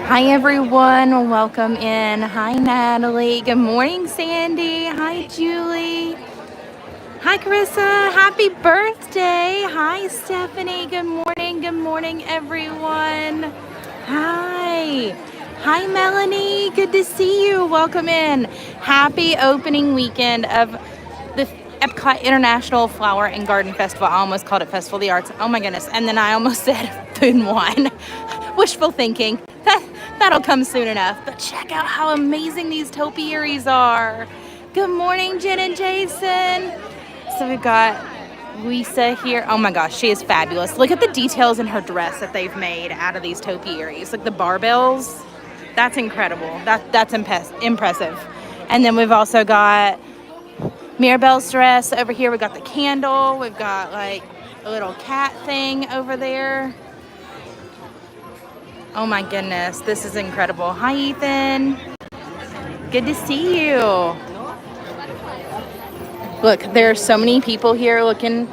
Hi everyone, welcome in. Hi Natalie. Good morning Sandy. Hi Julie. Hi Carissa. Happy birthday. Hi Stephanie. Good morning everyone. Hi. Hi Melanie. Good to see you. Welcome in. Happy opening weekend of the Epcot International Flower and Garden Festival. I almost called it Festival of the Arts. Oh my goodness. And then I almost said Food and Wine. Wishful thinking. That'll come soon enough. But check out how amazing these topiaries are. Good morning, Jen and Jason. So we've got Lisa here. Oh my gosh, she is fabulous. Look at the details in her dress that they've made out of these topiaries. Like the barbells. That's incredible. That's impressive. And then we've also got Mirabelle's dress over here. We've got the candle. We've got like a little cat thing over there. Oh my goodness, this is incredible. Hi Ethan. Good to see you. Look, there are so many people here looking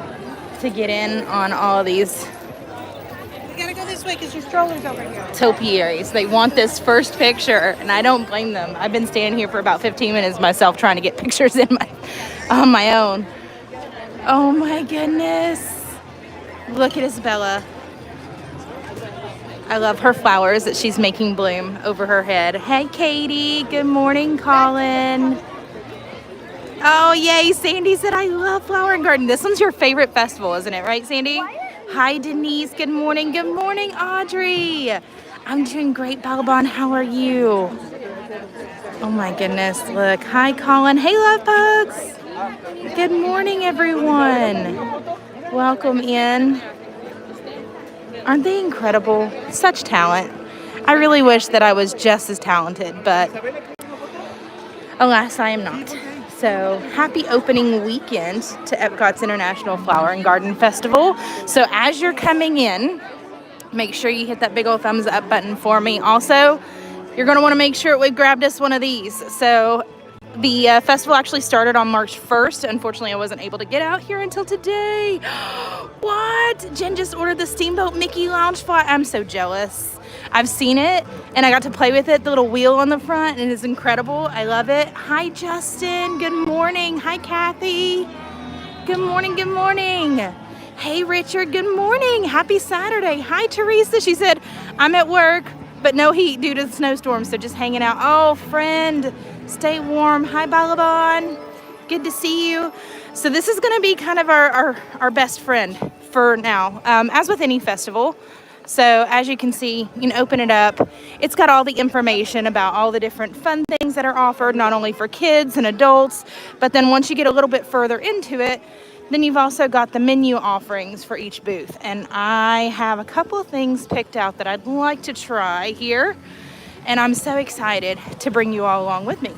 to get in on all of these. You gotta go this way because your stroller's over here. Topiaries. They want this first picture, and I don't blame them. I've been standing here for about 15 minutes myself trying to get pictures on my own. Oh my goodness. Look at Isabella. I love her flowers that she's making bloom over her head. Hey, Katie. Good morning, Colin. Oh, yay. Sandy said, I love Flower and Garden. This one's your favorite festival, isn't it? Right, Sandy? Hi, Denise. Good morning. Good morning, Audrey. I'm doing great, Balaban. How are you? Oh, my goodness. Look. Hi, Colin. Hey, love bugs. Good morning, everyone. Welcome in. Aren't they incredible? Such talent. I really wish that I was just as talented, but alas, I am not. So happy opening weekend to Epcot's International Flower and Garden Festival. So as you're coming in, make sure you hit that big old thumbs up button for me. Also, you're going to want to make sure we grabbed us one of these. So the festival actually started on March 1st. Unfortunately, I wasn't able to get out here until today. What? Jen just ordered the Steamboat Mickey Lounge fly. I'm so jealous. I've seen it, and I got to play with it, the little wheel on the front, and it's incredible. I love it. Hi, Justin. Good morning. Hi, Kathy. Good morning. Good morning. Hey, Richard. Good morning. Happy Saturday. Hi, Teresa. She said, I'm at work, but no heat due to the snowstorm, so just hanging out. Oh, friend. Stay warm. Hi, Balaban. Good to see you. So this is going to be kind of our best friend for now, as with any festival. So as you can see, you can open it up. It's got all the information about all the different fun things that are offered, not only for kids and adults, but then once you get a little bit further into it, then you've also got the menu offerings for each booth. And I have a couple of things picked out that I'd like to try here. And I'm so excited to bring you all along with me.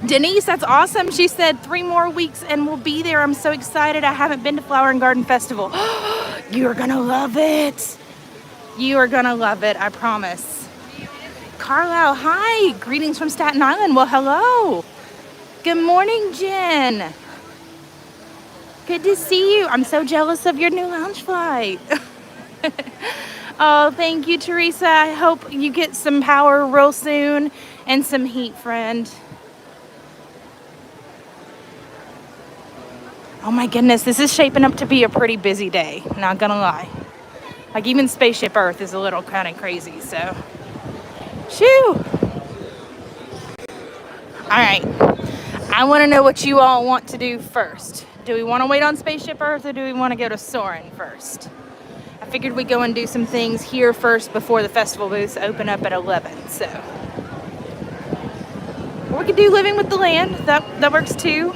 Denise, that's awesome. She said 3 more weeks and we'll be there. I'm so excited. I haven't been to Flower and Garden Festival. You're going to love it. You are going to love it. I promise. Carlisle, hi. Greetings from Staten Island. Well, hello. Good morning, Jen. Good to see you. I'm so jealous of your new lounge flight. Oh, thank you, Teresa. I hope you get some power real soon and some heat, friend. Oh my goodness, this is shaping up to be a pretty busy day, not gonna lie. Like even Spaceship Earth is a little kind of crazy, so. Shoo! All right, I wanna know what you all want to do first. Do we wanna wait on Spaceship Earth or do we wanna go to Soarin' first? I figured we'd go and do some things here first before the festival booths open up at 11, so. Or we could do Living with the Land, that works too.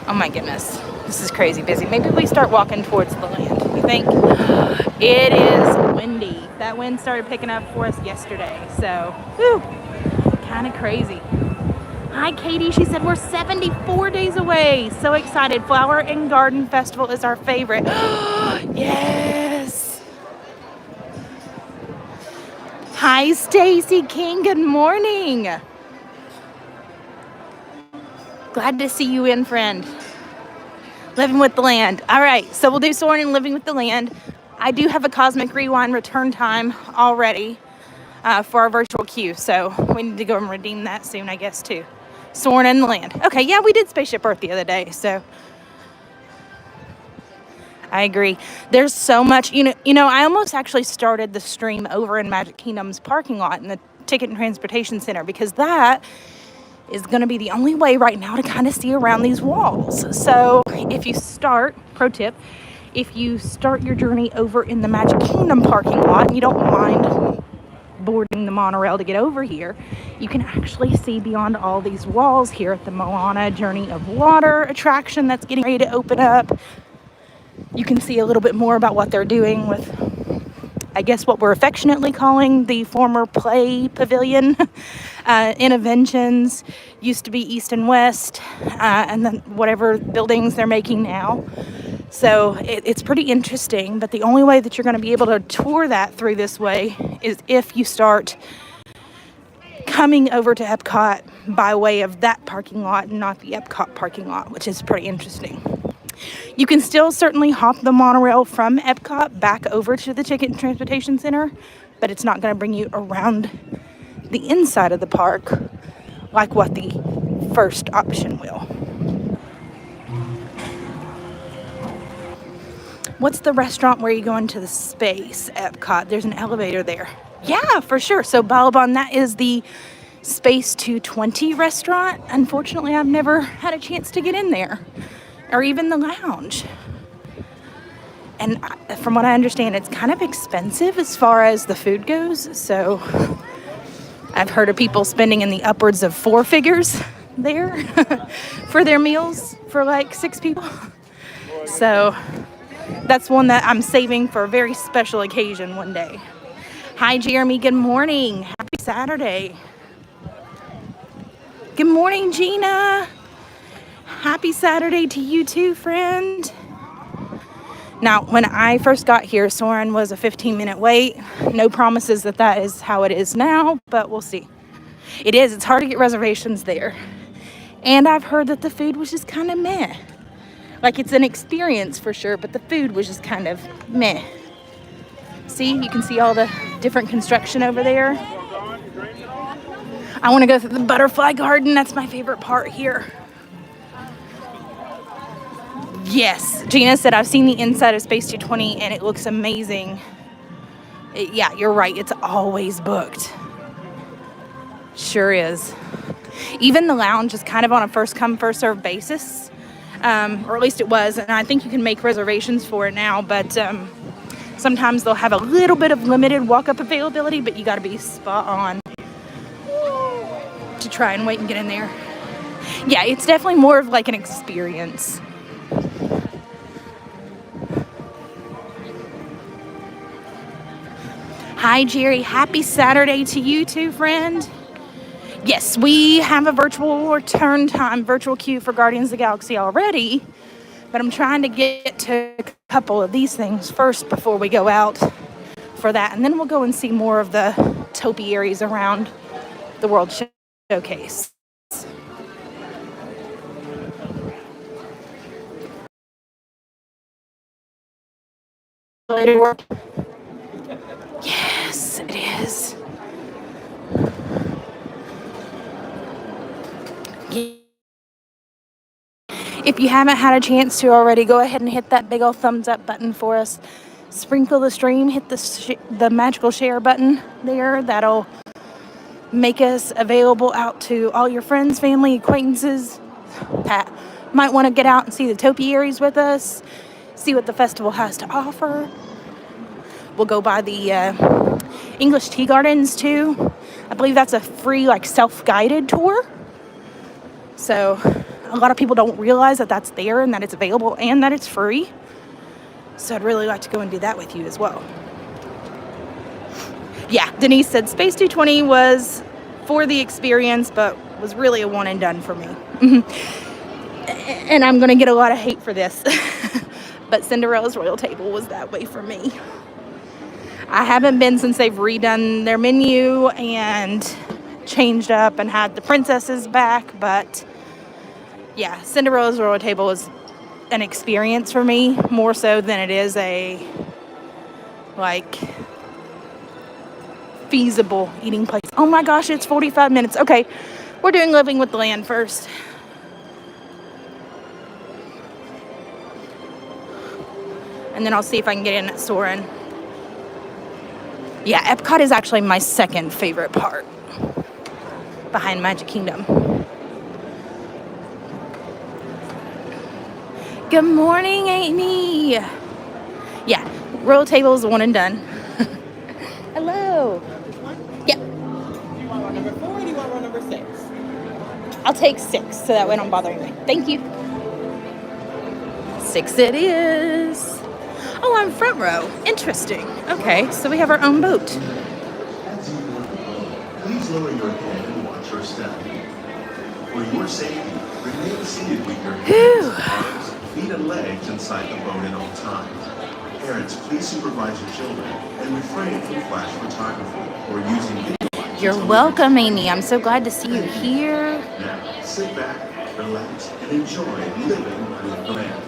Oh my goodness, this is crazy busy. Maybe we start walking towards the land, you think? It is windy. That wind started picking up for us yesterday, so, whew, kind of crazy. Hi, Katie. She said we're 74 days away. So excited. Flower and Garden Festival is our favorite. Yes. Hi, Stacey King. Good morning. Glad to see you in, friend. Living with the Land. All right. So we'll do Soarin' and Living with the Land. I do have a Cosmic Rewind return time already for our virtual queue, so we need to go and redeem that soon, I guess, too. Soarin' in the Land. Okay, yeah, we did Spaceship Earth the other day, so I agree. There's so much, I almost actually started the stream over in Magic Kingdom's parking lot in the Ticket and Transportation Center, because that is going to be the only way right now to kind of see around these walls. So if you start, pro tip, if you start your journey over in the Magic Kingdom parking lot and you don't mind boarding the monorail to get over here, you can actually see beyond all these walls here at the Moana Journey of Water attraction that's getting ready to open up. You can see a little bit more about what they're doing with, I guess, what we're affectionately calling the former play pavilion. Interventions used to be East and West, and then whatever buildings they're making now. So it's pretty interesting, but the only way that you're going to be able to tour that through this way is if you start coming over to Epcot by way of that parking lot and not the Epcot parking lot, which is pretty interesting. You can still certainly hop the monorail from Epcot back over to the Ticket and Transportation Center, but it's not going to bring you around the inside of the park like what the first option will. What's the restaurant where you go into the space, Epcot? There's an elevator there. Yeah, for sure. So Balaban, that is the Space 220 restaurant. Unfortunately, I've never had a chance to get in there, or even the lounge. And from what I understand, it's kind of expensive as far as the food goes. So I've heard of people spending in the upwards of 4 figures there for their meals for like 6 people. So that's one that I'm saving for a very special occasion one day. Hi, Jeremy. Good morning. Happy Saturday. Good morning, Gina. Happy Saturday to you too, friend. Now, when I first got here, Soarin' was a 15-minute wait. No promises that that is how it is now, but we'll see. It is. It's hard to get reservations there. And I've heard that the food was just kind of meh. Like, it's an experience for sure, but the food was just kind of meh. See, you can see all the different construction over there. I want to go through the butterfly garden. That's my favorite part here. Yes, Gina said, I've seen the inside of Space 220 and it looks amazing. Yeah, you're right. It's always booked. Sure is. Even the lounge is kind of on a first come, first served basis. Or at least it was. And I think you can make reservations for it now. But sometimes they'll have a little bit of limited walk-up availability, but you got to be spot on to try and wait and get in there. Yeah, it's definitely more of like an experience. Hi, Jerry. Happy Saturday to you too, friend. Yes, we have a virtual return time, virtual queue for Guardians of the Galaxy already, but I'm trying to get to a couple of these things first before we go out for that, and then we'll go and see more of the topiaries around the World Showcase. Yes, it is. If you haven't had a chance to already, go ahead and hit that big old thumbs up button for us. Sprinkle the stream, hit the magical share button there. That'll make us available out to all your friends, family, acquaintances that might want to get out and see the topiaries with us, see what the festival has to offer. We'll go by the English Tea Gardens too. I believe that's a free, like, self-guided tour. So a lot of people don't realize that that's there and that it's available and that it's free. So I'd really like to go and do that with you as well. Yeah, Denise said Space 220 was for the experience, but was really a one and done for me. And I'm going to get a lot of hate for this. But Cinderella's Royal Table was that way for me. I haven't been since they've redone their menu and changed up and had the princesses back, but yeah, Cinderella's Royal Table was an experience for me, more so than it is a like feasible eating place. Oh my gosh, it's 45 minutes. Okay, we're doing living with the land first. And then I'll see if I can get in at Soarin'. Yeah, Epcot is actually my second favorite part behind Magic Kingdom. Good morning, Amy. Yeah, royal table is one and done. Hello. Yep. Do you want one number 4 or do you want one number 6? I'll take 6 so that way don't bother me. Thank you. 6 it is. Oh, I'm front row. Interesting. Okay, so we have our own boat. As you board the boat, please lower your head and watch your step. For your safety, remain seated with your hands, arms, feet, and legs inside the boat at all times. Parents, please supervise your children and refrain from flash photography or using video lights. You're welcome, Amy. I'm so glad to see you here. Now, sit back, relax, and enjoy living with the land.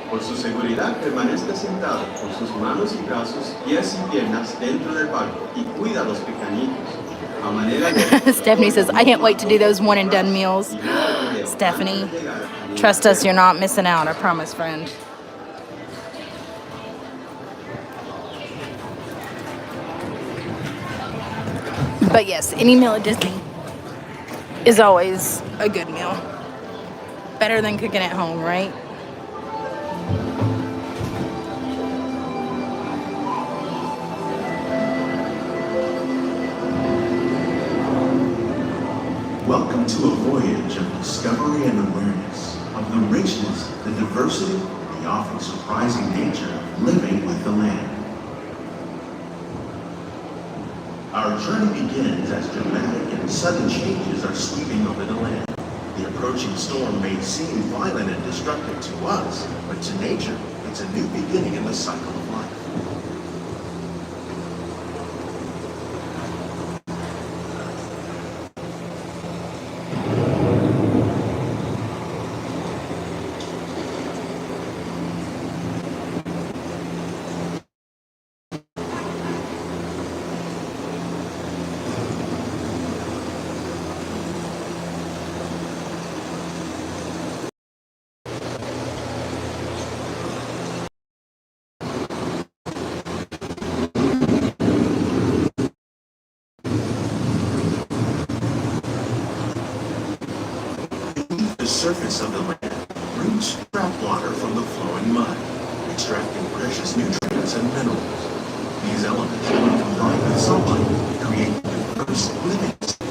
Por su seguridad, permanezca sentado con sus manos y brazos, pies y piernas dentro del barco y cuida a los pequeñitos. A manera de... Stephanie says, I can't wait to do those one and done meals. Stephanie, trust us, you're not missing out. I promise, friend. But yes, any meal at Disney is always a good meal. Better than cooking at home, right? Welcome to a voyage of discovery and awareness of the richness, the diversity, the often surprising nature of living with the land. Our journey begins as dramatic and sudden changes are sweeping over the land. The approaching storm may seem violent and destructive to us, but to nature, it's a new beginning in the cycle of life. Surface of the land, roots trap water from the flowing mud, extracting precious nutrients and minerals. These elements, when combined with sunlight, create diverse living systems.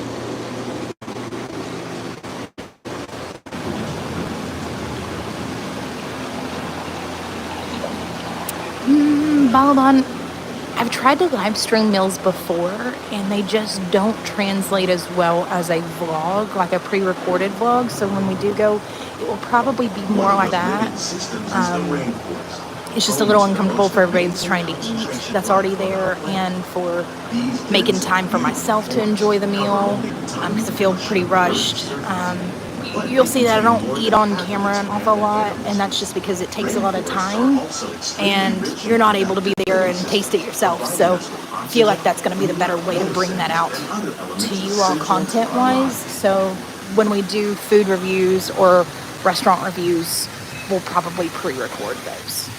Balaban, I've tried to live stream meals before and they just don't translate as well as a vlog, like a pre-recorded vlog. So when we do go, it will probably be more like that. It's just a little uncomfortable for everybody that's trying to eat that's already there and for making time for myself to enjoy the meal because I feel pretty rushed. You'll see that I don't eat on camera an awful lot, and that's just because it takes a lot of time and you're not able to be there and taste it yourself. So I feel like that's going to be the better way to bring that out to you all content wise. So when we do food reviews or restaurant reviews, we'll probably pre-record those.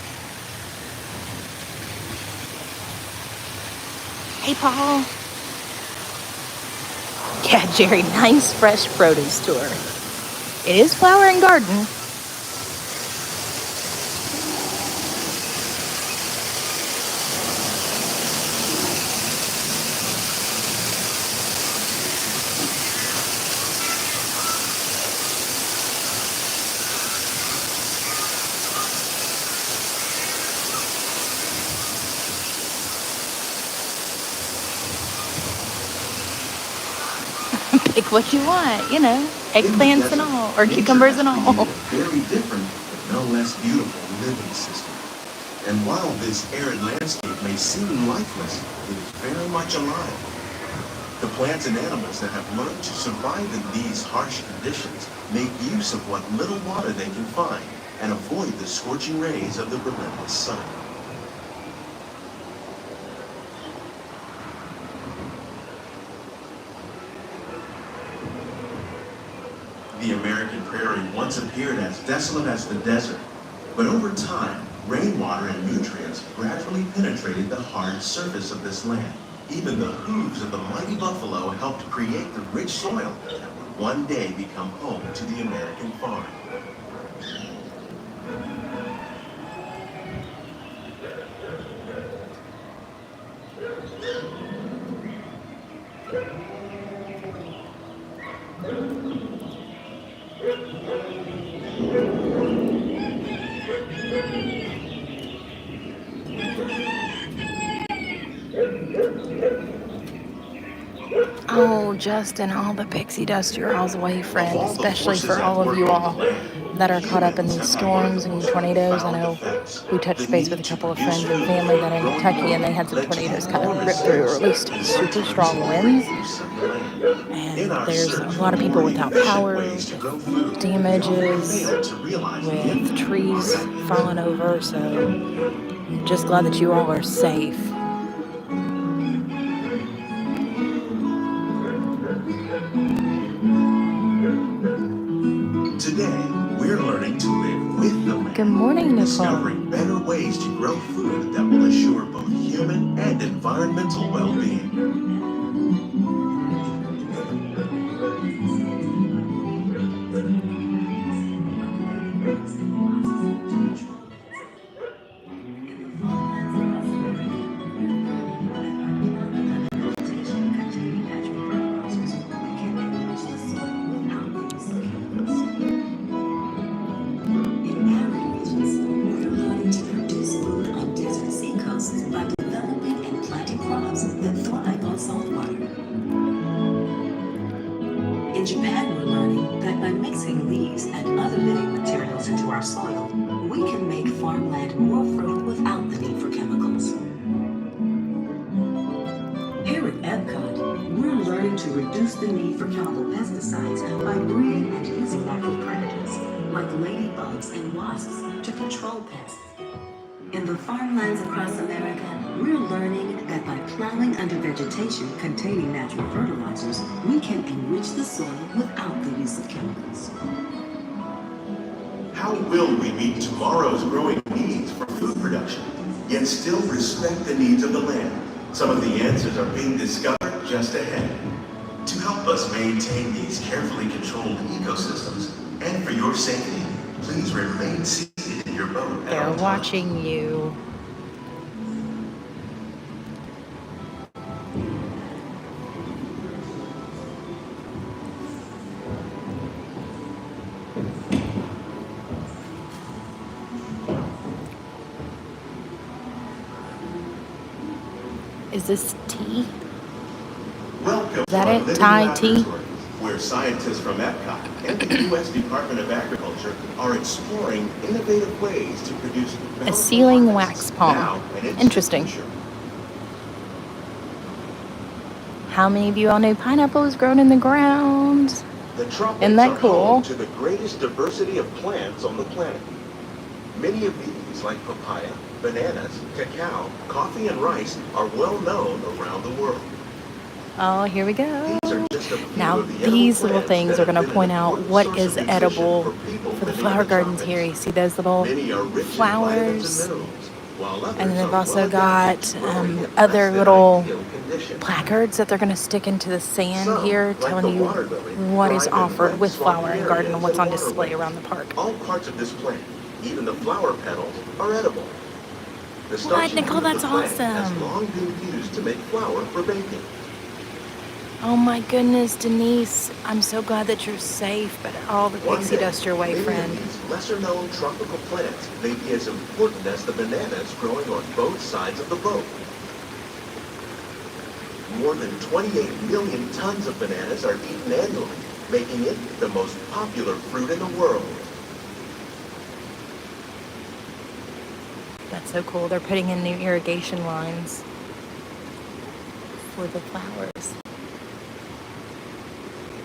Hey, Paul. Yeah, Jerry, nice fresh produce tour. It is Flower and Garden. Pick what you want, you know. Eggplants and all, or cucumbers and all. Very different, but no less beautiful living system. And while this arid landscape may seem lifeless, it is very much alive. The plants and animals that have learned to survive in these harsh conditions make use of what little water they can find and avoid the scorching rays of the relentless sun. American prairie once appeared as desolate as the desert, but over time, rainwater and nutrients gradually penetrated the hard surface of this land. Even the hooves of the mighty buffalo helped create the rich soil that would one day become home to the American farm. Oh, Justin, all the pixie dust, you're all's way, friend, especially for all of you all that are caught up in these storms and tornadoes. I know we touched base with a couple of friends and family that are in Kentucky, and they had some tornadoes kind of rip through, or at least super strong winds. And there's a lot of people without power, with damages, with trees falling over. So I'm just glad that you all are safe. Today, we're learning to live with the land. Good morning, Nicole. Discovering better ways to grow food that will assure both human and environmental well-being. In Japan, we're learning that by mixing leaves and other living materials into our soil, we can make farmland more fertile without the need for chemicals. Here at Epcot, we're learning to reduce the need for chemical pesticides by breeding and using natural predators, like ladybugs and wasps, to control pests. In the farmlands across America, we're learning that by plowing under vegetation containing natural fertilizers, we can enrich the soil without the use of chemicals. How will we meet tomorrow's growing needs for food production, yet still respect the needs of the land? Some of the answers are being discovered just ahead. To help us maintain these carefully controlled ecosystems, and for your safety, please remain seated in your boat. They're watching you. Is this tea? Welcome Is that to our it? living Thai tea? laboratory, where scientists from Epcot and the U.S. Department of Agriculture are exploring innovative ways to produce A ceiling bountiful wax harvests palm. now and into the Interesting. future. How many of you all know pineapple is grown in the ground? The tropics Isn't that are cool? home to the greatest diversity of plants on the planet. Many of these, like papaya, bananas, cacao, coffee, and rice, are well known around the world. Oh, here we go. These are just a few Now, of the edible these little plants things that are going have to been point an out important what source is of edible nutrition for people for the living in flower the gardens tropics. here. You see those little Many are rich in flowers, vitamins and minerals, while others and then they've are also well adapted got to growing in other less than little ideal conditions. placards that they're going to stick into the sand Some, here, like telling the you water lily, what is thrive in offered wet, with swampy flower and garden and areas what's on and display waterways. around the park. All parts of this plant, even the flower petals, are edible. The What, starchy Nicole? root of That's the plant has awesome. long been used to make flour for baking. Oh my goodness, Denise. I'm so glad that you're safe, but all the One pixie day, dust your way, many friend. of these lesser-known tropical plants may be as important as the bananas growing on both sides of the boat. More than 28 million tons of bananas are eaten annually, making it the most popular fruit in the world. That's so cool. They're putting in new irrigation lines for the flowers.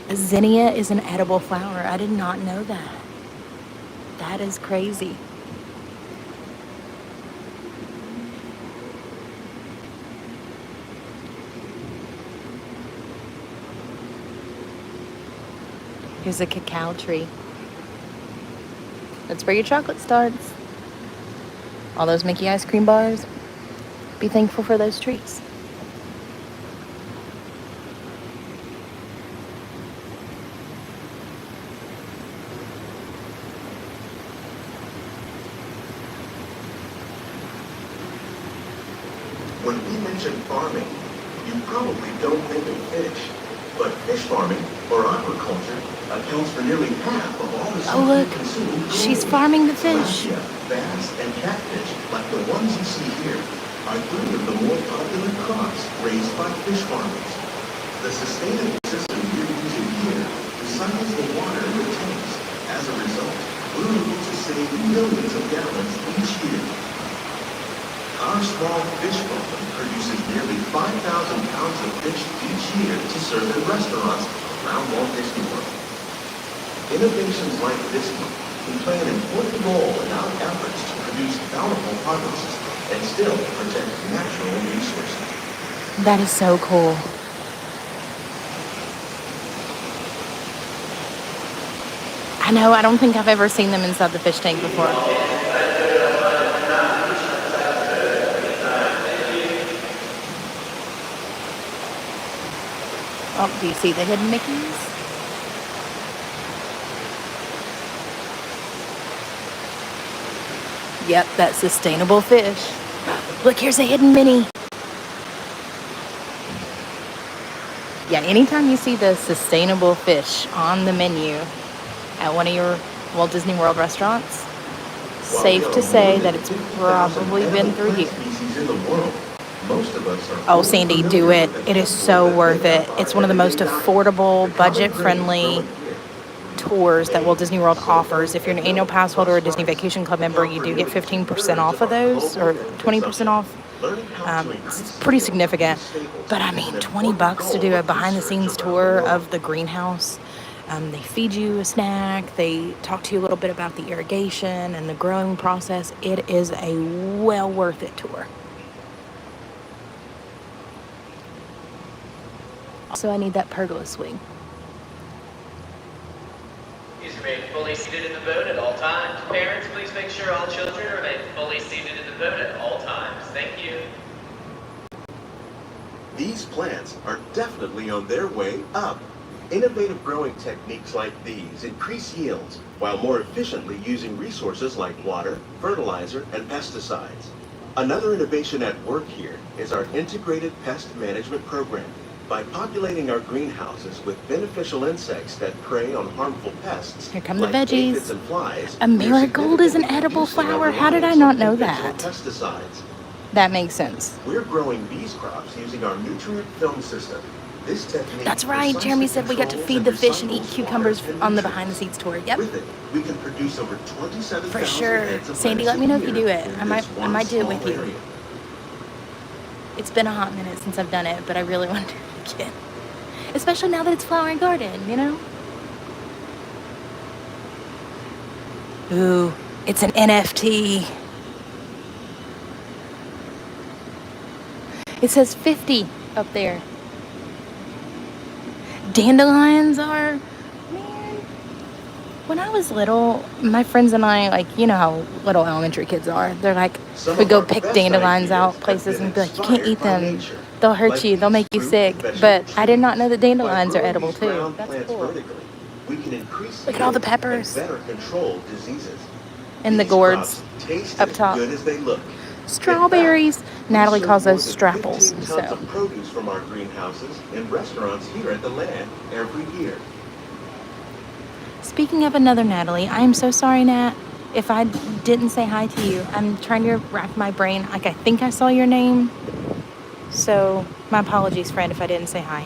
A zinnia is an edible flower. I did not know that. That is crazy. Here's a cacao tree. That's where your chocolate starts. All those Mickey ice cream bars. Be thankful for those trees. When we mention farming, you probably don't think of fish. But fish farming, or aquaculture, accounts for nearly half of all the Oh look, seafood consumed she's globally. farming the fish. Tilapia, bass, and catfish, like the ones you see here, are three of the more popular crops raised by fish farmers. The sustainable system we're using here recycles the water in the tanks. As a result, we're able to save millions of gallons each year. Our small fish farm produces nearly 5,000 pounds of fish each year to serve in restaurants around Walt Disney World. Innovations like this one can play an important role in our efforts to produce bountiful harvests and still protect natural resources. That is so cool. I know, I don't think I've ever seen them inside the fish tank before. Oh, do you see the hidden Mickeys? Yep, that's sustainable fish. Look, here's a hidden Minnie. Yeah, anytime you see the sustainable fish on the menu at one of your Walt Disney World restaurants, safe to say that it's probably been through here. Oh, Sandy, do it. It is so worth it. It's one of the most affordable, budget-friendly tours that Walt Disney World offers. If you're an annual pass holder or a Disney Vacation Club member, you do get 15% off of those, or 20% off. It's pretty significant. But I mean, $20 to do a behind-the-scenes tour of the greenhouse. They feed you a snack. They talk to you a little bit about the irrigation and the growing process. It is a well worth it tour. Also, I need that pergola swing. Please remain fully seated in the boat at all times. Parents, please make sure all children remain fully seated in the boat at all times. Thank you. These plants are definitely on their way up. Innovative growing techniques like these increase yields while more efficiently using resources like water, fertilizer, and pesticides. Another innovation at work here is our integrated pest management program. By populating our greenhouses with beneficial insects that prey on harmful pests, Here come the like veggies. aphids and flies, A marigold is an they're edible significantly flower. reducing How did I our not know reliance that? on pesticides. That makes sense. We're growing these crops using our nutrient film system. This technique That's right. precisely Jeremy said we got to controls feed and the fish and eat recycles cucumbers water and on the nutrients. behind-the-scenes tour. Yep, With it, we can produce over 27,000 for sure. heads of Sandy, lettuce let me a know if you year do it. in I might this do it one with you. small area. It's been a hot minute since I've done it, but I really want to do it again. Especially now that it's Flower and Garden, you know? Ooh, it's an NFT. It says 50 up there. Dandelions are, man. When I was little, my friends and I, like, you know how little elementary kids are. They're like, Some we of go our pick best dandelions ideas out have places been and be like, you can't inspired eat by them. nature, They'll hurt like you. They'll make you these sick. fruit and But vegetable I did not know that trees. dandelions By are growing edible these too. ground That's plants cool. vertically, we can increase Look at all the yield peppers. and better control diseases. And the These gourds crops taste up as top. good as they look. Strawberries. In fact, Natalie we calls serve those more than strapples. 15 tons So of produce from our greenhouses in restaurants here at the land every year. speaking of another Natalie, I am so sorry, Nat, if I didn't say hi to you. I'm trying to rack my brain. Like, I think I saw your name. So my apologies, friend, if I didn't say hi.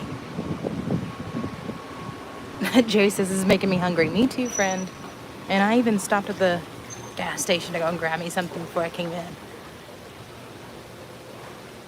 Joey says this is making me hungry. Me too, friend. And I even stopped at the gas station to go and grab me something before I came in.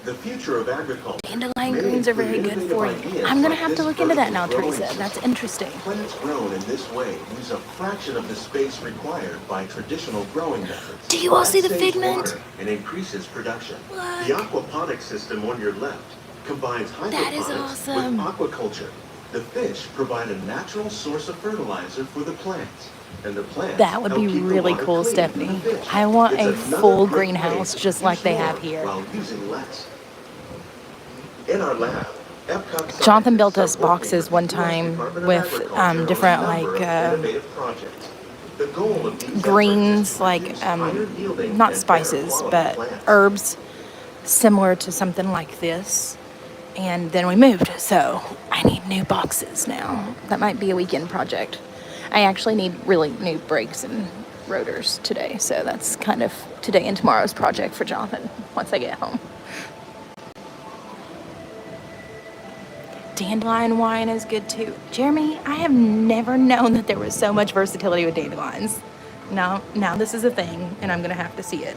The future of agriculture. Dandelion greens are very good for you. I'm going to have to look into that now, Teresa. That's interesting. Plants grown in this way use a fraction of the space required by traditional growing methods. Do you all see the That saves figment? water and increases production. Look. The aquaponics system on your left combines That is hydroponics awesome. with aquaculture. The fish provide a natural source of fertilizer for the plants. And the plants That would be help keep the really water cool, clean for the Stephanie. fish. I want It's a another full great way greenhouse to just like produce they have more here. while using less. In our lab, Epcot Jonathan built scientists us are working boxes with one the US time Department of with Agriculture different on a number like of innovative projects. The goal of these efforts is greens, to like produce higher yielding not and spices, better quality but plants. herbs similar to something like this. And then we moved, so I need new boxes now. That might be a weekend project. I actually need really new brakes and rotors today, so that's kind of today and tomorrow's project for Jonathan once I get home. Dandelion wine is good too. Jeremy, I have never known that there was so much versatility with dandelions. Now this is a thing, and I'm gonna have to see it.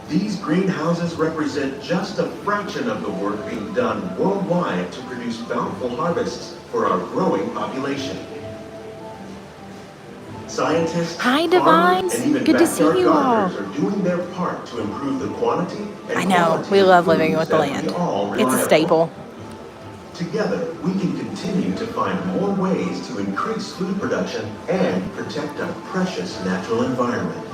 These greenhouses represent just a fraction of the work being done worldwide to produce bountiful harvests for our growing population. Scientists, Hi, farmers, Divines. and even Good to see backyard you all. gardeners are doing their part to improve the quantity and I know, quality we of love living foods with the that we land. all It's rely a staple. upon. Together, we can continue to find more ways to increase food production and protect our precious natural environment.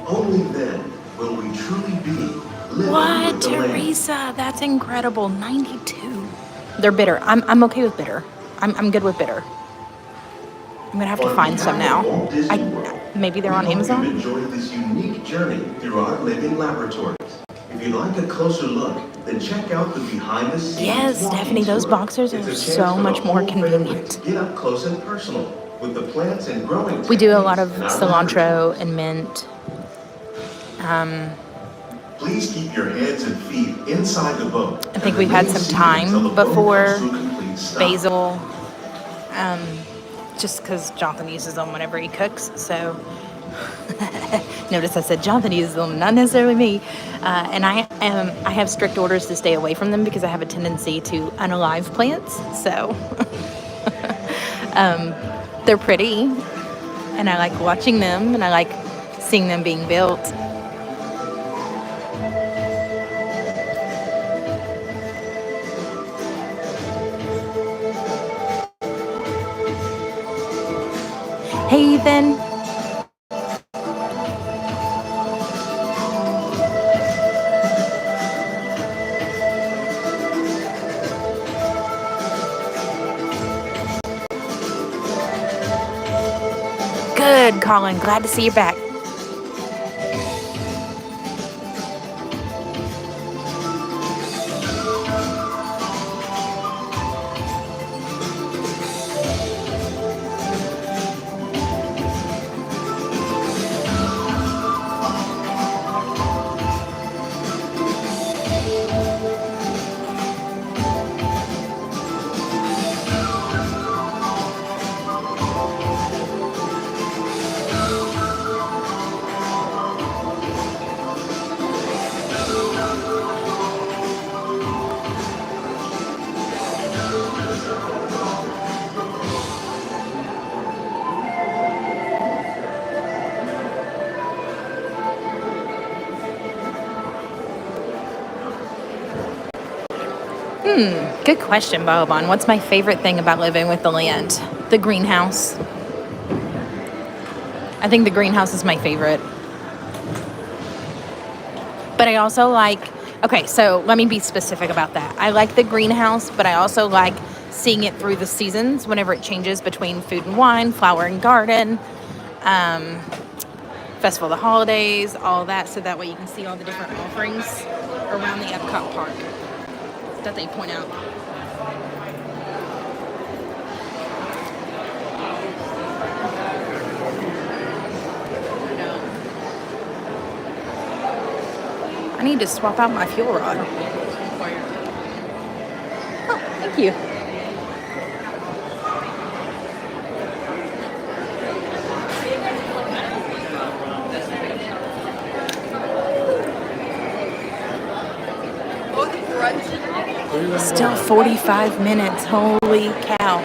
Only then will we truly be living What, with the land. Teresa? That's incredible. 92. They're bitter. I'm okay with bitter. I'm good with bitter. I'm gonna have to find some now. Maybe they're on Amazon. You've enjoyed this unique journey through our living laboratories. If you'd like a closer look, then check out the behind the scenes. Yes, walking Stephanie, those tour. boxers It's are a chance so for much the more whole family convenient. to get up close and personal with the plants and growing We do a lot of techniques in our cilantro laboratories. and mint. Please keep your hands and feet inside the boat. I think we've had some thyme before, basil, just because Jonathan uses them whenever he cooks. So notice I said Jonathan uses them, not necessarily me. And I have strict orders to stay away from them because I have a tendency to unalive plants. So they're pretty, and I like watching them, and I like seeing them being built. Hey, Ethan. Good, Colin. Glad to see you back. Good question, Bobon. What's my favorite thing about living with the land? The greenhouse. I think the greenhouse is my favorite. But I also like, okay, so let me be specific about that. I like the greenhouse, but I also like seeing it through the seasons whenever it changes between food and wine, flower and garden, Festival of the Holidays, all that, so that way you can see all the different offerings around the Epcot park that they point out. I need to swap out my fuel rod. Oh, thank you. Still 45 minutes. Holy cow.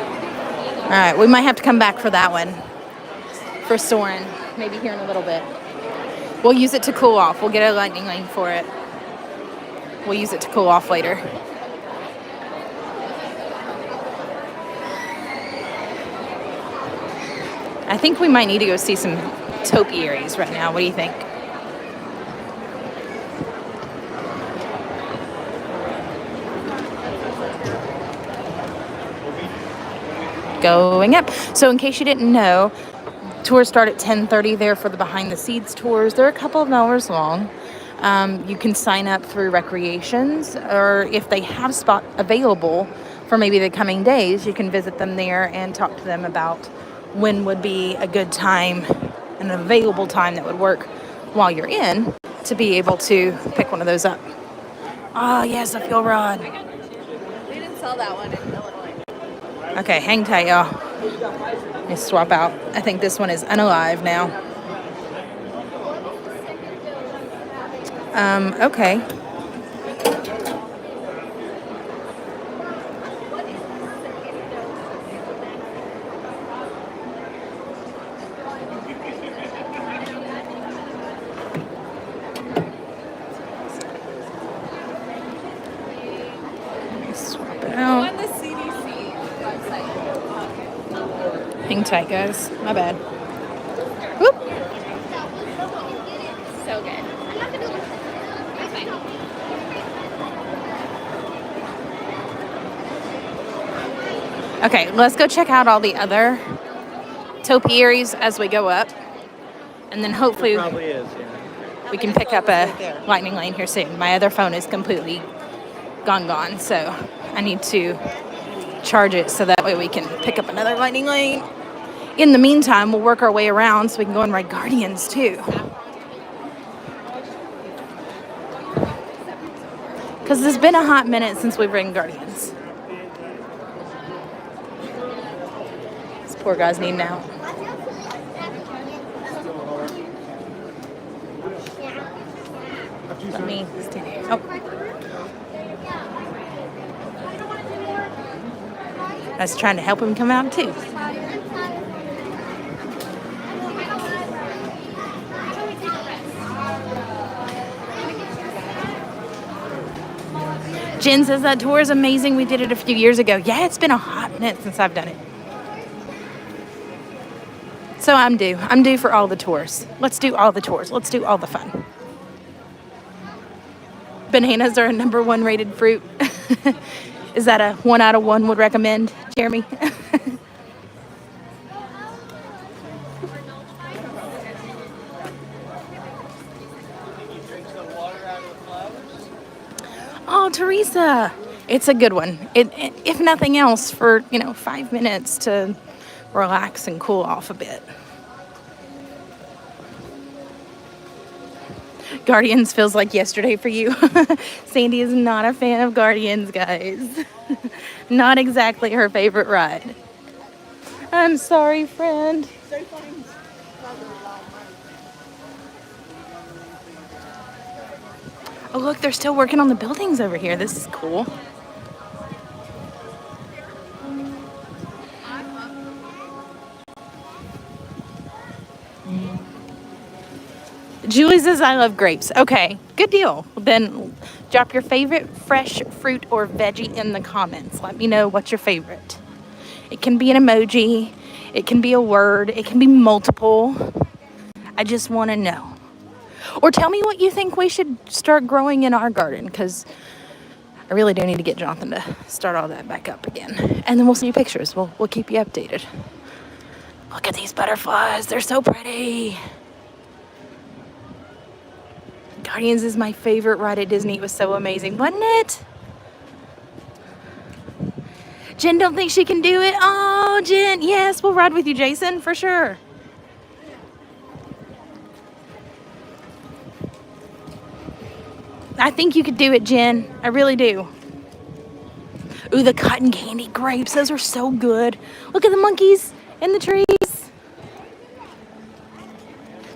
All right, we might have to come back for that one. For Soren, maybe here in a little bit. We'll use it to cool off. We'll get a lightning lane for it. we'll use it to cool off later. I think we might need to go see some topiaries right now. What do you think? Going up. So in case you didn't know, tours start at 10:30 there for the behind the scenes tours. They're a couple of hours long. You can sign up through Recreations, or if they have spot available for maybe the coming days, you can visit them there and talk to them about when would be a good time, an available time that would work while you're in to be able to pick one of those up. Oh, yes, the fuel rod. They didn't sell that one in Illinois. Okay, hang tight, y'all. Let me swap out. I think this one is unalive now. Okay. On the CDC website. Hang tight, guys. My bad. Whoop. So good. Okay, let's go check out all the other topiaries as we go up. And then hopefully Probably is, yeah. we can pick up a lightning lane here soon. My other phone is completely gone, so I need to charge it so that way we can pick up another lightning lane. In the meantime, we'll work our way around so we can go and ride Guardians too. Because it's been a hot minute since we've ridden Guardians. This poor guy's needing out. Let me stand here. Oh. I was trying to help him come out too. Jen says that tour is amazing. We did it a few years ago. Yeah, it's been a hot minute since I've done it. So I'm due. I'm due for all the tours. Let's do all the tours. Let's do all the fun. Bananas are a #1 rated fruit. Is that a 1 out of 1 would recommend, Jeremy? Oh, Teresa, it's a good one. If nothing else, for 5 minutes to relax and cool off a bit. Guardians feels like yesterday for you. Sandy is not a fan of Guardians, guys. Not exactly her favorite ride. I'm sorry, friend. Oh, look, they're still working on the buildings over here. This is cool. Julie says, I love grapes. Okay, good deal. Then drop your favorite fresh fruit or veggie in the comments. Let me know what's your favorite. It can be an emoji. It can be a word. It can be multiple. I just want to know. Or tell me what you think we should start growing in our garden, because I really do need to get Jonathan to start all that back up again. And then we'll send you pictures. We'll keep you updated. Look at these butterflies. They're so pretty. Guardians is my favorite ride at Disney. It was so amazing, wasn't it? Jen don't think she can do it. Oh, Jen, yes, we'll ride with you, Jason, for sure. I think you could do it, Jen. I really do. Ooh, the cotton candy grapes. Those are so good. Look at the monkeys in the trees.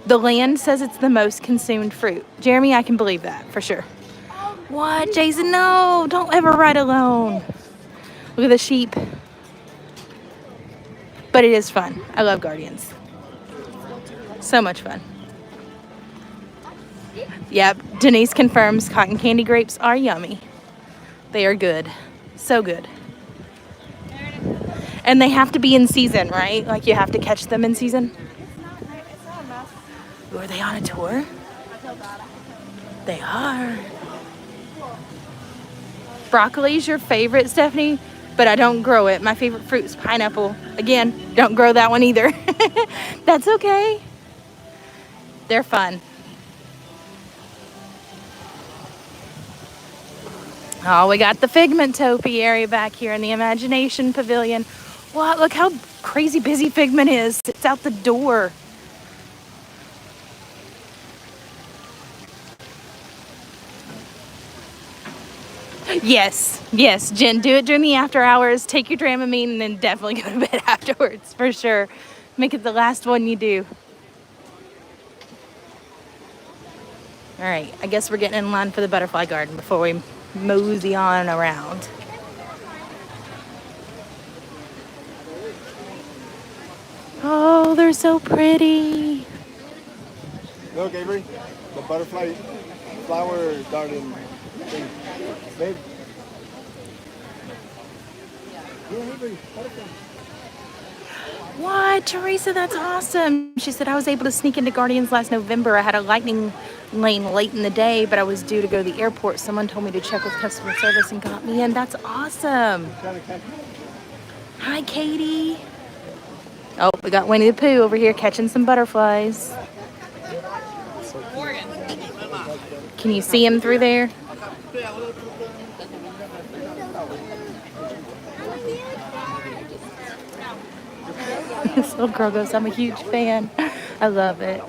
The land says it's the most consumed fruit. Jeremy, I can believe that for sure. What, Jason? No, don't ever ride alone. Look at the sheep. But it is fun. I love Guardians. So much fun. Yep, Denise confirms cotton candy grapes are yummy. They are good. So good. And they have to be in season, right? Like you have to catch them in season? It's not a mess. Ooh, are they on a tour? I feel bad. They are. Broccoli's your favorite, Stefanie? But I don't grow it. My favorite fruit is pineapple. Again, don't grow that one either. That's okay. They're fun. Oh, we got the Figment topiary back here in the Imagination Pavilion. Wow, look how crazy busy Figment is. It's out the door. Yes, Jen, do it during the after hours. Take your Dramamine and then definitely go to bed afterwards, for sure. Make it the last one you do. All right, I guess we're getting in line for the butterfly garden before we mosey on around. Oh, they're so pretty. Look, Avery, the butterfly flower garden thing. Babe. Yeah, Avery, butterfly. What, Teresa, that's awesome. She said, I was able to sneak into Guardians last November. I had a lightning lane late in the day, but I was due to go to the airport. Someone told me to check with customer service and got me in. That's awesome. Hi, Katie. Oh, we got Winnie the Pooh over here catching some butterflies. Can you see him through there? This little girl goes, I'm a huge fan. I love it.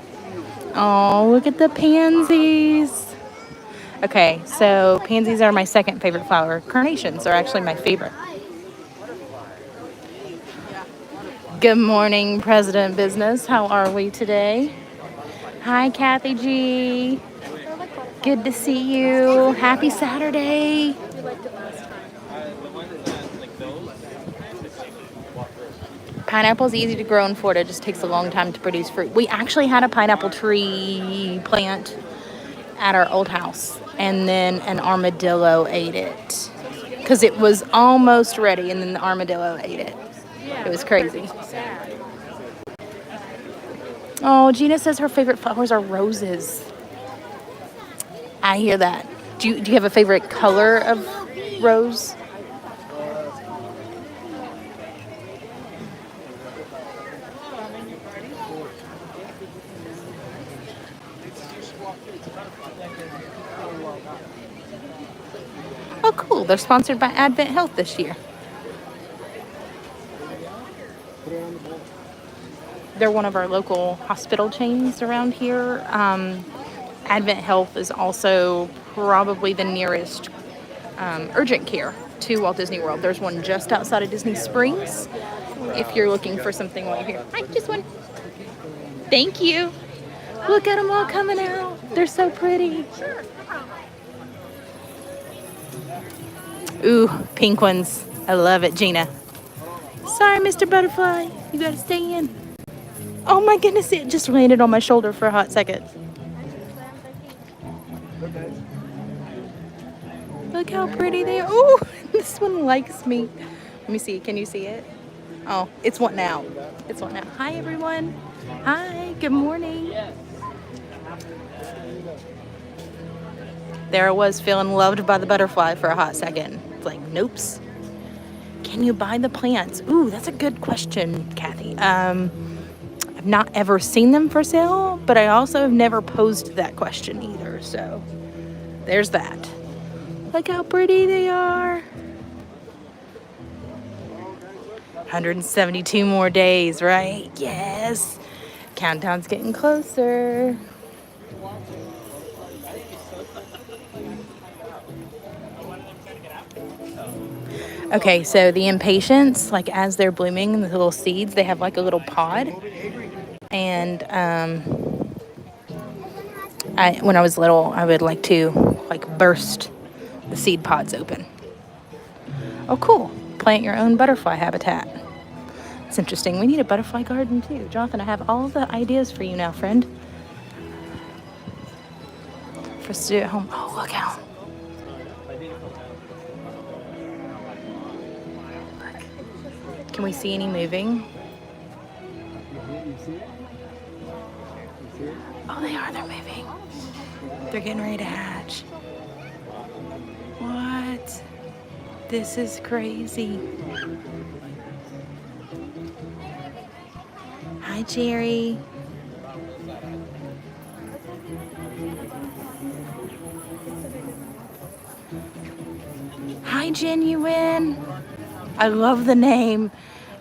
Oh, look at the pansies. Okay, so pansies are my second favorite flower. Carnations are actually my favorite. Good morning, President Business. How are we today? Hi, Cathy G. Good to see you. Happy Saturday. Pineapple's easy to grow in Florida. It just takes a long time to produce fruit. We actually had a pineapple tree plant at our old house, and then an armadillo ate it because it was almost ready, and then the armadillo ate it. It was crazy. Oh, Gina says her favorite flowers are roses. I hear that. Do you have a favorite color of rose? Oh, cool. They're sponsored by Advent Health this year. They're one of our local hospital chains around here. Advent Health is also probably the nearest urgent care to Walt Disney World. There's one just outside of Disney Springs if you're looking for something while you're here. Hi, just one. Thank you. Look at them all coming out. They're so pretty. Ooh, pink ones. I love it, Gina. Sorry, Mr. Butterfly. You gotta stay in. Oh my goodness, it just landed on my shoulder for a hot second. Look how pretty they are. Ooh, this one likes me. Let me see. Can you see it? Oh, it's wanting out. It's wanting out. Hi, everyone. Hi, good morning. There I was feeling loved by the butterfly for a hot second. It's like, nopes. Can you buy the plants? Ooh, that's a good question, Cathy. I've not ever seen them for sale, but I also have never posed that question either. So there's that. Look how pretty they are. 172 more days, right? Yes. Countdown's getting closer. Okay, so the impatiens, like as they're blooming, the little seeds, they have like a little pod. And when I was little, I would like to burst the seed pods open. Oh, cool. Plant your own butterfly habitat. It's interesting. We need a butterfly garden too. Jonathan, I have all the ideas for you now, friend. for us to do at home. Oh, look out. Look. Can we see any moving? Oh, they are. They're moving. They're getting ready to hatch. What? This is crazy. Hi, Jerry. Hi, Genuine. I love the name.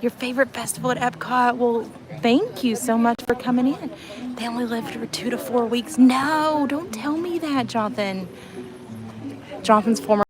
Your favorite festival at Epcot. Well, thank you so much for coming in. They only lived for 2 to 4 weeks. No, don't tell me that, Jonathan. Jonathan's former.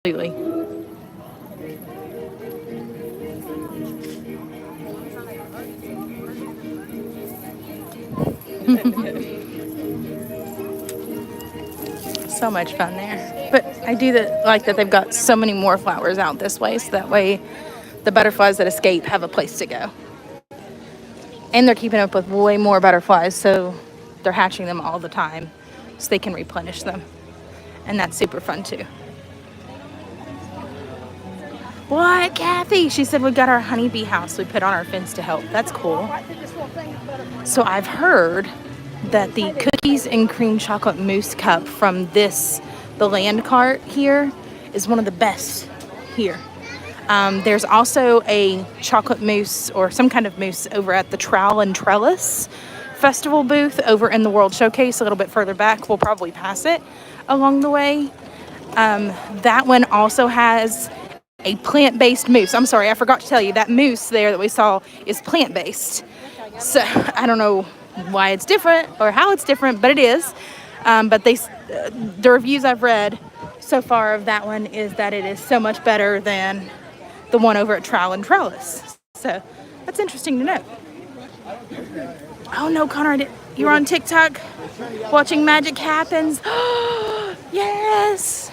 Completely. So much fun there. But I do like that they've got so many more flowers out this way, so that way the butterflies that escape have a place to go. And they're keeping up with way more butterflies, so they're hatching them all the time so they can replenish them. And that's super fun too. What, Cathy? She said we got our honeybee house we put on our fence to help. That's cool. So I've heard that the cookies and cream chocolate mousse cup from the land cart here is one of the best here. There's also a chocolate mousse or some kind of mousse over at the Trowel and Trellis Festival booth over in the World Showcase a little bit further back. We'll probably pass it along the way. That one also has a plant-based mousse. I'm sorry, I forgot to tell you that mousse there that we saw is plant-based. So I don't know why it's different or how it's different, but it is. But the reviews I've read so far of that one is that it is so much better than the one over at Trowel and Trellis. So that's interesting to know. Oh no, Connor, you're on TikTok watching Magic Happens. Yes!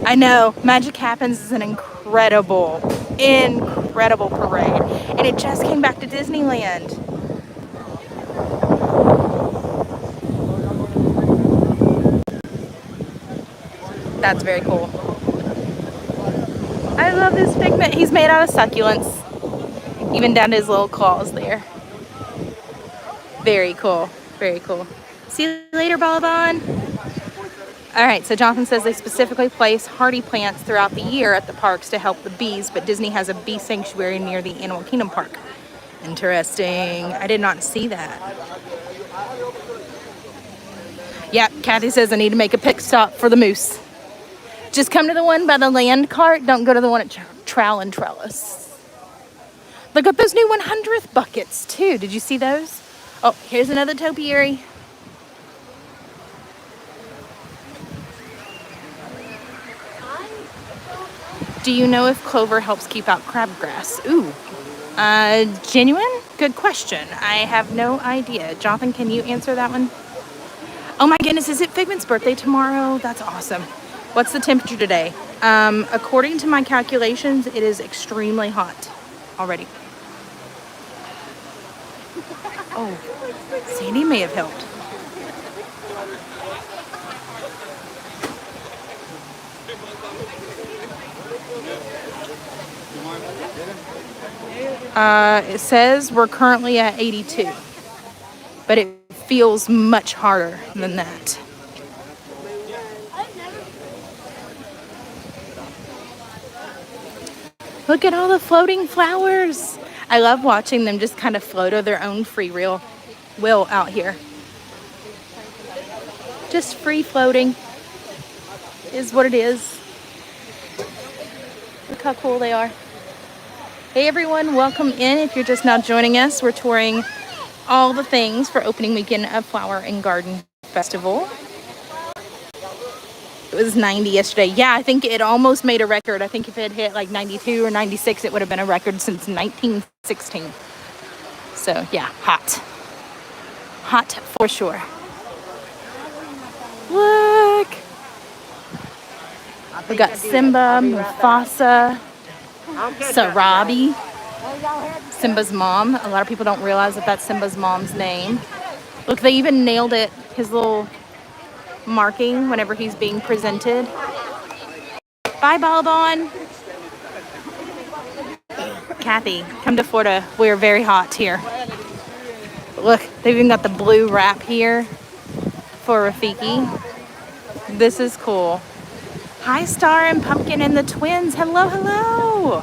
I know, Magic Happens is an incredible parade. And it just came back to Disneyland. That's very cool. I love this figment. He's made out of succulents. Even down to his little claws there. Very cool. Very cool. See you later, Balaban. All right, so Jonathan says they specifically place hardy plants throughout the year at the parks to help the bees, but Disney has a bee sanctuary near the Animal Kingdom Park. Interesting. I did not see that. Yep, Cathy says I need to make a pit stop for the moose. Just come to the one by the land cart. Don't go to the one at Trowel and Trellis. Look at those new 100th buckets, too. Did you see those? Oh, here's another topiary. Do you know if clover helps keep out crabgrass? Ooh, genuine? Good question. I have no idea. Jonathan, can you answer that one? Oh my goodness, is it Figment's birthday tomorrow? That's awesome. What's the temperature today? According to my calculations, it is extremely hot already. Oh, Sandy may have helped. It says we're currently at 82, but it feels much harder than that. Look at all the floating flowers. I love watching them just kind of float of their own free will out here. Just free floating is what it is. Look how cool they are. Hey everyone, welcome in. If you're just now joining us, we're touring all the things for opening weekend of Flower and Garden Festival. It was 90 yesterday. Yeah, I think it almost made a record. I think if it hit like 92 or 96, it would have been a record since 1916. So yeah, hot. Hot for sure. Look. We got Simba, Mufasa, Sarabi, Simba's mom. A lot of people don't realize that that's Simba's mom's name. Look, they even nailed it, his little marking whenever he's being presented. Bye, Balabon. Cathy, come to Florida. We're very hot here. Look, they've even got the blue wrap here for Rafiki. This is cool. Hi, Star and Pumpkin and the twins. Hello, hello.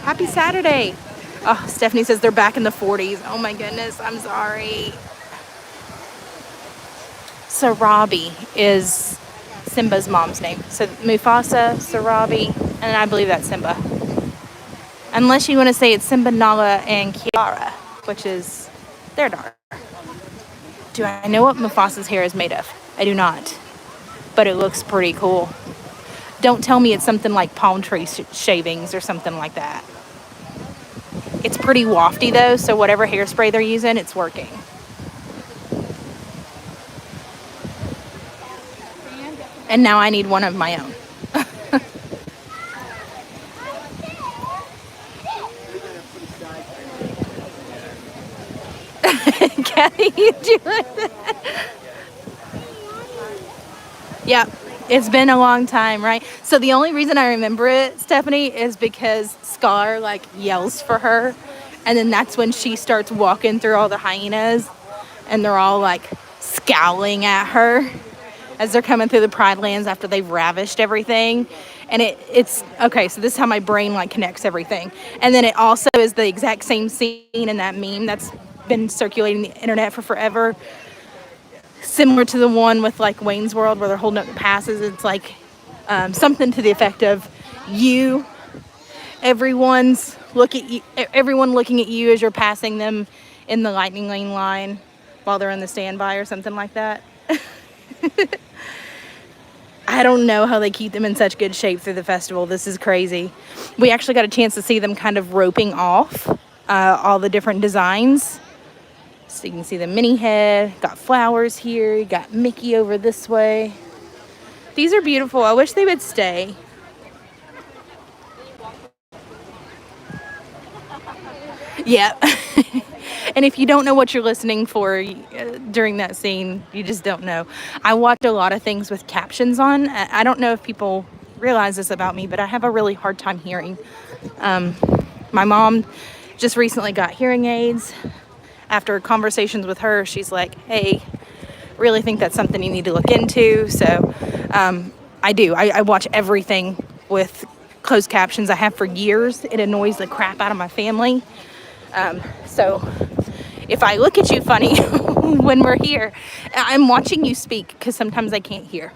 Happy Saturday. Oh, Stefanie says they're back in the 40s. Oh my goodness, I'm sorry. Sarabi is Simba's mom's name. So Mufasa, Sarabi, and I believe that's Simba. Unless you want to say it's Simba, Nala, and Kiara, which is their daughter. Do I know what Mufasa's hair is made of? I do not. But it looks pretty cool. Don't tell me it's something like palm tree shavings or something like that. It's pretty wafty though, so whatever hairspray they're using, it's working. And now I need one of my own. Cathy, you doing that? Yeah, it's been a long time, right? So the only reason I remember it, Stefanie, is because Scar like yells for her, and then that's when she starts walking through all the hyenas, and they're all like scowling at her as they're coming through the Pride Lands after they've ravished everything. And it's okay, so this is how my brain like connects everything. And then it also is the exact same scene in that meme that's been circulating the internet for forever, similar to the one with like Wayne's World where they're holding up the passes. It's like something to the effect of everyone looking at you as you're passing them in the lightning lane line while they're in the standby or something like that. I don't know how they keep them in such good shape through the festival. This is crazy. We actually got a chance to see them kind of roping off all the different designs. So you can see the mini head, got flowers here, you got Mickey over this way. These are beautiful. I wish they would stay. Yeah. And if you don't know what you're listening for during that scene, you just don't know. I watch a lot of things with captions on. I don't know if people realize this about me, but I have a really hard time hearing. My mom just recently got hearing aids. After conversations with her, she's like, hey, Really think that's something you need to look into. So I do. I watch everything with closed captions. I have for years. It annoys the crap out of my family. So if I look at you funny when we're here, I'm watching you speak because sometimes I can't hear.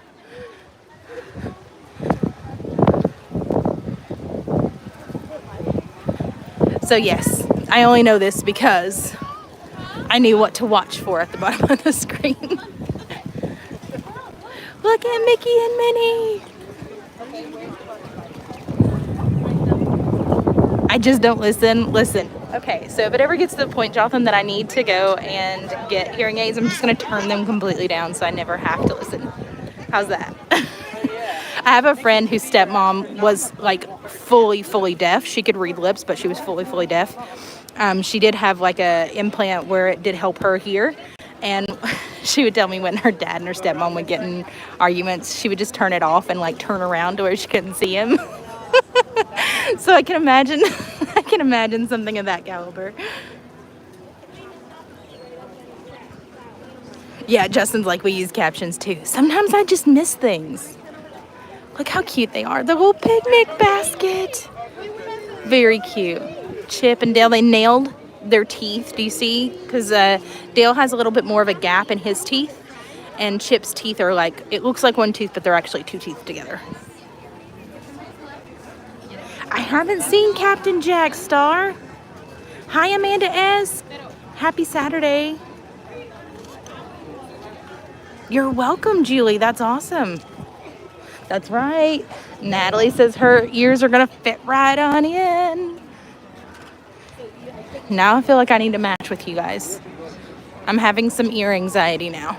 So yes, I only know this because I knew what to watch for at the bottom of the screen. Look at Mickey and Minnie. I just don't listen. Listen. Okay, so if it ever gets to the point, Jonathan, that I need to go and get hearing aids, I'm just going to turn them completely down so I never have to listen. How's that? I have a friend whose stepmom was like fully deaf. She could read lips, but she was fully deaf. She did have like a implant where it did help her hear. And she would tell me when her dad and her stepmom would get in arguments, she would just turn it off and like turn around to where she couldn't see him. So I can imagine something of that caliber. Yeah, Justin's like, we use captions too. Sometimes I just miss things. Look how cute they are. The little picnic basket. Very cute. Chip and Dale, they nailed their teeth. Do you see? Because Dale has a little bit more of a gap in his teeth. And Chip's teeth are like, it looks like one tooth, but they're actually two teeth together. I haven't seen Captain Jack Star. Hi, Amanda S. Happy Saturday. You're welcome, Julie. That's awesome. That's right. Natalie says her ears are going to fit right on in. Now I feel like I need to match with you guys. I'm having some ear anxiety now.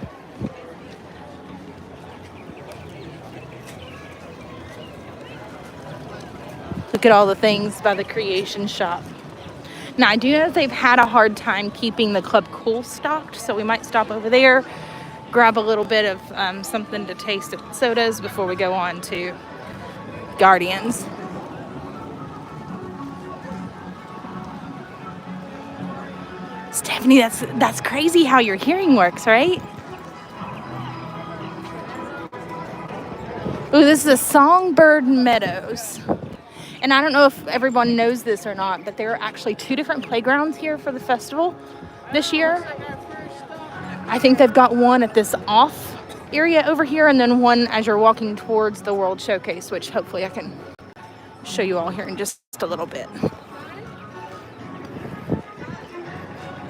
Look at all the things by the Creation Shop. Now, I do know that they've had a hard time keeping the Club Cool stocked, so we might stop over there, grab a little bit of something to taste at sodas before we go on to Guardians. Stephanie, that's crazy how your hearing works, right? Ooh, this is a Songbird Meadows. And I don't know if everyone knows this or not, but there are actually 2 different playgrounds here for the festival this year. I think they've got one at this off area over here, and then one as you're walking towards the World Showcase, which hopefully I can show you all here in just a little bit.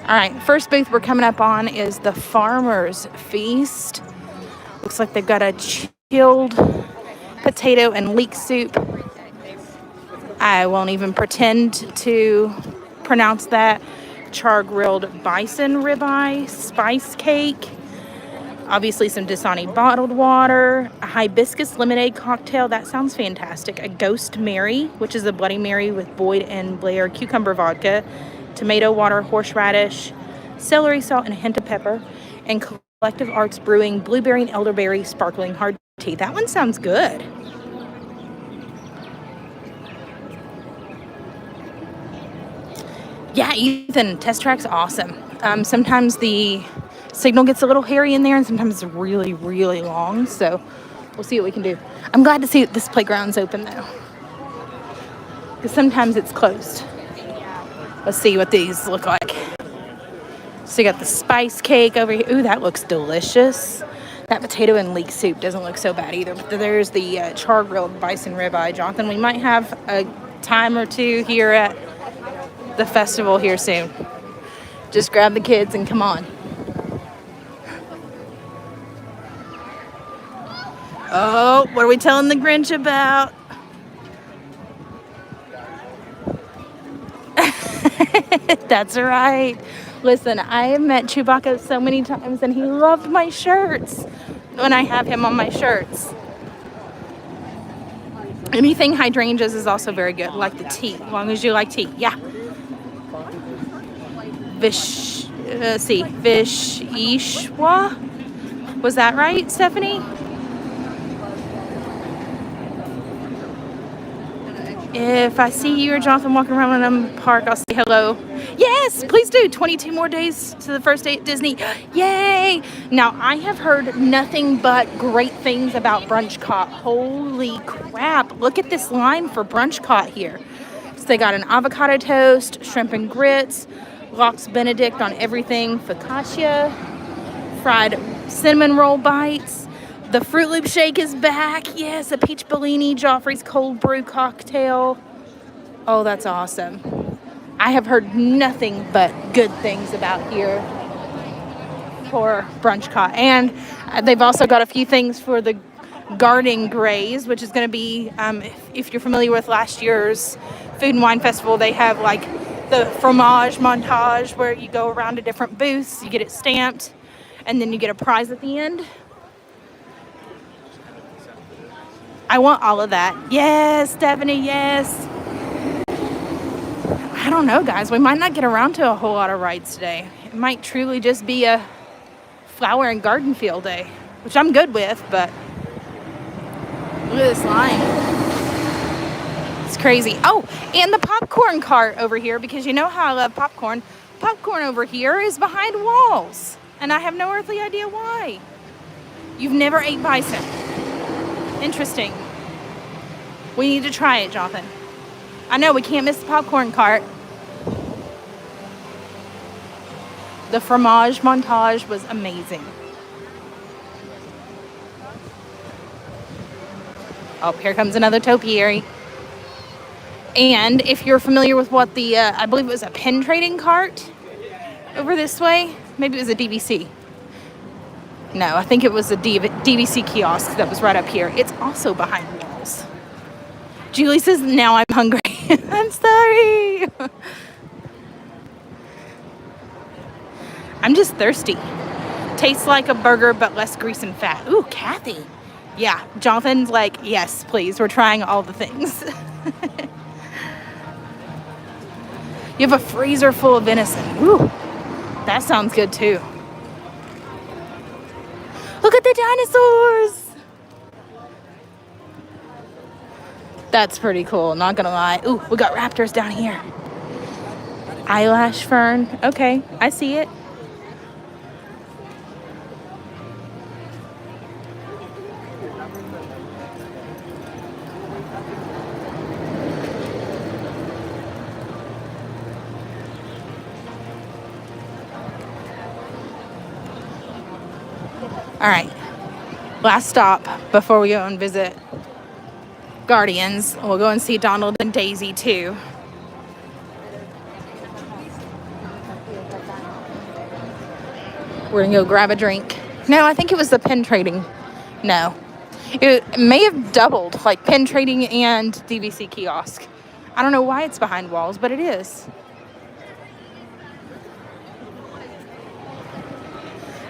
All right, first booth we're coming up on is the Farmer's Feast. Looks like they've got a chilled potato and leek soup. I won't even pretend to pronounce that. Char-grilled bison ribeye, spice cake, obviously some Dasani bottled water, a hibiscus lemonade cocktail. That sounds fantastic. A Ghost Mary, which is a Bloody Mary with Boyd and Blair cucumber vodka, tomato water, horseradish, celery salt, and a hint of pepper, and Collective Arts Brewing blueberry and elderberry sparkling hard tea. That one sounds good. Yeah, Ethan, Test Track's awesome. Sometimes the signal gets a little hairy in there, and sometimes it's really, really long. So we'll see what we can do. I'm glad to see that this playground's open, though, because sometimes it's closed. Let's see what these look like. So you got the spice cake over here. Ooh, that looks delicious. That potato and leek soup doesn't look so bad either. But there's the char-grilled bison ribeye. Jonathan, we might have a time or two here at the festival here soon. Just grab the kids and come on. Oh, what are we telling the Grinch about? That's right. Listen, I have met Chewbacca so many times, and he loved my shirts when I have him on my shirts. Anything hydrangeas is also very good, like the tea, as long as you like tea. Yeah. Vishishwa? Was that right, Stefanie? If I see you or Jonathan walking around in the park, I'll say hello. Yes, please do. 22 more days to the first day at Disney. Yay! Now, I have heard nothing but great things about Brunchcott. Holy crap. Look at this line for Brunchcott here. So they got an avocado toast, shrimp and grits, lox Benedict on everything, focaccia, fried cinnamon roll bites. The Fruit Loop shake is back. Yes, a peach Bellini, Joffrey's cold brew cocktail. Oh, that's awesome. I have heard nothing but good things about here for Brunchcott. And they've also got a few things for the Garden Grays, which is going to be, if you're familiar with last year's Food and Wine Festival, they have like the fromage montage where you go around to different booths, you get it stamped, and then you get a prize at the end. I want all of that. Yes, Stefanie, yes. I don't know, guys. We might not get around to a whole lot of rides today. It might truly just be a flower and garden field day, which I'm good with, but look at this line. It's crazy. Oh, and the popcorn cart over here, because you know how I love popcorn. Popcorn over here is behind walls, and I have no earthly idea why. You've never ate bison. Interesting. We need to try it, Jonathan. I know, we can't miss the popcorn cart. The fromage montage was amazing. Oh, here comes another topiary. And if you're familiar with what the, I believe it was a pen trading cart over this way. Maybe it was a DVC. No, I think it was a DVC kiosk that was right up here. It's also behind walls. Julie says, now I'm hungry. I'm sorry. I'm just thirsty. Tastes like a burger, but less grease and fat. Ooh, Cathy. Yeah, Jonathan's like, yes, please. We're trying all the things. You have a freezer full of venison. Ooh, that sounds good too. Look at the dinosaurs. That's pretty cool, not gonna lie. Ooh, we got raptors down here. Eyelash fern. Okay, I see it. All right, last stop before we go and visit Guardians. We'll go and see Donald and Daisy too. We're gonna go grab a drink. No, I think it was the pen trading. No, it may have doubled, like pen trading and DVC kiosk. I don't know why it's behind walls, but it is.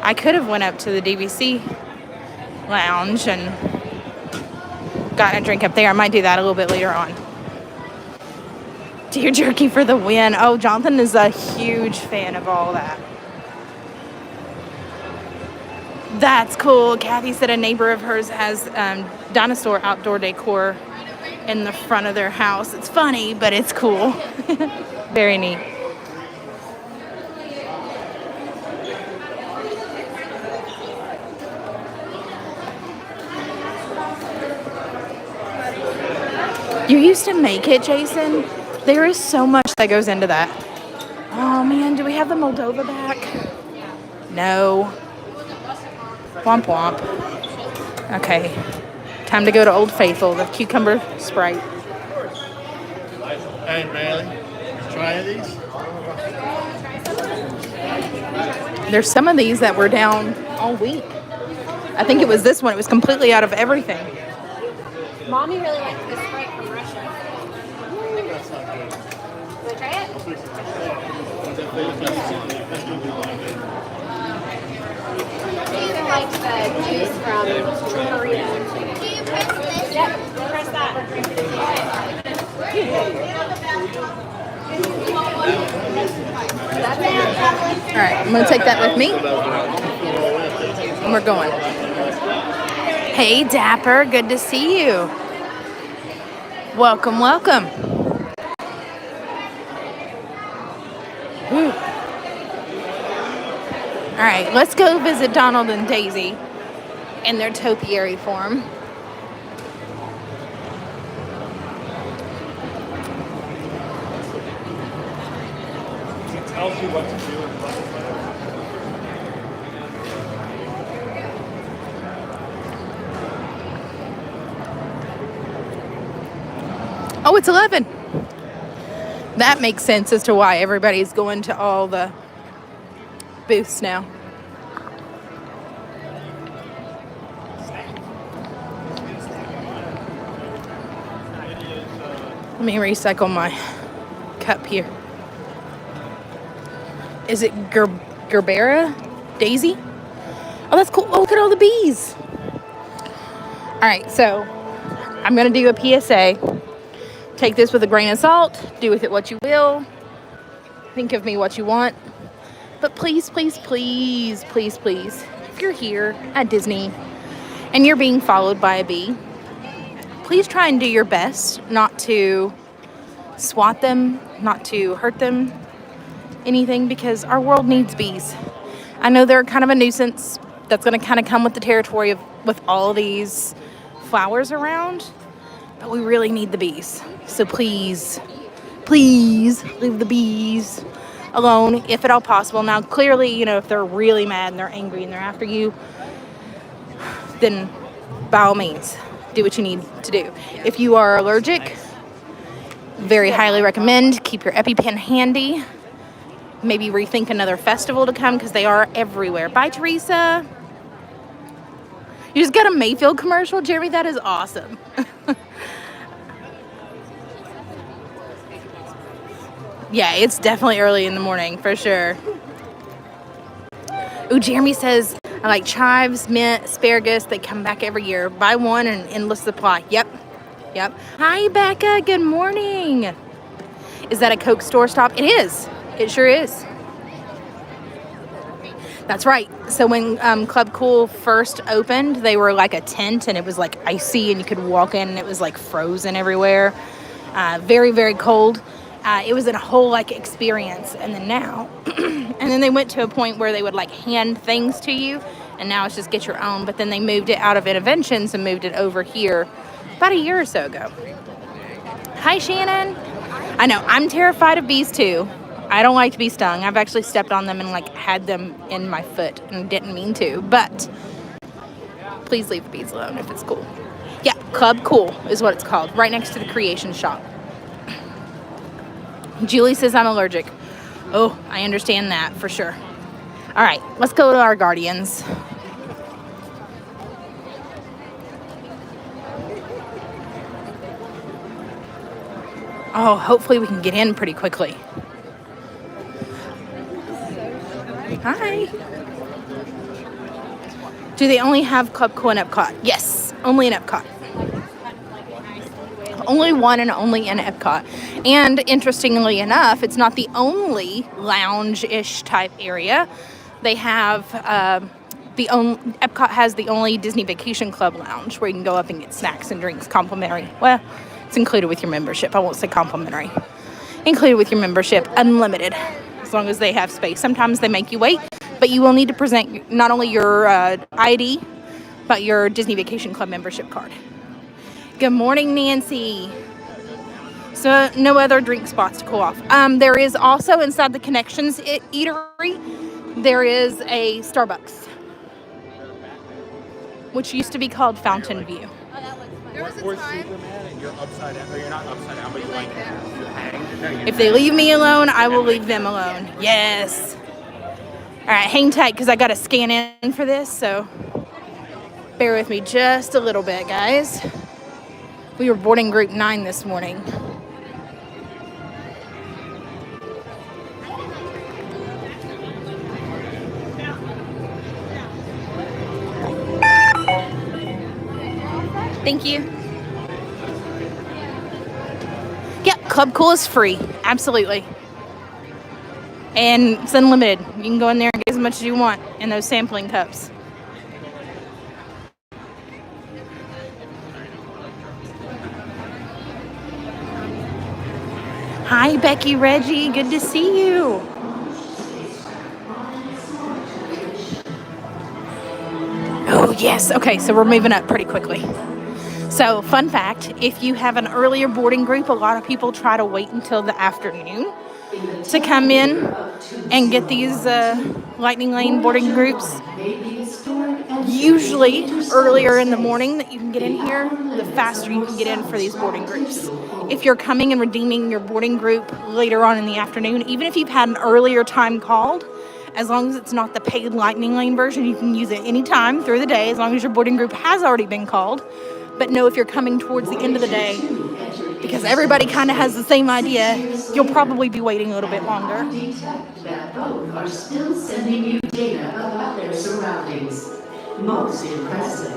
I could have went up to the DVC lounge and gotten a drink up there. I might do that a little bit later on. Deer jerky for the win. Oh, Jonathan is a huge fan of all that. That's cool. Cathy said a neighbor of hers has dinosaur outdoor decor in the front of their house. It's funny, but it's cool. Very neat. You used to make it, Jason. There is so much that goes into that. Oh man, do we have the Moldova back? No. Womp womp. Okay. Time to go to Old Faithful, the cucumber Sprite. Hey, Bailey, try these? There's some of these that were down all week. I think it was this one. It was completely out of everything. Mommy really liked this Sprite from Russia. Want to try it? She even liked the juice from Korea. Do you press this? Yep, press that. All right, I'm going to take that with me. And we're going. Hey, Dapper. Good to see you. Welcome, welcome. Whew. All right, let's go visit Donald and Daisy in their topiary form. It tells you what to do and what to do. Oh, it's 11. That makes sense as to why everybody's going to all the booths now. Let me recycle my cup here. Is it Gerbera? Daisy? Oh, that's cool. Oh, look at all the bees. All right, so I'm going to do a PSA. Take this with a grain of salt. Do with it what you will. Think of me what you want. But please, please, please, please, please, if you're here at Disney and you're being followed by a bee, please try and do your best not to swat them, not to hurt them, anything, because our world needs bees. I know they're kind of a nuisance. That's going to kind of come with the territory of with all these flowers around, but we really need the bees. So please, please leave the bees alone if at all possible. Now, clearly, you know, if they're really mad and they're angry and they're after you, then by all means, do what you need to do. If you are allergic, very highly recommend keep your EpiPen handy. Maybe rethink another festival to come because they are everywhere. Bye, Teresa. You just got a Mayfield commercial, Jeremy? That is awesome. Yeah, it's definitely early in the morning, for sure. Ooh, Jeremy says, I like chives, mint, asparagus. They come back every year. Buy one and endless supply. Yep. Hi, Becca. Good morning. Is that a Coke store stop? It is. It sure is. That's right. So when Club Cool first opened, they were like a tent and it was like icy and you could walk in and it was like frozen everywhere. Very, very cold. It was a whole like experience. And then now, and then they went to a point where they would like hand things to you, and now it's just get your own. But then they moved it out of Interventions and moved it over here about a year or so ago. Hi, Shannon. I know, I'm terrified of bees too. I don't like to be stung. I've actually stepped on them and like had them in my foot and didn't mean to, but please leave the bees alone if it's cool. Yeah, Club Cool is what it's called, right next to the Creation Shop. Julie says I'm allergic. Oh, I understand that for sure. All right, let's go to our guardians. Oh, hopefully we can get in pretty quickly. Hi. Do they only have Club Cool in Epcot? Yes, only in Epcot. Only one and only in Epcot. And interestingly enough, it's not the only lounge-ish type area. They have Epcot has the only Disney Vacation Club lounge where you can go up and get snacks and drinks complimentary. Well, it's included with your membership. I won't say complimentary. Included with your membership, unlimited, as long as they have space. Sometimes they make you wait, but you will need to present not only your ID, but your Disney Vacation Club membership card. Good morning, Nancy. So no other drink spots to cool off. There is also inside the Connections Eatery, there is a Starbucks, which used to be called Fountain View. There was a time. You're upside down, or you're not upside down, but you like you hang. If they leave me alone, I will leave them alone. Yes. All right, hang tight because I got to scan in for this, so bear with me just a little bit, guys. We were boarding group 9 this morning. Thank you. Yeah, Club Cool is free. Absolutely. And it's unlimited. You can go in there and get as much as you want in those sampling cups. Hi, Becky Reggie. Good to see you. Oh, yes. Okay, so we're moving up pretty quickly. So, fun fact, if you have an earlier boarding group, a lot of people try to wait until the afternoon to come in and get these Lightning Lane boarding groups. Usually earlier in the morning that you can get in here, the faster you can get in for these boarding groups. If you're coming and redeeming your boarding group later on in the afternoon, even if you've had an earlier time called, as long as it's not the paid Lightning Lane version, you can use it anytime through the day as long as your boarding group has already been called. But know if you're coming towards the end of the day, because everybody kind of has the same idea, you'll probably be waiting a little bit longer. Detect that both are still sending you data about their surroundings. Most impressive.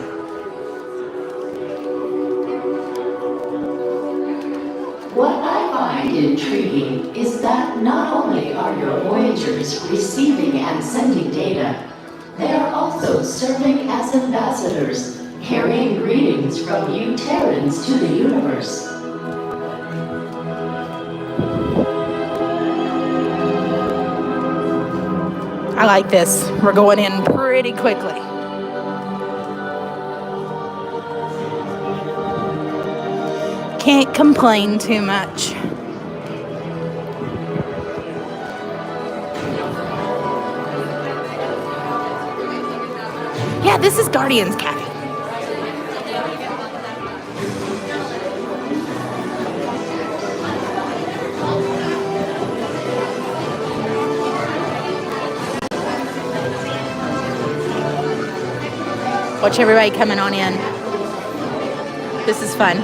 What I find intriguing is that not only are your Voyagers receiving and sending data, they are also serving as ambassadors, carrying greetings from you Terrans to the universe. I like this. We're going in pretty quickly. Can't complain too much. Yeah, this is Guardians, Cathy. Watch everybody coming on in. This is fun.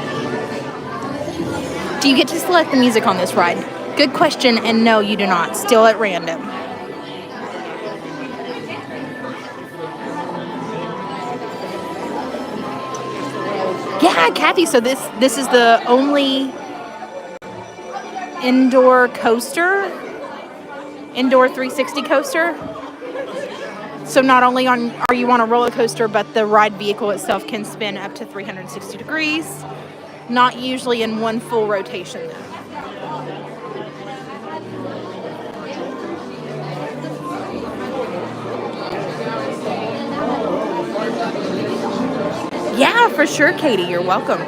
Do you get to select the music on this ride? Good question, and no, you do not. Still at random. Yeah, Cathy, so this is the only indoor 360 coaster. So not only are you on a roller coaster, but the ride vehicle itself can spin up to 360 degrees. Not usually in one full rotation though. Yeah, for sure, Katie. You're welcome.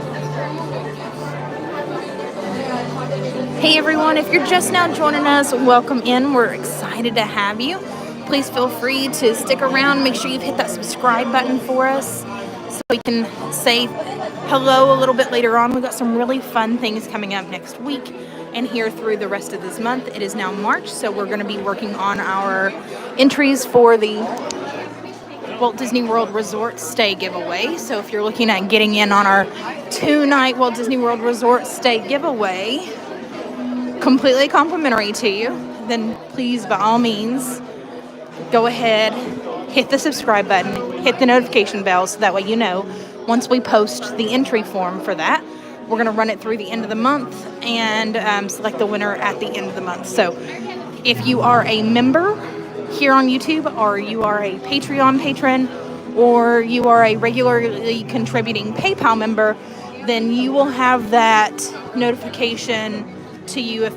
Hey everyone, if you're just now joining us, welcome in. We're excited to have you. Please feel free to stick around. Make sure you've hit that subscribe button for us so we can say hello a little bit later on. We've got some really fun things coming up next week and here through the rest of this month. It is now March, so we're going to be working on our entries for the Walt Disney World Resort Stay giveaway. So if you're looking at getting in on our 2-night Walt Disney World Resort Stay giveaway, completely complimentary to you, then please, by all means, go ahead, hit the subscribe button, hit the notification bell so that way you know once we post the entry form for that. We're going to run it through the end of the month and select the winner at the end of the month. So if you are a member here on YouTube, or you are a Patreon patron, or you are a regularly contributing PayPal member, then you will have that notification to you a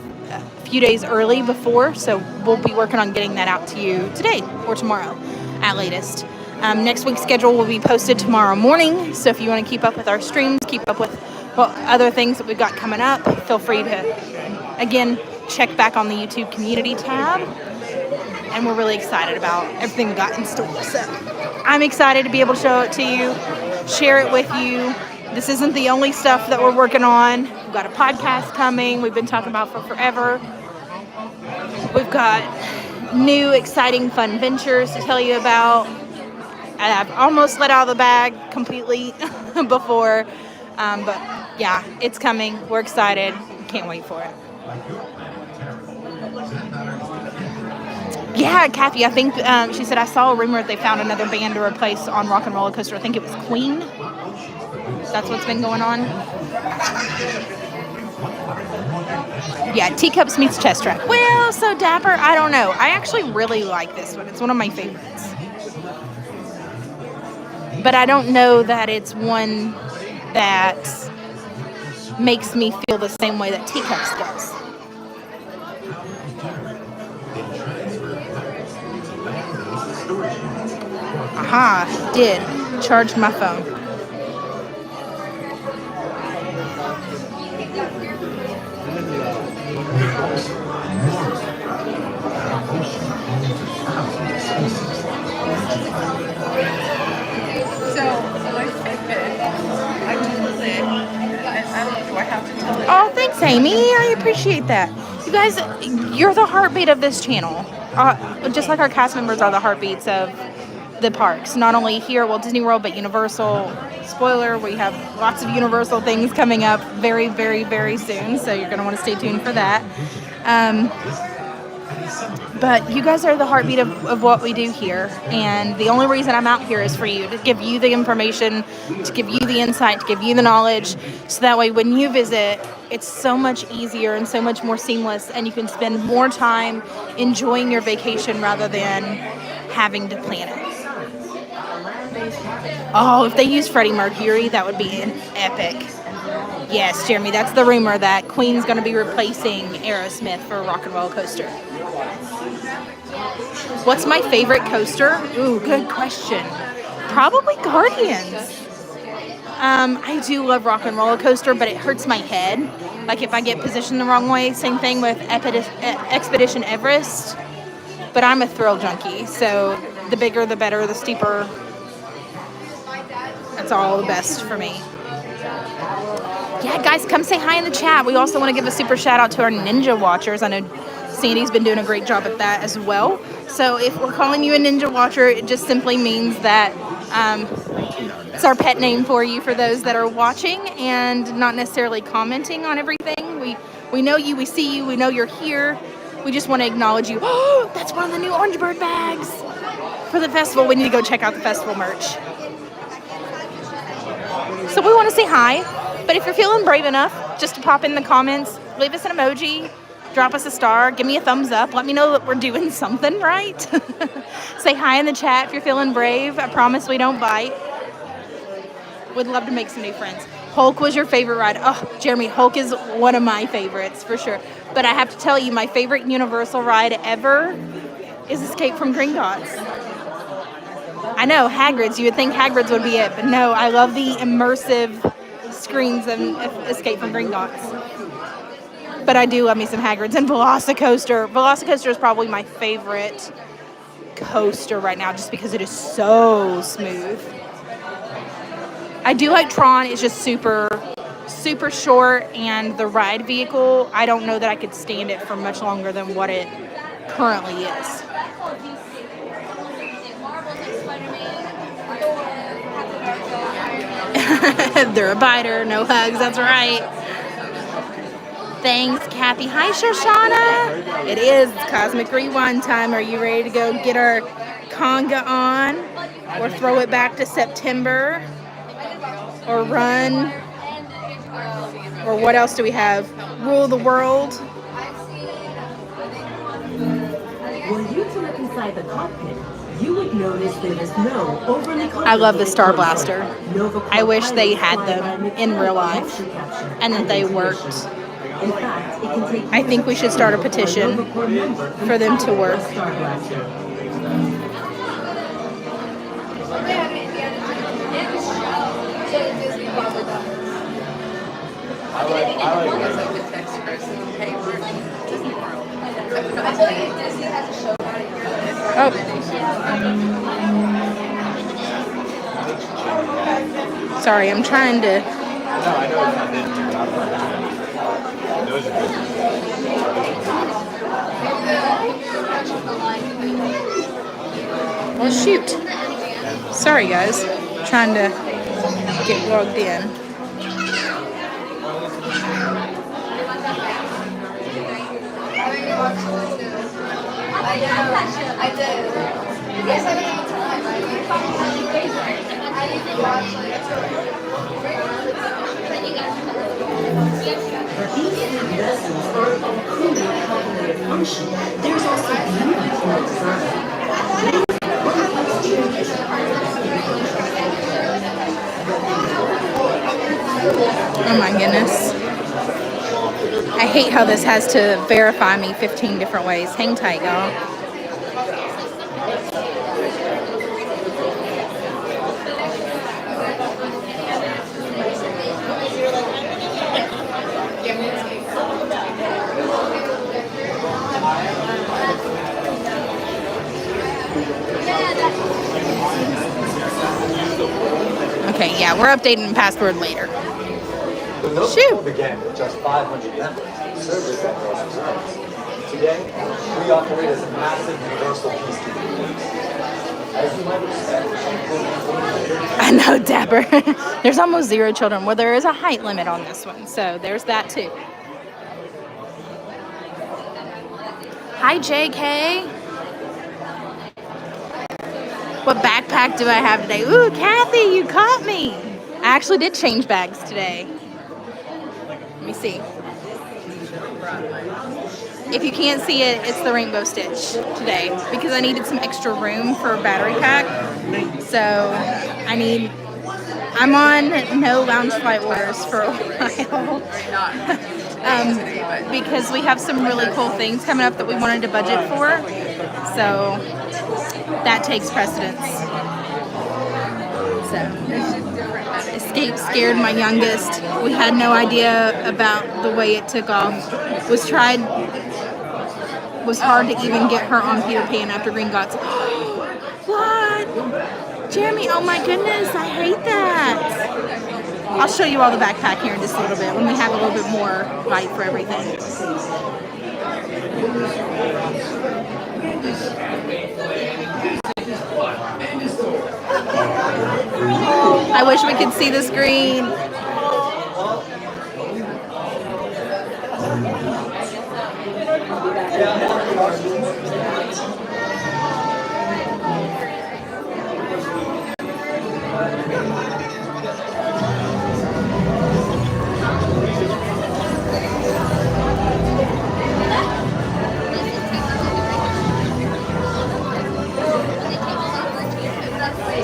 few days early before. So we'll be working on getting that out to you today or tomorrow at latest. Next week's schedule will be posted tomorrow morning. So if you want to keep up with our streams, keep up with other things that we've got coming up, feel free to, again, check back on the YouTube community tab. And we're really excited about everything we got in store. So I'm excited to be able to show it to you, share it with you. This isn't the only stuff that we're working on. We've got a podcast coming we've been talking about for forever. We've got new, exciting, fun ventures to tell you about. I've almost let out of the bag completely before. But yeah, it's coming. We're excited. Can't wait for it. Yeah, Cathy, I think she said I saw a rumor that they found another band to replace on Rock and Roller Coaster. I think it was Queen. That's what's been going on. Yeah, Teacups meets Chest Track. Well, so dapper, I don't know. I actually really like this one. It's one of my favorites. But I don't know that it's one that makes me feel the same way that Teacups does. Aha, did. Charged my phone. Oh, thanks, Amy. I appreciate that. You guys, you're the heartbeat of this channel. Just like our cast members are the heartbeats of the parks. Not only here at Walt Disney World, but Universal. Spoiler, we have lots of Universal things coming up very, very, very soon. So you're going to want to stay tuned for that. But you guys are the heartbeat of what we do here. And the only reason I'm out here is for you, to give you the information, to give you the insight, to give you the knowledge. So that way when you visit, it's so much easier and so much more seamless. And you can spend more time enjoying your vacation rather than having to plan it. Oh, if they use Freddie Mercury, that would be an epic. Yes, Jeremy, that's the rumor that Queen's going to be replacing Aerosmith for Rock and Roller Coaster. What's my favorite coaster? Ooh, good question. Probably Guardians. I do love Rock and Roller Coaster, but it hurts my head. Like if I get positioned the wrong way. Same thing with Expedition Everest. But I'm a thrill junkie, so the bigger, the better, the steeper. That's all the best for me. Yeah, guys, come say hi in the chat. We also want to give a super shout out to our Ninja Watchers. I know Sandy's been doing a great job at that as well. So if we're calling you a Ninja Watcher, it just simply means that it's our pet name for you, for those that are watching and not necessarily commenting on everything. We know you, we see you, we know you're here. We just want to acknowledge you. Oh, that's one of the new Orange Bird bags for the festival. We need to go check out the festival merch. So we want to say hi, but if you're feeling brave enough just to pop in the comments, leave us an emoji, drop us a star, give me a thumbs up, let me know that we're doing something right. Say hi in the chat if you're feeling brave. I promise we don't bite. Would love to make some new friends. Hulk was your favorite ride. Oh, Jeremy, Hulk is one of my favorites for sure. But I have to tell you, my favorite Universal ride ever is Escape from Gringotts. I know, Hagrid's. You would think Hagrid's would be it, but no, I love the immersive screens of Escape from Gringotts. But I do love me some Hagrid's and Velocicoaster. Velocicoaster is probably my favorite coaster right now just because it is so smooth. I do like Tron. It's just super short, and the ride vehicle, I don't know that I could stand it for much longer than what it currently is. They're a biter, no hugs, that's right. Thanks, Cathy. Hi, Shoshauna. It is Cosmic Rewind time. Are you ready to go get our conga on? Or throw it back to September? Or run? Or what else do we have? Rule the world? Were you to look inside the cockpit, you would notice there is no overly I love the Star Blaster. I wish they had them in real life and that they worked. In fact, it can take I think we should start a petition for them to work. Oh. Sorry, I'm trying to. No, I know it's not this. Those are good. Well, shoot. Sorry, guys. Trying to get logged in. I did. Yes, I did all the time. I didn't watch vessels are including calculated function. There's also beauty for observing. Oh my goodness. I hate how this has to verify me 15 different ways. Hang tight, y'all. Yeah, we're updating the password later. The note Shoot. began with just 500 members, servers at most resorts. Today, we operate as a massive universal peacekeeping force. As you might expect, I know, Dapper. There's almost 0 children. Well, there is a height limit on this one, so there's that too. Hi, JK. What backpack do I have today? Ooh, Cathy, you caught me. I actually did change bags today. Let me see. If you can't see it, it's the rainbow stitch today because I needed some extra room for a battery pack. So I'm on no lounge flight orders for a while. Because we have some really cool things coming up that we wanted to budget for. So that takes precedence. So escape scared my youngest. We had no idea about the way it took off. Was hard to even get her on Peter Pan after Gringotts. What? Jeremy, oh my goodness, I hate that. I'll show you all the backpack here in just a little bit when we have a little bit more light for everything. I wish we could see the screen.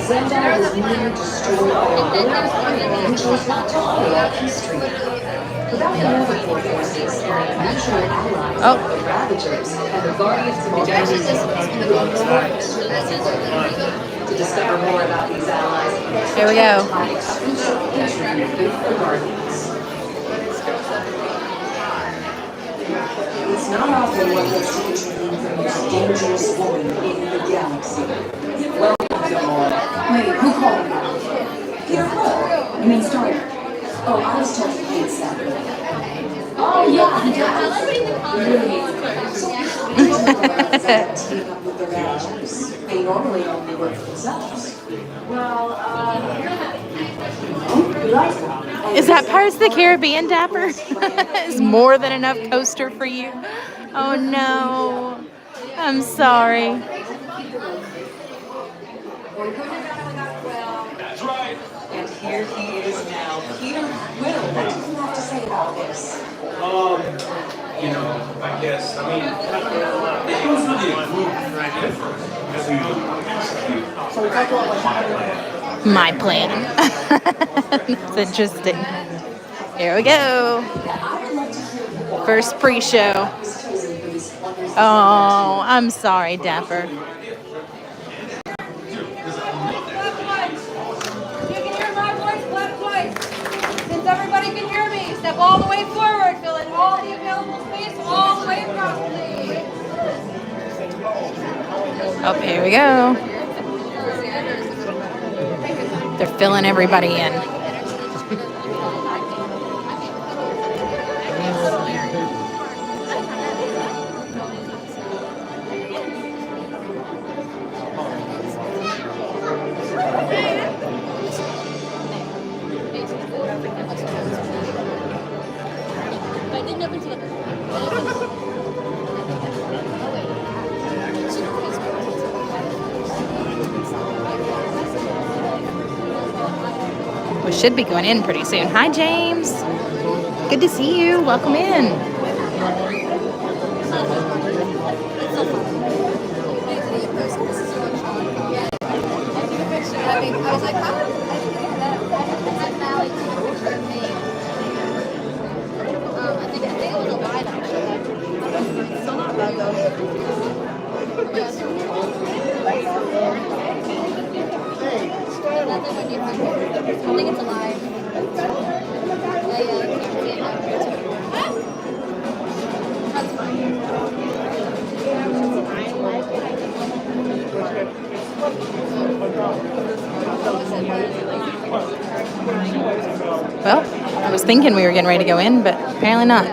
Zendar was nearly destroyed by a war which was not taught about history. Without the overlord forces, natural allies like the Ravagers and the Guardians of the Galaxy to discover more about these allies, here we go. my exclusive interview with the Guardians. It's not often one gets to interview the most dangerous woman in the galaxy. Wait, who called you? Peter Paul. You mean Starter? Oh, I was told to hate Saturday. Oh, yeah, he does. Really? So team up with the Ravagers. They normally only work for themselves. Well, you like that? Is that Pirates of the Caribbean, Dapper? Is more than enough coaster for you? Oh no. I'm sorry. That's right. And here he is now. Peter Whittle, what do you have to say about this? I guess, it was really a group right at first. So we talked about My plan. It's interesting. Here we go. First pre-show. Oh, I'm sorry, Dapper. Everybody can hear me. Step all the way forward. Fill in all the available space all the way across, please. Oh, here we go. They're filling everybody in. We should be going in pretty soon. Hi, James. Good to see you. Welcome in. I was like, how? I think it was a live actually. It's still not bad though. I think it's alive. That's fine. was thinking we were getting ready to go in, but apparently not.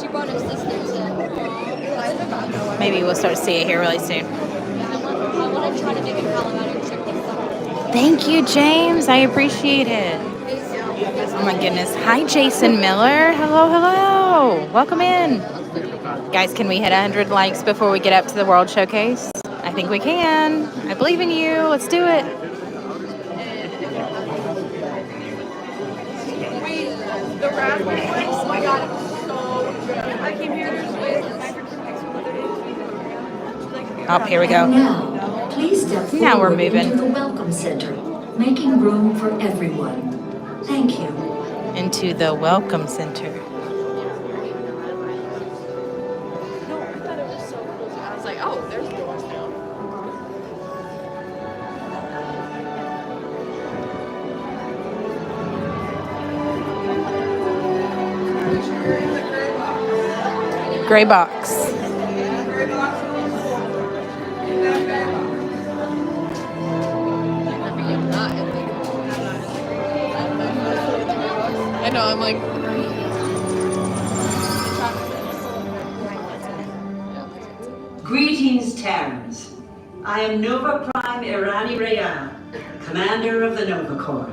She brought her sister to. Maybe we'll start to see it here really soon. I want to try to do the Colorado trip this summer. Thank you, James. I appreciate it. Oh my goodness. Hi, Jason Miller. Hello, hello. Welcome in. Guys, can we hit 100 likes before we get up to the World Showcase? I think we can. I believe in you. Let's do it. The raspberry slice, oh my god, it was so good. I came here, there's Oh, here we go. Now, please step forward Now we're moving. into the Welcome Center, making room for everyone. Thank you. Into the Welcome Center. No, I thought it was so cool. I was like, oh, there's doors now. Gray box. I know, I'm like. Greetings, Terrans. I am Nova Prime Irani Rayal, Commander of the Nova Corps.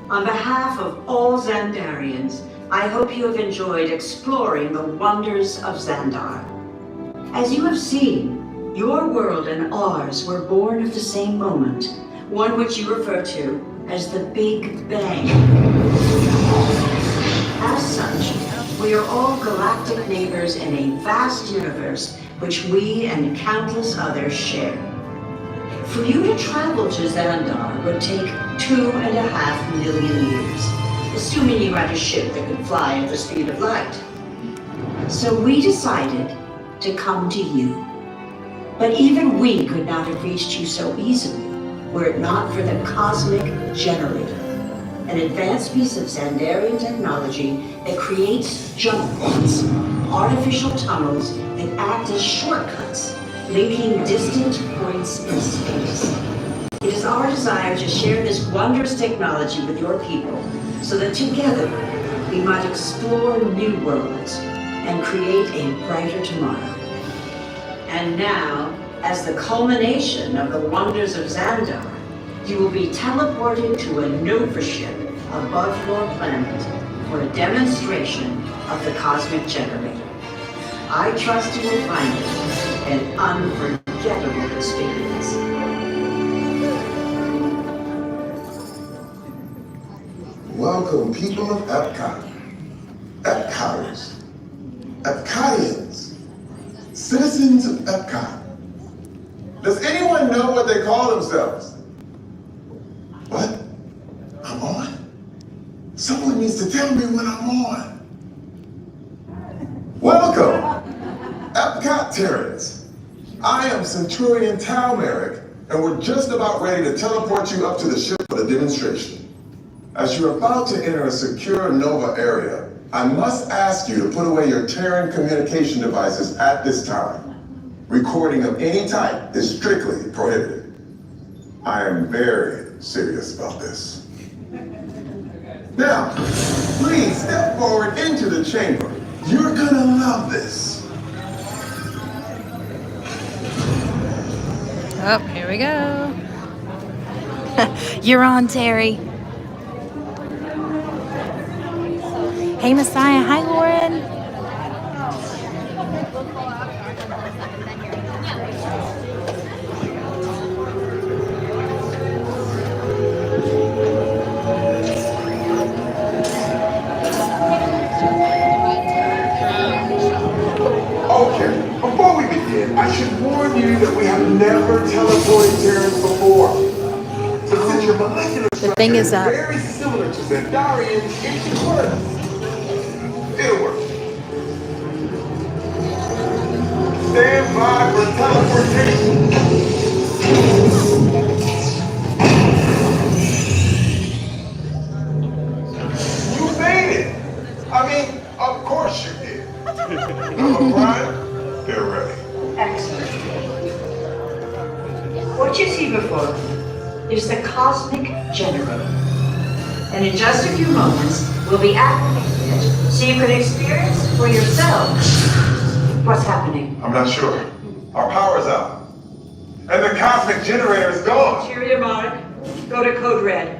On behalf of all Xandarians, I hope you have enjoyed exploring the wonders of Xandar. As you have seen, your world and ours were born of the same moment, one which you refer to as the Big Bang. As such, we are all galactic neighbors in a vast universe which we and countless others share. For you to travel to Xandar would take 2.5 million years, assuming you had a ship that could fly at the speed of light. So we decided to come to you. But even we could not have reached you so easily were it not for the Cosmic Generator, an advanced piece of Xandarian technology that creates jump points, artificial tunnels that act as shortcuts, linking distant points in space. It is our desire to share this wondrous technology with your people so that together we might explore new worlds and create a brighter tomorrow. And now, as the culmination of the wonders of Xandar, you will be teleported to a Nova ship above your planet for a demonstration of the Cosmic Generator. I trust you will find it an unforgettable experience. Welcome, people of Epcot, Epcoters, Epcotians, citizens of Epcot. Does anyone know what they call themselves? What? I'm on? Someone needs to tell me when I'm on. Welcome, Epcot Terrans. I am Centurion Talmeric, and we're just about ready to teleport you up to the ship for the demonstration. As you're about to enter a secure Nova area, I must ask you to put away your Terran communication devices at this time. Recording of any type is strictly prohibited. I am very serious about this. Now, please step forward into the chamber. You're gonna love this. Oh, here we go. You're on, Terry. Hey, Messiah. Hi, Lauren. Okay, before we begin, I should warn you that we have never teleported Terrans before. But since your molecular The thing is up. very similar to Xandarians, it should work. It'll work. Stand by for teleportation. You made it. I mean, of course you did. Number Prime, they're ready. Excellent. What you see before you is the Cosmic Generator. And in just a few moments, we'll be activating it so you can experience for yourself what's happening. I'm not sure. Our power's out. And the cosmic generator is gone. Cheerio, Monarch. Go to Code Red.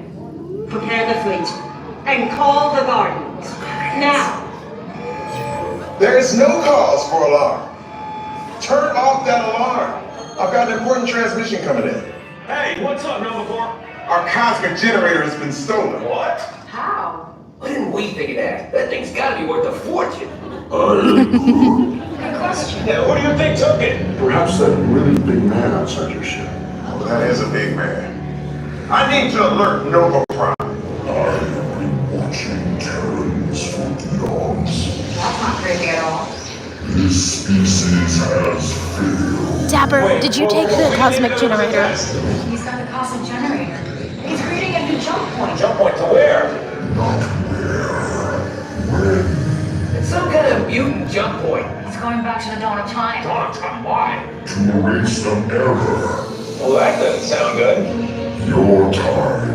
Prepare the fleet. And call the Guardians. Now. There is no cause for alarm. Turn off that alarm. I've got an important transmission coming in. Hey, what's up, Nova Corps? Our cosmic generator has been stolen. What? How? Why didn't we figure that? That thing's gotta be worth a fortune. Good question. Yeah, who do you think took it? Perhaps that really big man outside your ship. Oh, that is a big man. I need to alert Nova Prime. That's not crazy at all. Dapper, did you take the cosmic generator? He's got the cosmic generator. He's creating a new jump point. Jump point to where? It's some kind of mutant jump point. He's going back to the dawn of time. Dawn of time, why? To erase some error. Well, that doesn't sound good. Your time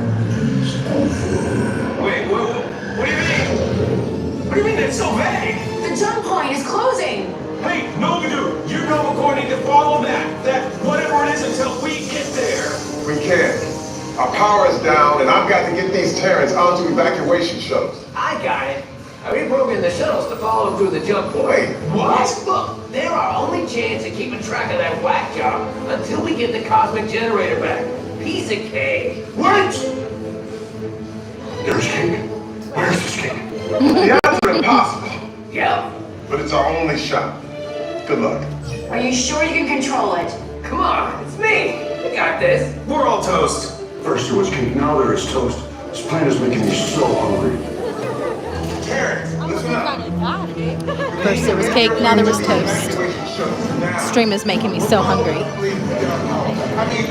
is over. Wait, what do you mean? What do you mean that's so vague? The jump point is closing. Hey, Nova Dude, you know we're going to follow that whatever it is until we get there. We can't. Our power is down, and I've got to get these Terrans onto evacuation shuttles. I got it. I reprogrammed the shuttles to follow through the jump point. Wait, what? Look, they're our only chance of keeping track of that whack job until we get the cosmic generator back. Piece of cake. What? There's cake. Where's this cake? The odds are impossible, Yep. but it's our only shot. Good luck. Are you sure you can control it? Come on, it's me. We got this. We're all toast. First there was cake, now there is toast. This plan is making me so hungry. Terrans, listen up. First there was cake, now there was toast. Stream is making me so hungry. I mean,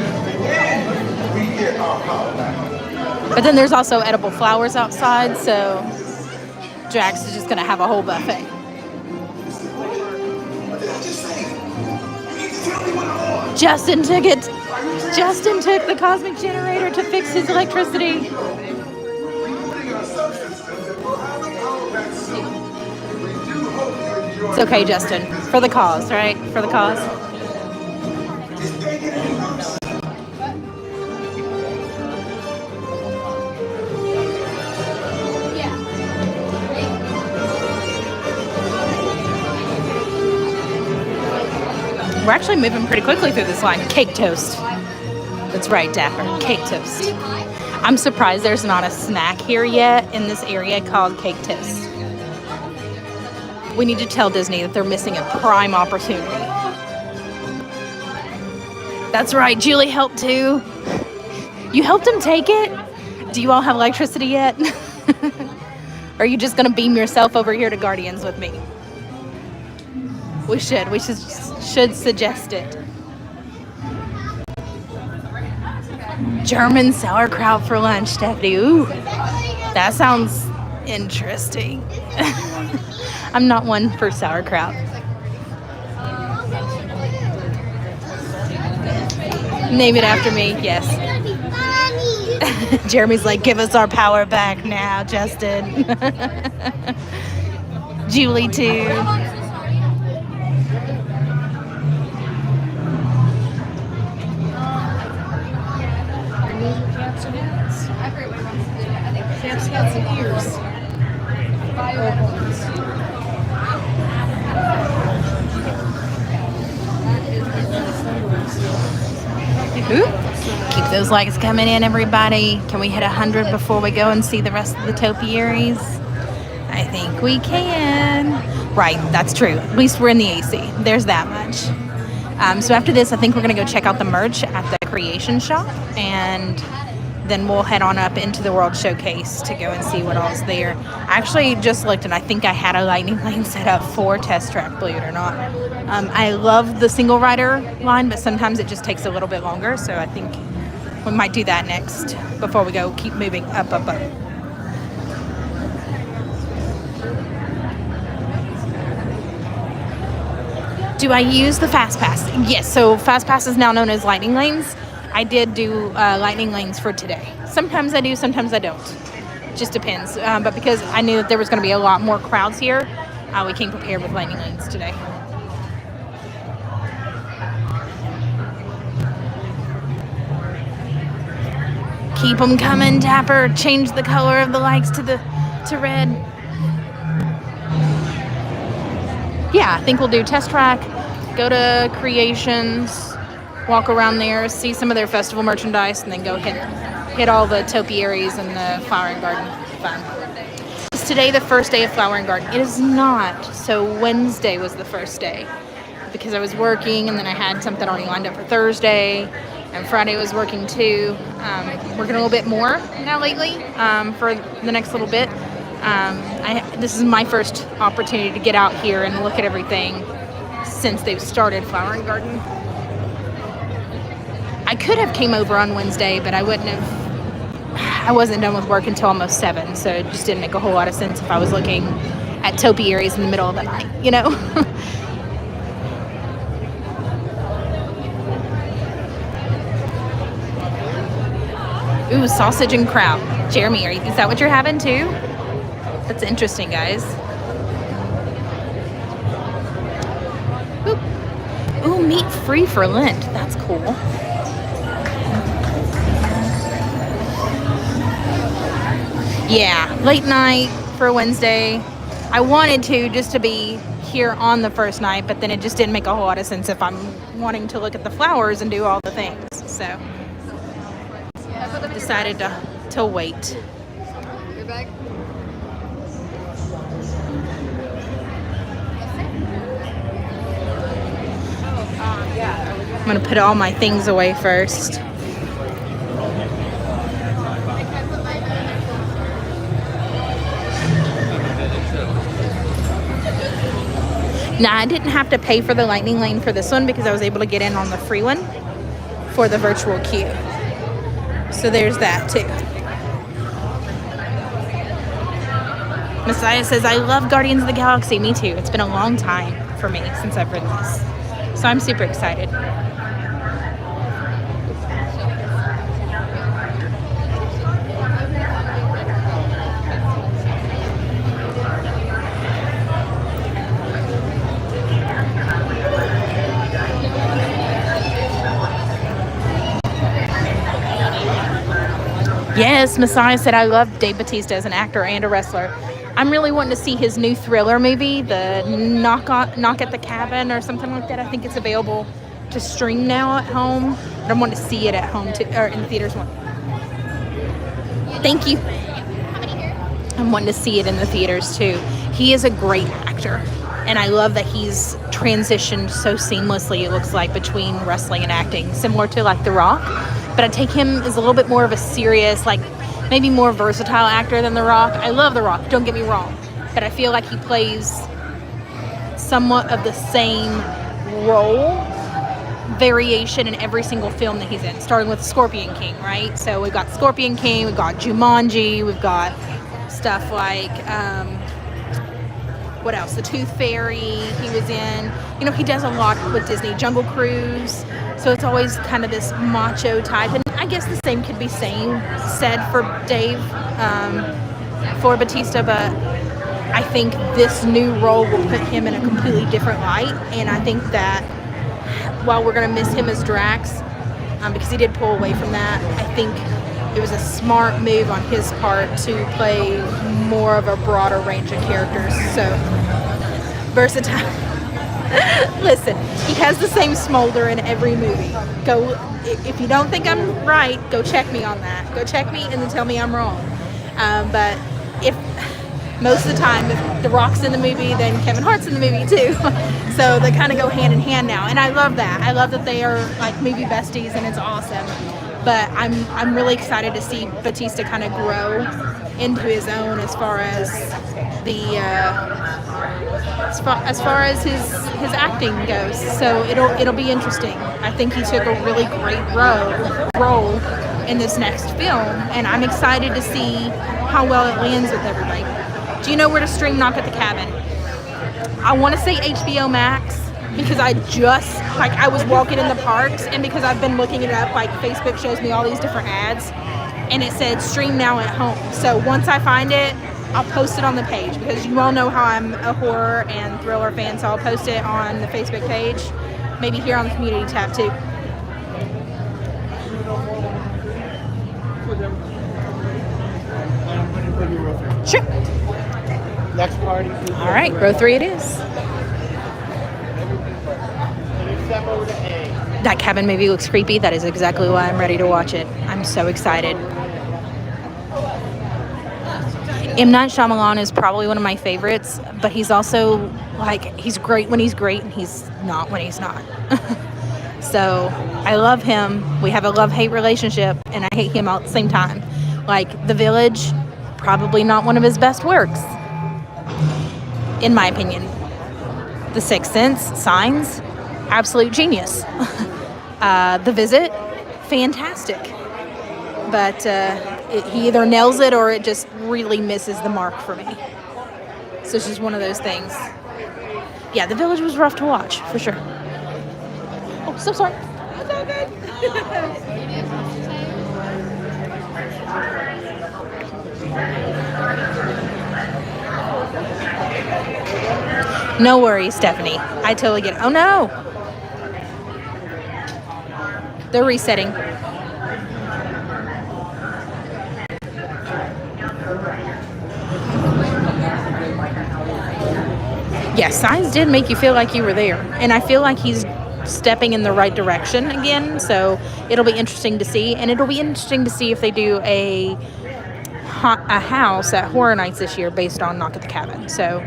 when we get our power back. But then there's also edible flowers outside, so Jax is just gonna have a whole buffet. Justin took it. Justin took the cosmic generator to fix his electricity. It's okay, Justin. For the cause, right? For the cause. We're actually moving pretty quickly through this line. Cake toast. That's right, Dapper. Cake toast. I'm surprised there's not a snack here yet in this area called cake toast. We need to tell Disney that they're missing a prime opportunity. That's right, Julie helped too. You helped him take it? Do you all have electricity yet? Or are you just gonna beam yourself over here to Guardians with me? We should suggest it. German sauerkraut for lunch, Stefanie. Ooh, that sounds interesting. I'm not one for sauerkraut. Name it after me, yes. Jeremy's like, give us our power back now, Justin. Julie too. Cam's got some ears. Keep those likes coming in, everybody. Can we hit 100 before we go and see the rest of the topiaries? I think we can. Right, that's true. At least we're in the AC. There's that much. So after this, I think we're going to go check out the merch at the Creation Shop, and then we'll head on up into the World Showcase to go and see what all's there. I actually just looked, and I think I had a lightning lane set up for Test Track, believe it or not. I love the single rider line, but sometimes it just takes a little bit longer, so I think we might do that next before we go keep moving up. Do I use the Fast Pass? Yes, so Fast Pass is now known as lightning lanes. I did do lightning lanes for today. Sometimes I do, sometimes I don't. Just depends. But because I knew that there was going to be a lot more crowds here, we came prepared with lightning lanes today. Keep them coming, Dapper. Change the color of the lights to red. Yeah, I think we'll do test track, go to Creations, walk around there, see some of their festival merchandise, and then go hit all the topiaries and the flower and garden fun. Is today the first day of flower and garden? It is not. So Wednesday was the first day because I was working, and then I had something already lined up for Thursday. And Friday was working too. Working a little bit more now lately for the next little bit. This is my first opportunity to get out here and look at everything since they've started Flower and Garden. I could have came over on Wednesday, but I wasn't done with work until almost 7, so it just didn't make a whole lot of sense if I was looking at topiaries in the middle of the night, you know? Ooh, sausage and kraut. Jeremy, is that what you're having too? That's interesting, guys. Ooh, meat free for Lent. That's cool. Yeah, late night for Wednesday. I wanted to just to be here on the first night, but then it just didn't make a whole lot of sense if I'm wanting to look at the flowers and do all the things. So decided to wait. Your bag? I'm gonna put all my things away first. Now, I didn't have to pay for the lightning lane for this one because I was able to get in on the free one for the virtual queue. So there's that too. Messiah says, I love Guardians of the Galaxy. Me too. It's been a long time for me since I've read this. So I'm super excited. Yes, Messiah said, I love Dave Bautista as an actor and a wrestler. I'm really wanting to see his new thriller movie, the Knock at the Cabin or something like that. I think it's available to stream now at home. But I'm wanting to see it at home too, or in theaters. Thank you. I'm wanting to see it in the theaters too. He is a great actor. And I love that he's transitioned so seamlessly, it looks like, between wrestling and acting, similar to like The Rock. But I take him as a little bit more of a serious, like maybe more versatile actor than The Rock. I love The Rock, don't get me wrong. But I feel like he plays somewhat of the same role variation in every single film that he's in, starting with Scorpion King, right? So we've got Scorpion King, we've got Jumanji, we've got stuff like, what else? The Tooth Fairy he was in. You know, he does a lot with Disney. Jungle Cruise. So it's always kind of this macho type. And I guess the same could be said for Dave, for Bautista. But I think this new role will put him in a completely different light. And I think that while we're going to miss him as Drax, because he did pull away from that, I think it was a smart move on his part to play more of a broader range of characters. So versatile. Listen, he has the same smolder in every movie. Go, if you don't think I'm right, go check me on that. Go check me and then tell me I'm wrong. But if most of the time, if The Rock's in the movie, then Kevin Hart's in the movie too. So they kind of go hand in hand now, and I love that. I love that they are like movie besties, and it's awesome. But I'm really excited to see Bautista kind of grow into his own as far as the as far as his acting goes. So it'll be interesting. I think he took a really great role in this next film, and I'm excited to see how well it lands with everybody. Do you know where to stream Knock at the Cabin? I want to say HBO Max, because I was walking in the parks, and because I've been looking it up, like Facebook shows me all these different ads, and it said stream now at home. So once I find it, I'll post it on the page, because you all know how I'm a horror and thriller fan, so I'll post it on the Facebook page, maybe here on the community tab too. Sure. Next party. All right, row 3 it is. Step over to A. That cabin movie looks creepy. That is exactly why I'm ready to watch it. I'm so excited. M. Night Shyamalan is probably one of my favorites, but he's also, like, he's great when he's great and he's not when he's not. So I love him. We have a love-hate relationship, and I hate him all at the same time. Like, The Village, probably not one of his best works, in my opinion. The Sixth Sense, Signs, absolute genius. The Visit, fantastic. But he either nails it or it just really misses the mark for me. So it's just one of those things. Yeah, The Village was rough to watch, for sure. Oh, so sorry. That's all good. No worries, Stefanie. I totally get it. Oh, no. They're resetting. Yeah, Signs did make you feel like you were there. And I feel like he's stepping in the right direction again. So it'll be interesting to see. And it'll be interesting to see if they do a house at Horror Nights this year based on Knock at the Cabin. So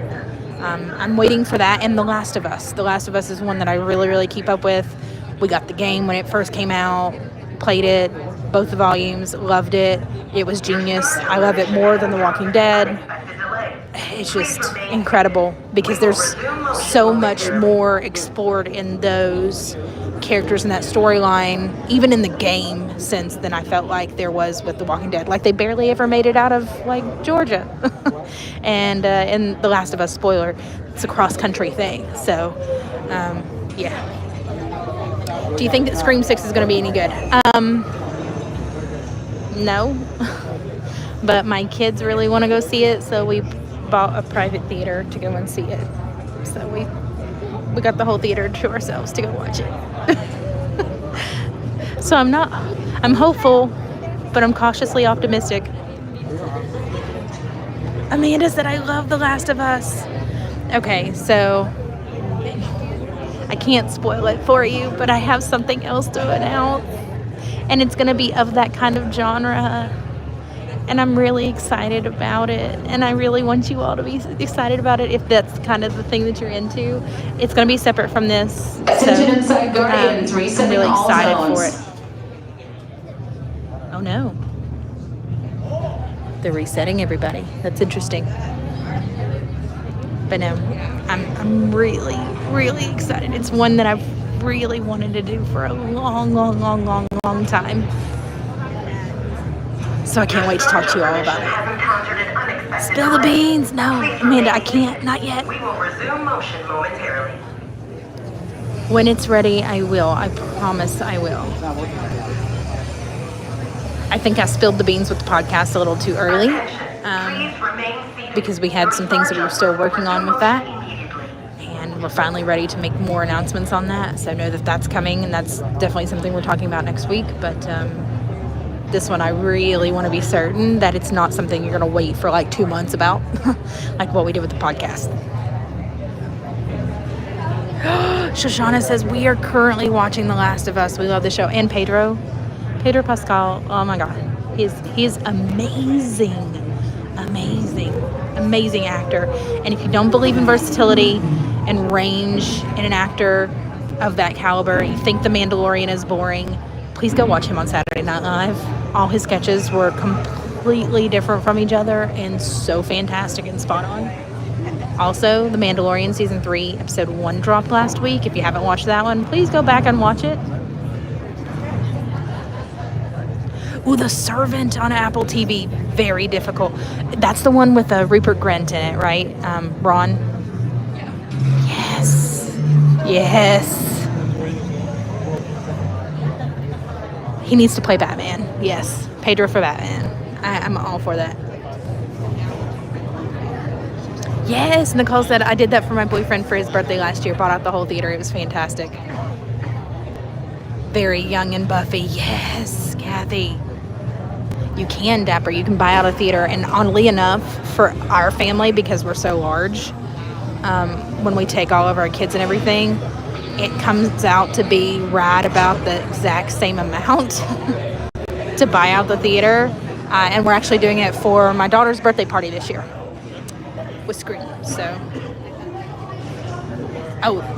I'm waiting for that. And The Last of Us. The Last of Us is one that I really, really keep up with. We got the game when it first came out, played it, both the volumes, loved it. It was genius. I love it more than The Walking Dead. It's just incredible because there's so much more explored in those characters in that storyline, even in the game sense, than I felt like there was with The Walking Dead. Like, they barely ever made it out of, like, Georgia. And in The Last of Us, spoiler, it's a cross-country thing. So, yeah. Do you think that Scream 6 is going to be any good? No. But my kids really want to go see it, so we bought a private theater to go and see it. So we got the whole theater to ourselves to go watch it. So I'm hopeful, but I'm cautiously optimistic. Amanda said, I love The Last of Us. Okay, so I can't spoil it for you, but I have something else to announce. And it's going to be of that kind of genre. And I'm really excited about it. And I really want you all to be excited about it if that's kind of the thing that you're into. It's going to be separate from this. Attention inside Guardians, I'm resetting really all excited zones. for it. Oh no. They're resetting everybody. That's interesting. But no, I'm really, really excited. It's one that I've really wanted to do for a long time. So I can't wait to talk to you all about it. Spill the beans. No, Amanda, I can't. Not yet. We will resume motion momentarily. When it's ready, I will. I promise I will. I think I spilled the beans with the podcast a little too early because we had some things that we were still working on with that. And we're finally ready to make more announcements on that. So I know that that's coming, and that's definitely something we're talking about next week. But this one, I really want to be certain that it's not something you're going to wait for like 2 months about, like what we did with the podcast. Shoshana says, we are currently watching The Last of Us. We love the show. And Pedro Pascal, oh my God. He's amazing. Amazing actor. And if you don't believe in versatility and range in an actor of that caliber, you think The Mandalorian is boring, please go watch him on Saturday Night Live. All his sketches were completely different from each other and so fantastic and spot on. Also, The Mandalorian Season 3, Episode 1 dropped last week. If you haven't watched that one, please go back and watch it. Ooh, The Servant on Apple TV. Very difficult. That's the one with Rupert Grint in it, right? Ron? Yes. He needs to play Batman. Yes. Pedro for Batman. I'm all for that. Yes, Nicole said I did that for my boyfriend for his birthday last year. Bought out the whole theater. It was fantastic. Very young and Buffy. Yes, Cathy. You can, Dapper. You can buy out a theater. And oddly enough, for our family, because we're so large, when we take all of our kids and everything, it comes out to be right about the exact same amount to buy out the theater. And we're actually doing it for my daughter's birthday party this year with Scream. So,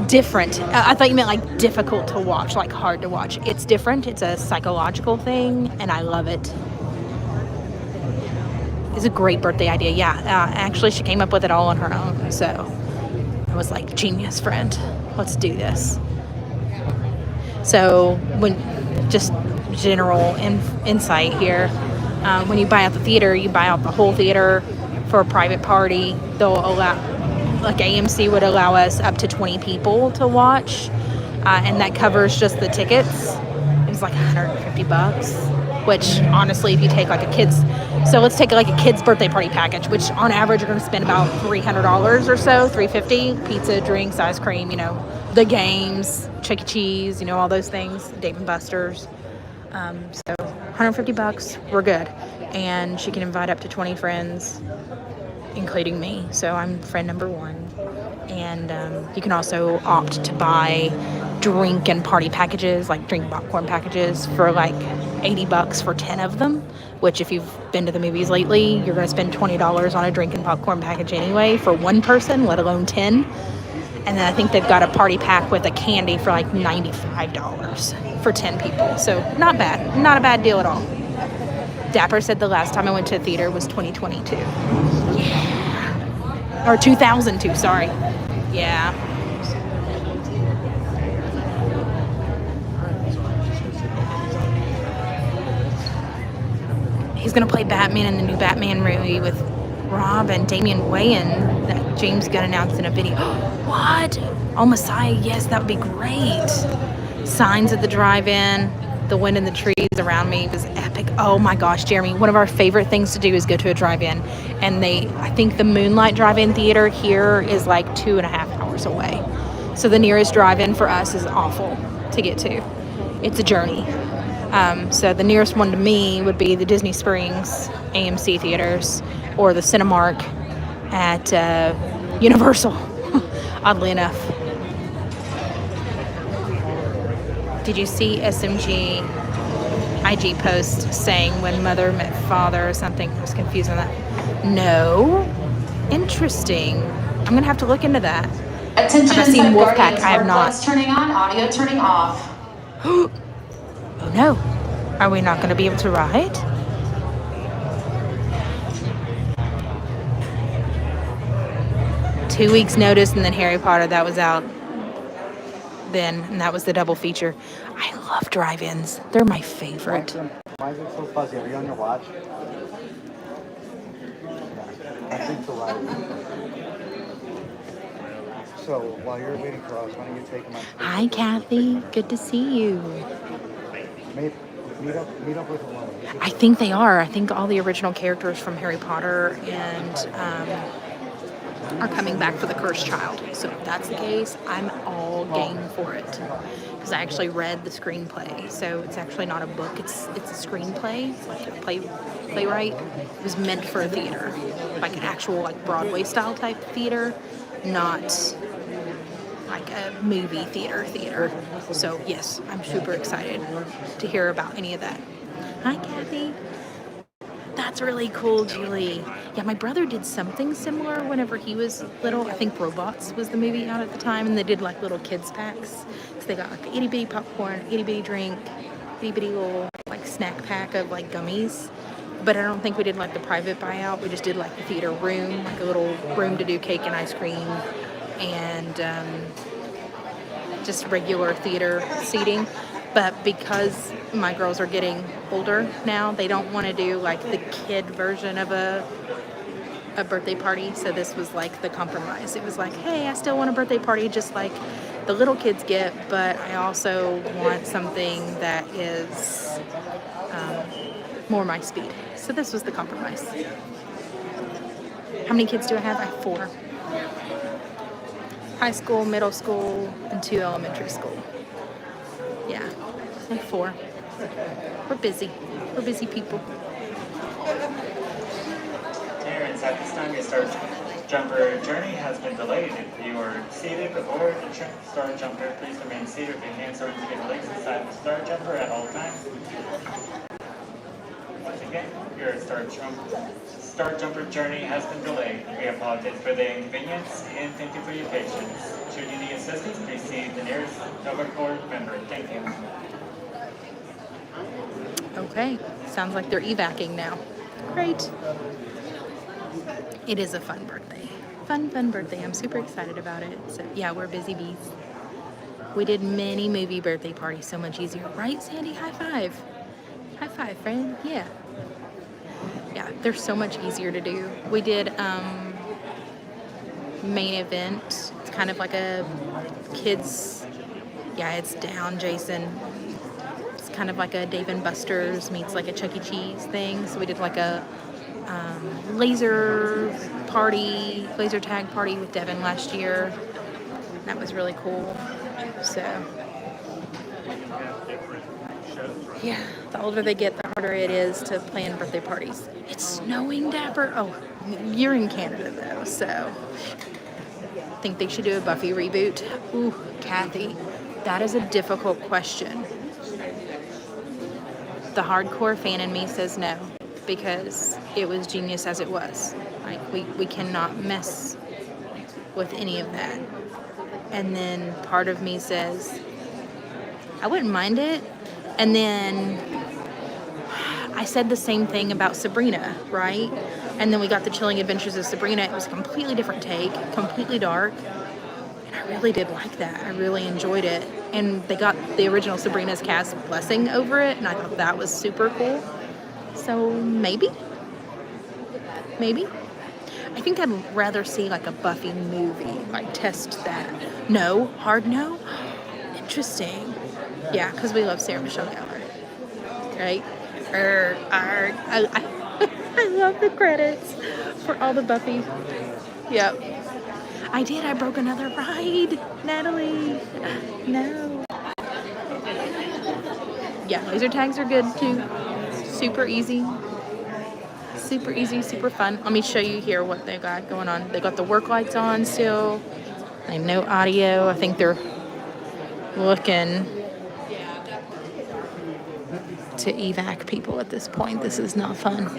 different. I thought you meant like difficult to watch, like hard to watch. It's different. It's a psychological thing, and I love it. It's a great birthday idea. Yeah, actually, she came up with it all on her own. So I was like, genius, friend. Let's do this. So when just general insight here, when you buy out the theater, you buy out the whole theater for a private party. They'll allow, like AMC would allow us up to 20 people to watch, and that covers just the tickets. It was like $150, which honestly, if you take like a kid's, so let's take like a kid's birthday party package, which on average you're going to spend about $300 or so, $350, pizza, drinks, ice cream, you know, the games, Chuck E. Cheese, you know, all those things, Dave and Buster's. So $150, we're good. And she can invite up to 20 friends, including me. So I'm friend number 1. And you can also opt to buy drink and party packages, like drink popcorn packages for like $80 for 10 of them, which if you've been to the movies lately, you're going to spend $20 on a drink and popcorn package anyway for one person, let alone 10. And then I think they've got a party pack with a candy for like $95 for 10 people. So not bad. Not a bad deal at all. Dapper said the last time I went to a theater was 2022. Yeah. Or 2002, sorry. Yeah. He's going to play Batman in the new Batman movie with Rob and Damian Wayans that James Gunn announced in a video. What? Oh, Messiah, yes, that would be great. Signs at the drive-in, the wind in the trees around me was epic. Oh my gosh, Jeremy, one of our favorite things to do is go to a drive-in. And I think the Moonlight Drive-In Theater here is like 2.5 hours away. So the nearest drive-in for us is awful to get to. It's a journey. So the nearest one to me would be the Disney Springs AMC theaters or the Cinemark at Universal, oddly enough. Did you see SMG IG post saying when mother met father or something? I was confused on that. No. Interesting. I'm going to have to look into that. Attention, I've seen Wolfpack. I have not. Lights turning on, audio turning off. Oh no. Are we not going to be able to ride? Two weeks notice and then Harry Potter, that was out then, and that was the double feature. I love drive-ins. They're my favorite. Why is it so fuzzy? Are you on your watch? I think so, right. So while you're waiting for us, why don't you take them on? Hi, Cathy. Good to see you. Meet up with one. I think they are. I think all the original characters from Harry Potter and are coming back for the Cursed Child. So if that's the case, I'm all game for it. Because I actually read the screenplay. So it's actually not a book, it's a screenplay. It's like a playwright. It was meant for a theater. Like an actual like Broadway style type theater, not like a movie theater. So yes, I'm super excited to hear about any of that. Hi, Cathy. That's really cool, Julie. Yeah, my brother did something similar whenever he was little. I think Robots was the movie out at the time, and they did like little kids packs. So they got like the itty bitty popcorn, itty bitty drink, itty bitty little like snack pack of like gummies. But I don't think we did like the private buyout. We just did like the theater room, like a little room to do cake and ice cream, and just regular theater seating. But because my girls are getting older now, they don't want to do like the kid version of a birthday party. So this was like the compromise. It was like, hey, I still want a birthday party just like the little kids get, but I also want something that is more my speed. So this was the compromise. How many kids do I have? I have 4. High school, middle school, and 2 elementary school. Yeah, I have 4. We're busy. We're busy people. Parents, at this time, your start jumper journey has been delayed. If you are seated before the start jumper, please remain seated with your hands over to your legs inside the start jumper at all times. Once again, your start jumper journey has been delayed. We apologize for the inconvenience and thank you for your patience. Should you need assistance, please see the nearest Nova Corps member. Thank you. Okay, sounds like they're evacing now. Great. It is a fun birthday. Fun birthday. I'm super excited about it. So yeah, we're busy bees. We did many movie birthday parties so much easier. Right, Sandy? High five. High five, friend. Yeah. Yeah, they're so much easier to do. We did main event. It's kind of like a kids, yeah, it's down, Jason. It's kind of like a Dave & Buster's meets like a Chuck E. Cheese thing. So we did like a laser tag party with Devin last year. That was really cool. So yeah, the older they get, the harder it is to plan birthday parties. It's snowing, Dapper. Oh, you're in Canada though, so I think they should do a Buffy reboot. Ooh, Cathy, that is a difficult question. The hardcore fan in me says no, because it was genius as it was. Like we cannot mess with any of that. And then part of me says I wouldn't mind it. And then I said the same thing about Sabrina, right? And then we got the Chilling Adventures of Sabrina. It was a completely different take, completely dark. And I really did like that. I really enjoyed it. And they got the original Sabrina's cast blessing over it. And I thought that was super cool. So maybe. I think I'd rather see like a Buffy movie, like test that. No, hard no. Interesting. Yeah, because we love Sarah Michelle Gellar, right? I love the credits for all the Buffy. Yep. I did. I broke another ride, Natalie. No. Yeah, laser tags are good too. Super easy. Super easy, super fun. Let me show you here what they got going on. They got the work lights on still. I no audio. I think they're looking to evac people at this point. This is not fun.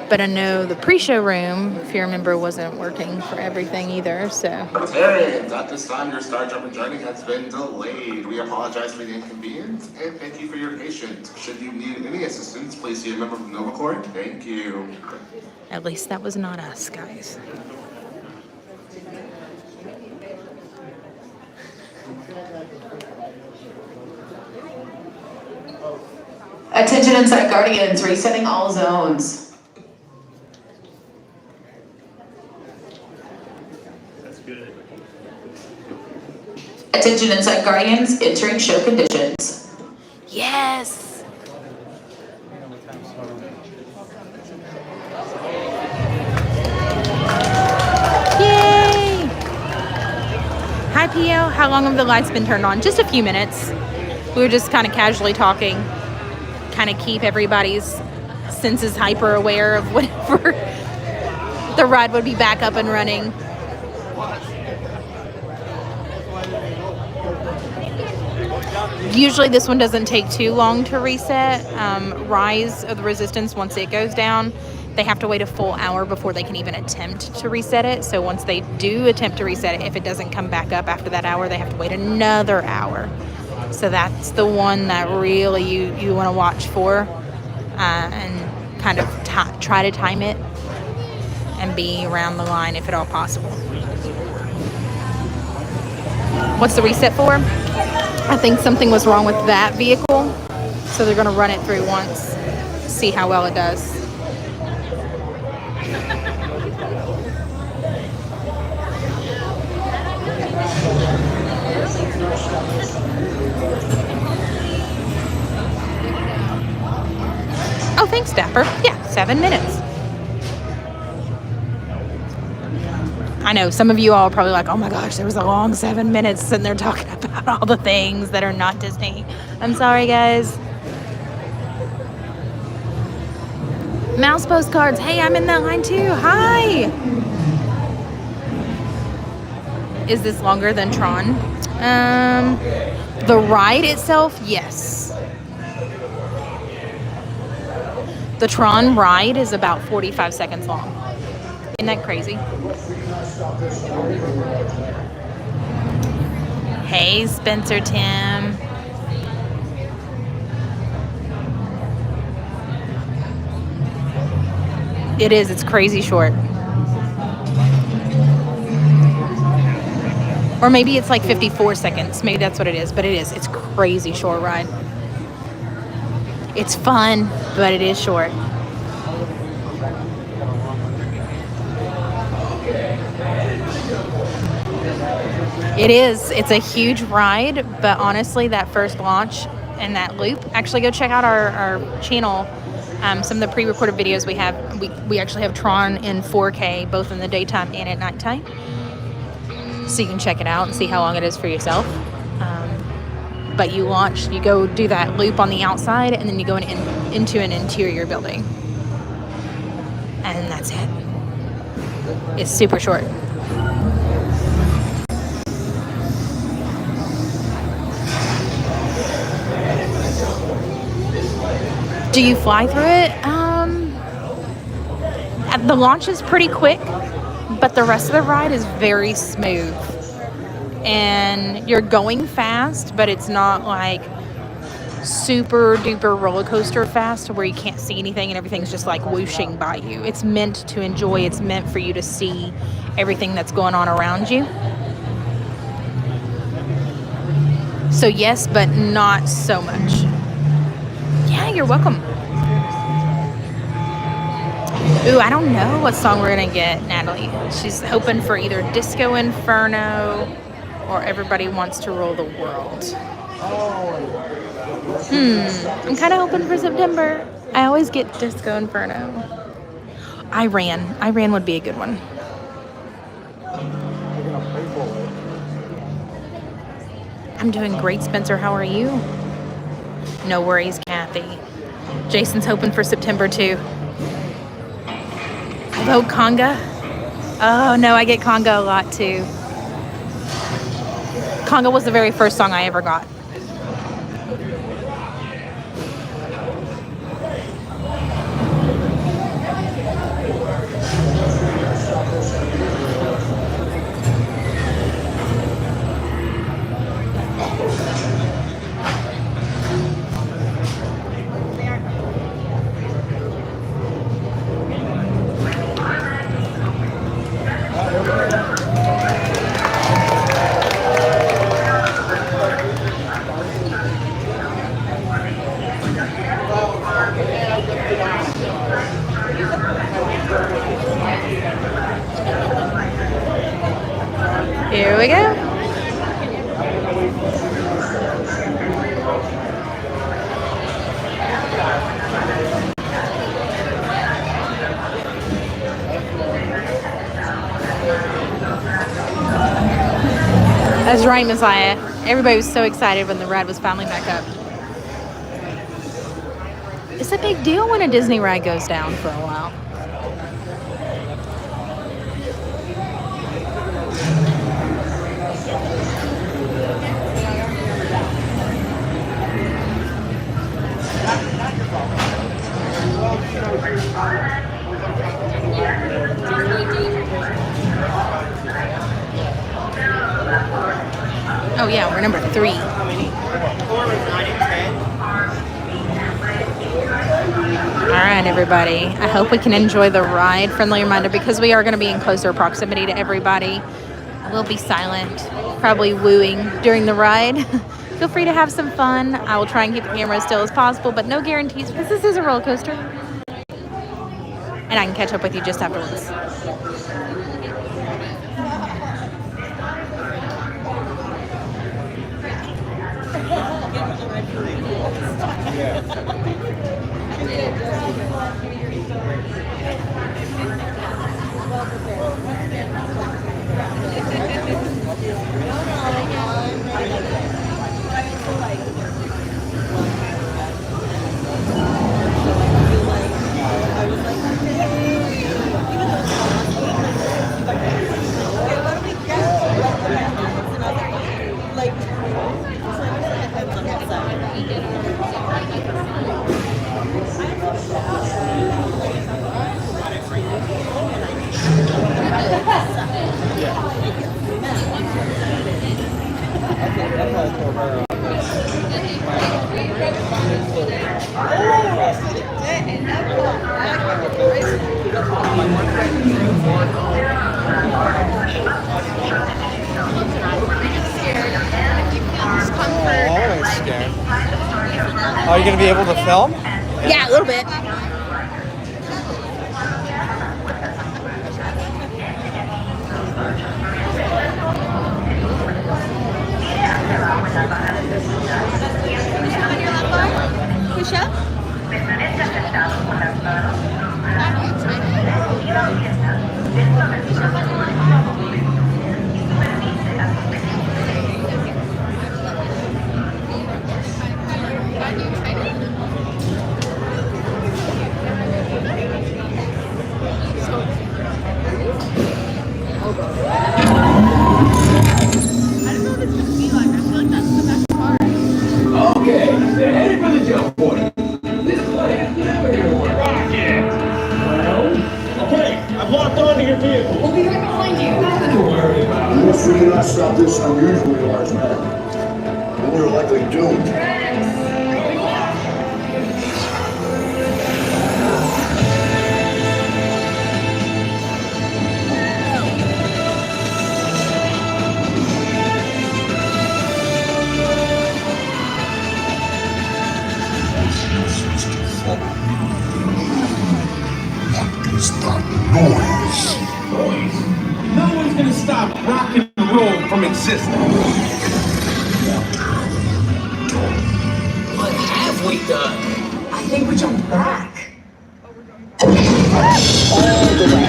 But I know the pre-show room, if you remember, wasn't working for everything either, so. Parents, at this time, your Star Jumper journey has been delayed. We apologize for the inconvenience and thank you for your patience. Should you need any assistance, please see a member from Nova Corps. Thank you. At least that was not us, guys. Attention Inside Guardians, resetting all zones. That's good. Attention Inside Guardians, entering show conditions. Yes! Yay! Hi, Pio. How long have the lights been turned on? Just a few minutes. We were just kind of casually talking. Kind of keep everybody's senses hyper aware of whenever the ride would be back up and running. Usually this one doesn't take too long to reset. Rise of the Resistance, once it goes down, they have to wait a full hour before they can even attempt to reset it. So once they do attempt to reset it, if it doesn't come back up after that hour, they have to wait another hour. So that's the one that really you want to watch for, and kind of try to time it and be around the line if at all possible. What's the reset for? I think something was wrong with that vehicle, so they're going to run it through once, see how well it does. Thanks, Dapper. Yeah, 7 minutes. I know some of you all are probably like, oh my gosh, there was a long 7 minutes sitting there talking about all the things that are not Disney. I'm sorry, guys. Mouse postcards. Hey, I'm in that line too. Hi. Is this longer than Tron? The ride itself, yes. The Tron ride is about 45 seconds long. Isn't that crazy? Hey, Spencer Tim. It is. It's crazy short. Or maybe it's like 54 seconds. Maybe that's what it is. But it is. It's crazy short ride. It's fun, but it is short. It is. It's a huge ride, but honestly, that first launch and that loop, actually go check out our channel. Some of the pre-recorded videos we have, we actually have Tron in 4K, both in the daytime and at nighttime. So you can check it out and see how long it is for yourself. But you go do that loop on the outside, and then you go into an interior building. And that's it. It's super short. Do you fly through it? The launch is pretty quick, but the rest of the ride is very smooth. And you're going fast, but it's not like super duper roller coaster fast where you can't see anything and everything's just like whooshing by you. It's meant to enjoy. It's meant for you to see everything that's going on around you. So yes, but not so much. Yeah, you're welcome. Ooh, I don't know what song we're gonna get, Natalie. She's hoping for either Disco Inferno or Everybody Wants to Rule the World. I'm kind of hoping for September. I always get Disco Inferno. Iran would be a good one. I'm doing great, Spencer. How are you? No worries, Kathy. Jason's hoping for September too. I vote Conga. Oh no, I get Conga a lot too. Conga was the very first song I ever got. Here we go. That's right, Messiah. Everybody was so excited when the ride was finally back up. It's a big deal when a Disney ride goes down for a while. Oh yeah, we're number 3. Alright everybody, I hope we can enjoy the ride. Friendly reminder, because we are going to be in closer proximity to everybody, I will be silent, probably wooing during the ride. Feel free to have some fun. I will try and keep the camera as still as possible, but no guarantees because this is a roller coaster. And I can catch up with you just afterwards. Always scared. Are you going to be able to film? Yeah, a little bit. Push up. Okay, they're headed for the jump point. This plan is never gonna work. Rocket! Well? Okay, I've locked onto your vehicle. We'll be right behind you. Nothing to worry about. Unless we cannot stop this unusually large man, then we're likely doomed. Boys, no one's gonna stop rock and roll from existing. What have we done? I think we jumped back. All the way.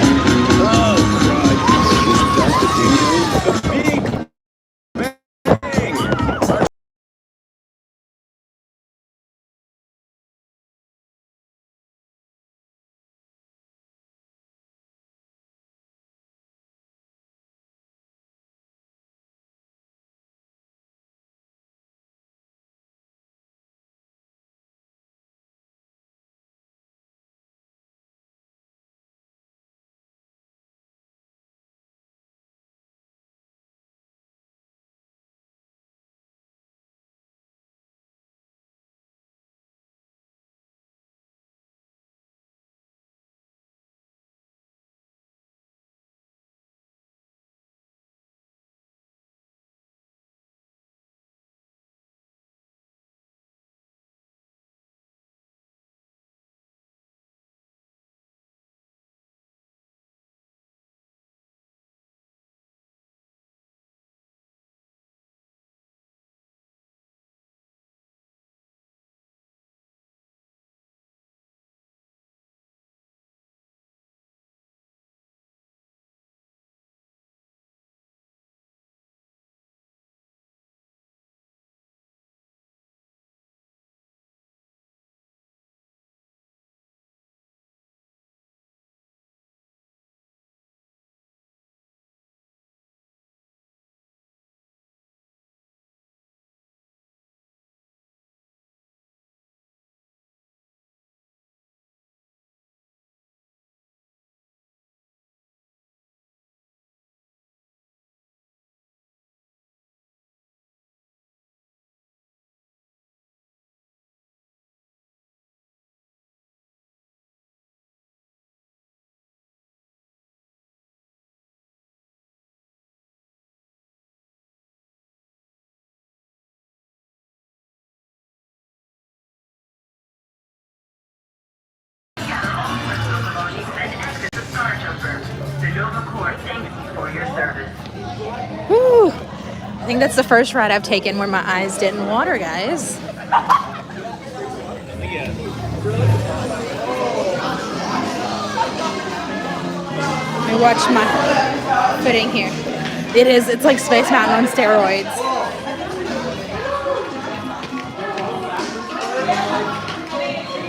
Oh, God. The big bang. Whew. I think that's the first ride I've taken where my eyes didn't water, guys. Let me watch my footing here. It's like Space Mountain on steroids.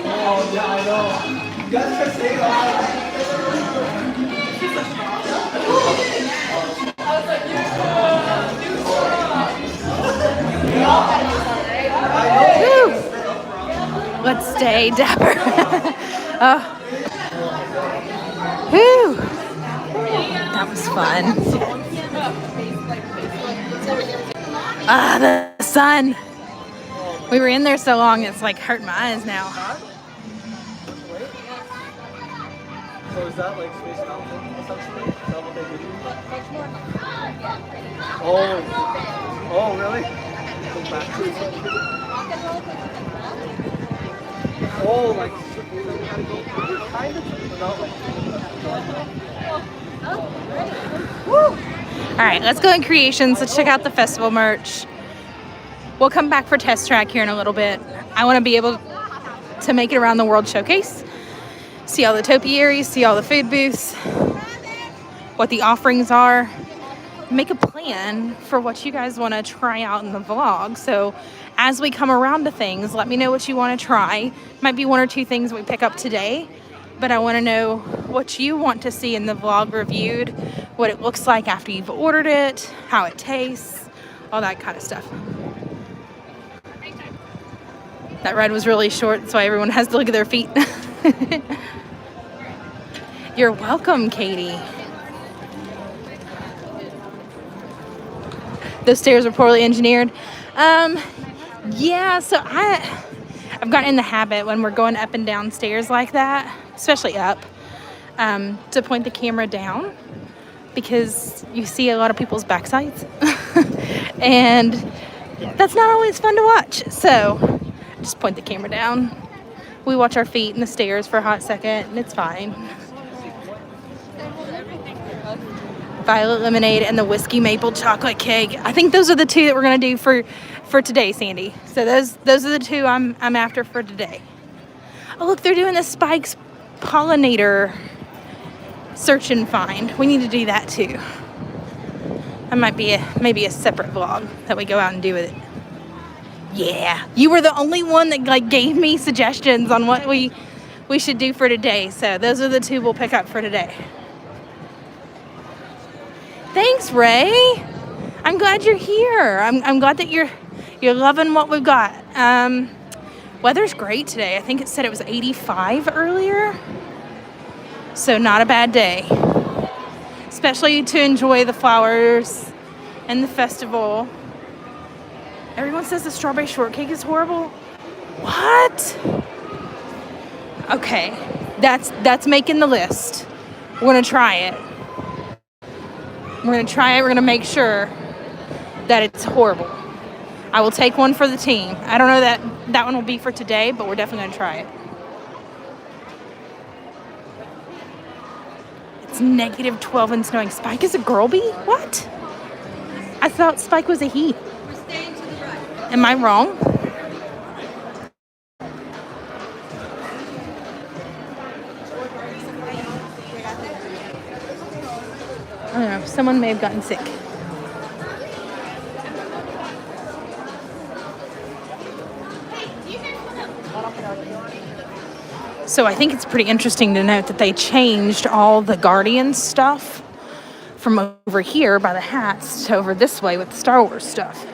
Oh, yeah, I know. You guys are saying Let's stay dapper. Whew. That was fun. The sun. We were in there so long, it's like hurting my eyes now. So is that like Space Mountain essentially? Is that what they do? Oh, really? Go back to it. Oh, like kind of, not like. Woo! All right, let's go in creations. Let's check out the festival merch. We'll come back for test track here in a little bit. I want to be able to make it around the World Showcase, see all the topiaries, see all the food booths, what the offerings are, make a plan for what you guys want to try out in the vlog. So as we come around to things, let me know what you want to try. Might be one or two things we pick up today, but I want to know what you want to see in the vlog reviewed, what it looks like after you've ordered it, how it tastes, all that kind of stuff. That ride was really short, that's why everyone has to look at their feet. You're welcome, Katie. Those stairs are poorly engineered. Yeah, so I've gotten in the habit when we're going up and down stairs like that, especially up, to point the camera down because you see a lot of people's backsides. And that's not always fun to watch. So just point the camera down. We watch our feet in the stairs for a hot second and it's fine. Violet lemonade and the whiskey maple chocolate cake. I think those are the two that we're gonna do for today, Sandy. So those are the two I'm after for today. Oh look, they're doing the Spikes pollinator search and find. We need to do that too. That might be maybe a separate vlog that we go out and do with it. Yeah, you were the only one that like gave me suggestions on what we should do for today. So those are the two we'll pick up for today. Thanks, Ray. I'm glad you're here. I'm glad that you're loving what we've got. Weather's great today. I think it said it was 85 earlier. So not a bad day. Especially to enjoy the flowers and the festival. Everyone says the strawberry shortcake is horrible. What? Okay, that's making the list. We're gonna try it. We're gonna try it. We're gonna make sure that it's horrible. I will take one for the team. I don't know that one will be for today, but we're definitely gonna try it. It's -12 and snowing. Spike is a girl bee? What? I thought Spike was a he. Am I wrong? I don't know. Someone may have gotten sick. So I think it's pretty interesting to note that they changed all the Guardians stuff from over here by the hats to over this way with the Star Wars stuff.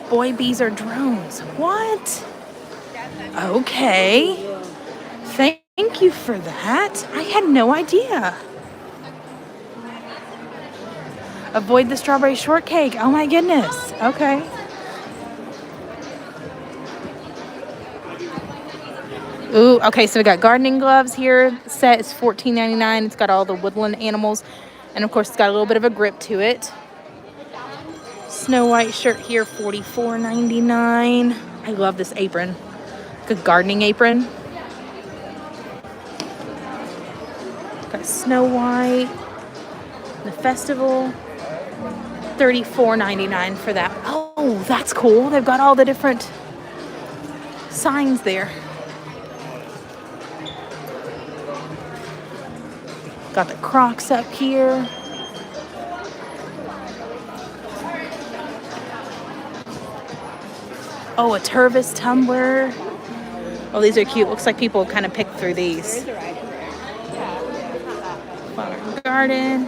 Boy bees are drones. What? Okay. Thank you for that. I had no idea. Avoid the strawberry shortcake. Oh my goodness. Okay. Ooh, okay, so we got gardening gloves here. The set is $14.99. It's got all the woodland animals. And of course, it's got a little bit of a grip to it. Snow White shirt here, $44.99. I love this apron. Good gardening apron. Got Snow White. The festival. $34.99 for that. Oh, that's cool. They've got all the different signs there. Got the Crocs up here. Oh, a Tervis tumbler. Oh, these are cute. Looks like people kind of picked through these. Flower garden.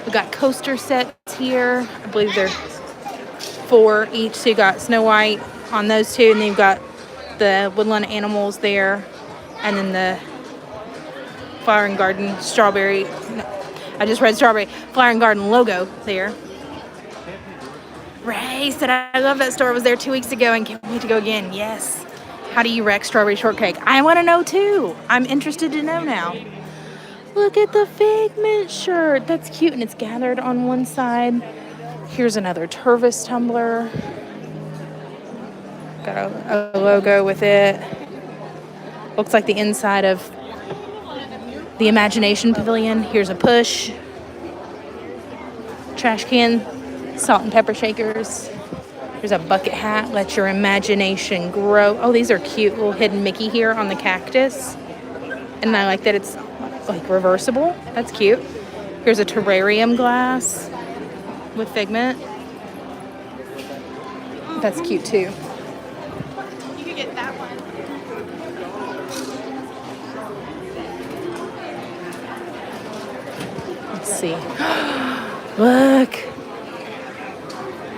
We got coaster sets here. I believe they're 4 each. So you got Snow White on those two, and then you've got the woodland animals there, and then the Flower and Garden strawberry. No, I just read strawberry. Flower and Garden logo there. Ray said, I love that store. I was there 2 weeks ago and can't wait to go again. Yes. How do you wreck strawberry shortcake? I want to know too. I'm interested to know now. Look at the Figment shirt. That's cute, and it's gathered on one side. Here's another Tervis tumbler. Got a logo with it. Looks like the inside of the Imagination Pavilion. Here's a push. Trash can. Salt and pepper shakers. There's a bucket hat. Let your imagination grow. Oh, these are cute. Little hidden Mickey here on the cactus. And I like that it's like reversible. That's cute. Here's a terrarium glass with Figment. That's cute too. You could get that one. Let's see. Look.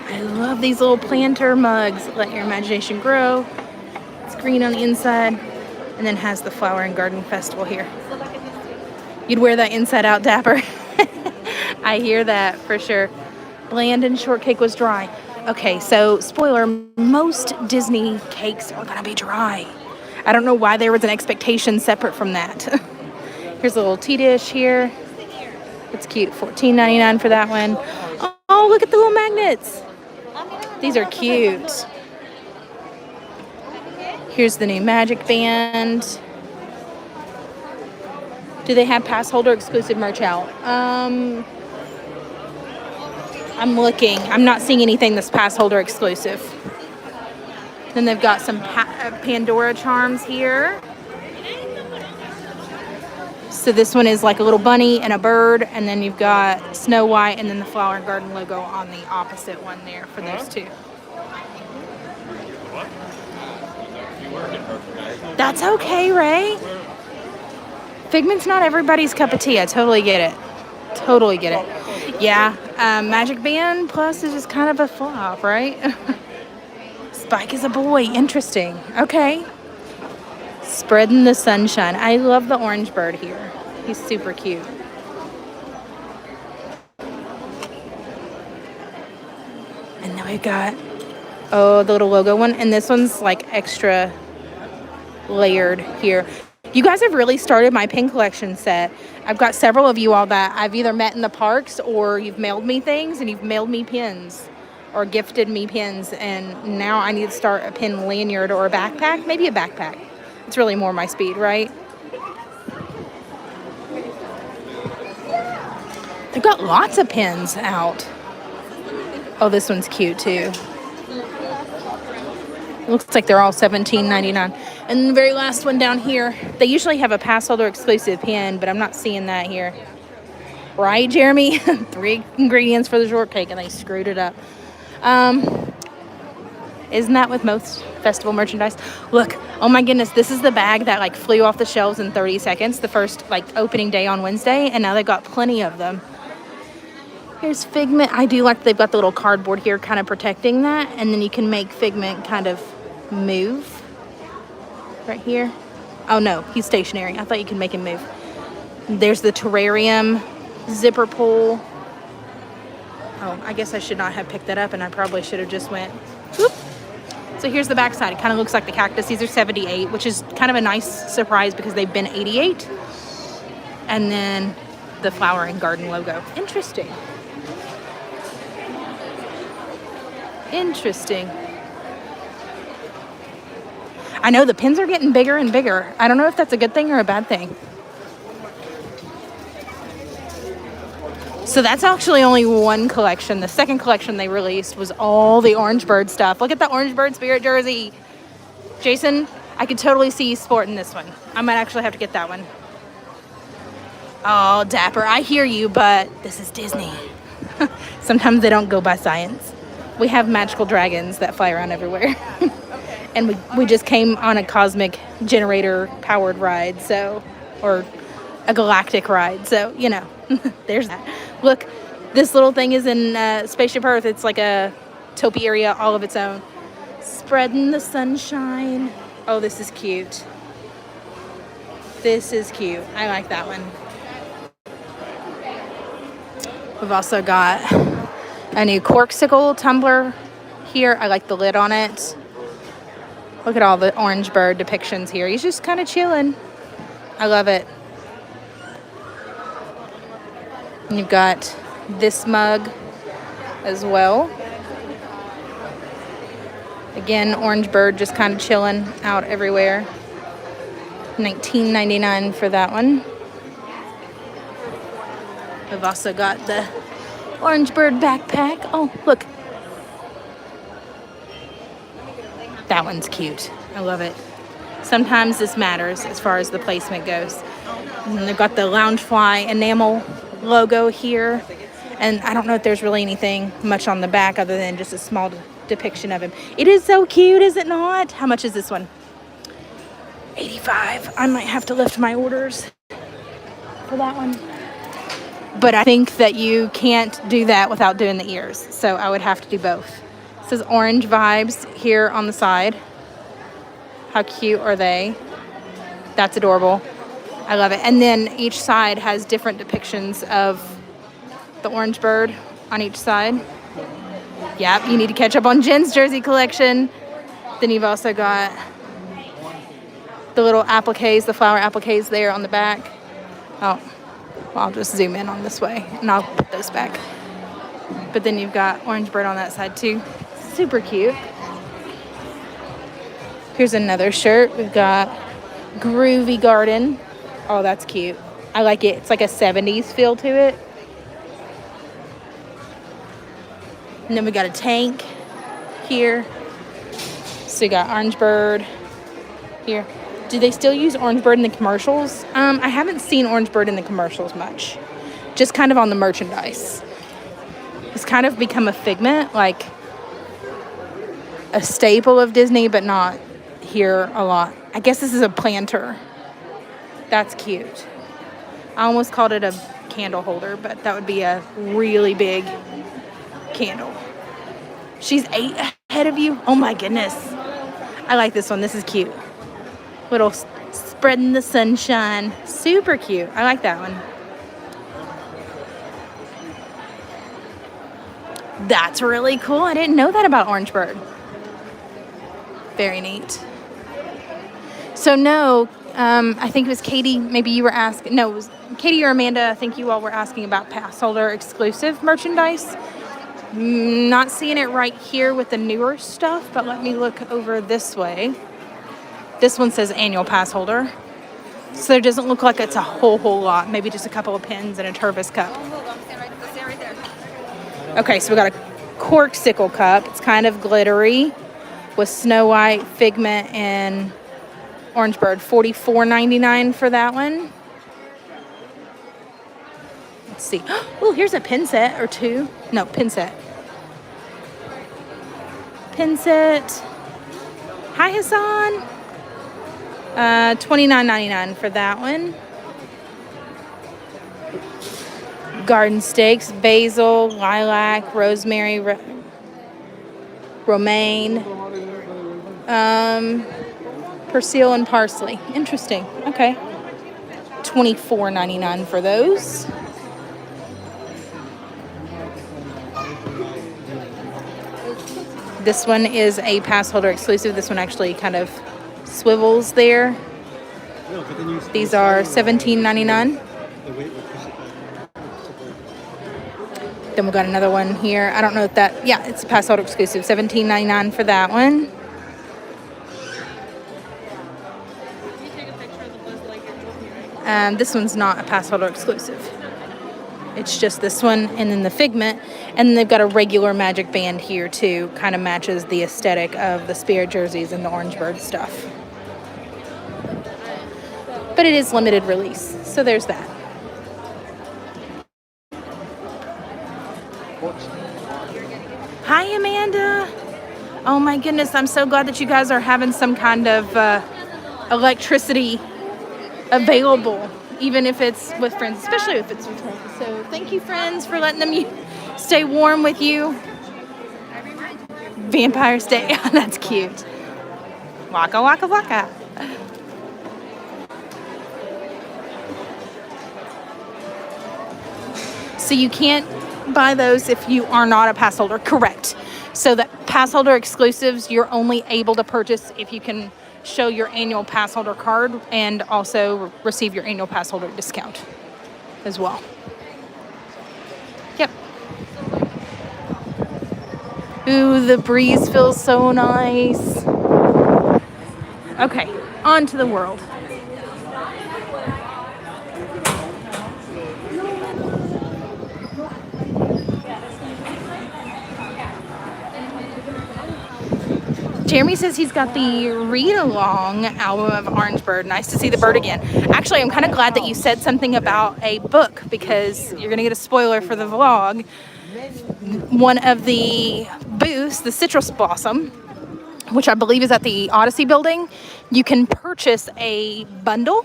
I love these little planter mugs. Let your imagination grow. It's green on the inside. And then has the Flower and Garden Festival here. You'd wear that inside out, Dapper. I hear that for sure. Bland and shortcake was dry. Okay, so spoiler, most Disney cakes are gonna be dry. I don't know why there was an expectation separate from that. Here's a little tea dish here. It's cute, $14.99 for that one. Oh, look at the little magnets. These are cute. Here's the new Magic Band. Do they have pass holder exclusive merch out? I'm looking. I'm not seeing anything that's pass holder exclusive. Then they've got some Pandora charms here. So this one is like a little bunny and a bird, and then you've got Snow White and then the Flower and Garden logo on the opposite one there for those two. That's okay, Ray. Figment's not everybody's cup of tea. I totally get it. Totally get it. Yeah, Magic Band Plus is just kind of a flop, right? Spike is a boy. Interesting. Okay. Spreading the sunshine. I love the orange bird here. He's super cute. And then we got, oh, the little logo one. And this one's like extra layered here. You guys have really started my pin collection set. I've got several of you all that I've either met in the parks or you've mailed me things and you've mailed me pins or gifted me pins. And now I need to start a pin lanyard or a backpack. Maybe a backpack. It's really more my speed, right? They've got lots of pins out. Oh, this one's cute too. Looks like they're all $17.99. And the very last one down here, they usually have a pass holder exclusive pin, but I'm not seeing that here. Right, Jeremy? 3 ingredients for the shortcake, and they screwed it up. Isn't that with most festival merchandise? Look, oh my goodness, this is the bag that like flew off the shelves in 30 seconds, the first like opening day on Wednesday, and now they've got plenty of them. Here's Figment. I do like they've got the little cardboard here kind of protecting that, and then you can make Figment kind of move right here. Oh no, he's stationary. I thought you could make him move. There's the terrarium zipper pull. Oh, I guess I should not have picked that up, and I probably should have just went whoop. So here's the back side. It kind of looks like the cactus. These are 78, which is kind of a nice surprise because they've been 88. And then the Flower and Garden logo. Interesting. Interesting. I know the pins are getting bigger and bigger. I don't know if that's a good thing or a bad thing. So that's actually only one collection. The second collection they released was all the Orange Bird stuff. Look at the Orange Bird Spirit jersey. Jason, I could totally see you sporting this one. I might actually have to get that one. Oh, Dapper, I hear you, but this is Disney. Sometimes they don't go by science. We have magical dragons that fly around everywhere. And we just came on a cosmic generator powered ride, so, or a galactic ride. So, you know, there's that. Look, this little thing is in Spaceship Earth. It's like a topiary all of its own. Spreading the sunshine. Oh, this is cute. This is cute. I like that one. We've also got A new corksicle tumbler here. I like the lid on it. Look at all the orange bird depictions here. He's just kind of chilling. I love it. And you've got this mug as well. Again, orange bird just kind of chilling out everywhere. $19.99 for that one. We've also got the orange bird backpack. Oh, look. That one's cute. I love it. Sometimes this matters as far as the placement goes. And they've got the Loungefly enamel logo here. And I don't know if there's really anything much on the back other than just a small depiction of him. It is so cute, is it not? How much is this one? $85. I might have to lift my orders for that one. But I think that you can't do that without doing the ears. So I would have to do both. It says orange vibes here on the side. How cute are they? That's adorable. I love it. And then each side has different depictions of the orange bird on each side. Yep, you need to catch up on Jen's jersey collection. Then you've also got the little appliques, the flower appliques there on the back. Oh, well, I'll just zoom in on this way and I'll put those back. But then you've got orange bird on that side too. Super cute. Here's another shirt. We've got Groovy Garden. Oh, that's cute. I like it. It's like a 70s feel to it. And then we got a tank here. So you got orange bird here. Do they still use orange bird in the commercials? I haven't seen orange bird in the commercials much. Just kind of on the merchandise. It's kind of become a figment, like a staple of Disney, but not here a lot. I guess this is a planter. That's cute. I almost called it a candle holder, but that would be a really big candle. She's 8 ahead of you. Oh my goodness. I like this one. This is cute. Little spreading the sunshine. Super cute. I like that one. That's really cool. I didn't know that about Orange Bird. Very neat. So no, I think it was Katie, maybe you were asking, no, it was Katie or Amanda, I think you all were asking about pass holder exclusive merchandise. Not seeing it right here with the newer stuff, but let me look over this way. This one says annual pass holder. So it doesn't look like it's a whole lot, maybe just a couple of pins and a Tervis cup. Okay, so we got a corksicle cup. It's kind of glittery with Snow White, Figment, and Orange Bird. $44.99 for that one. Let's see. Oh, here's a pin set or two. No, pin set. Pin set. Hi, Hassan. $29.99 for that one. Garden stakes, basil, lilac, rosemary, romaine, persil, and parsley. Interesting. Okay. $24.99 for those. This one is a pass holder exclusive. This one actually kind of swivels there. These are $17.99. Then we've got another one here. I don't know if that, yeah, it's a pass holder exclusive. $17.99 for that one. This one's not a pass holder exclusive. It's just this one and then the Figment. And then they've got a regular Magic Band here too. Kind of matches the aesthetic of the Spirit jerseys and the Orange Bird stuff. But it is limited release. So there's that. Hi, Amanda. Oh my goodness, I'm so glad that you guys are having some kind of electricity available, even if it's with friends, especially if it's with friends. So thank you, friends, for letting them stay warm with you. Vampires Day. That's cute. Waka, waka, waka. So you can't buy those if you are not a pass holder. Correct. So that pass holder exclusives, you're only able to purchase if you can show your annual pass holder card and also receive your annual pass holder discount as well. Yep. Ooh, the breeze feels so nice. Okay, on to the world. Jeremy says he's got the read-along album of Orangebird. Nice to see the bird again. Actually, I'm kind of glad that you said something about a book because you're going to get a spoiler for the vlog. One of the booths, the Citrus Blossom, which I believe is at the Odyssey building, you can purchase a bundle,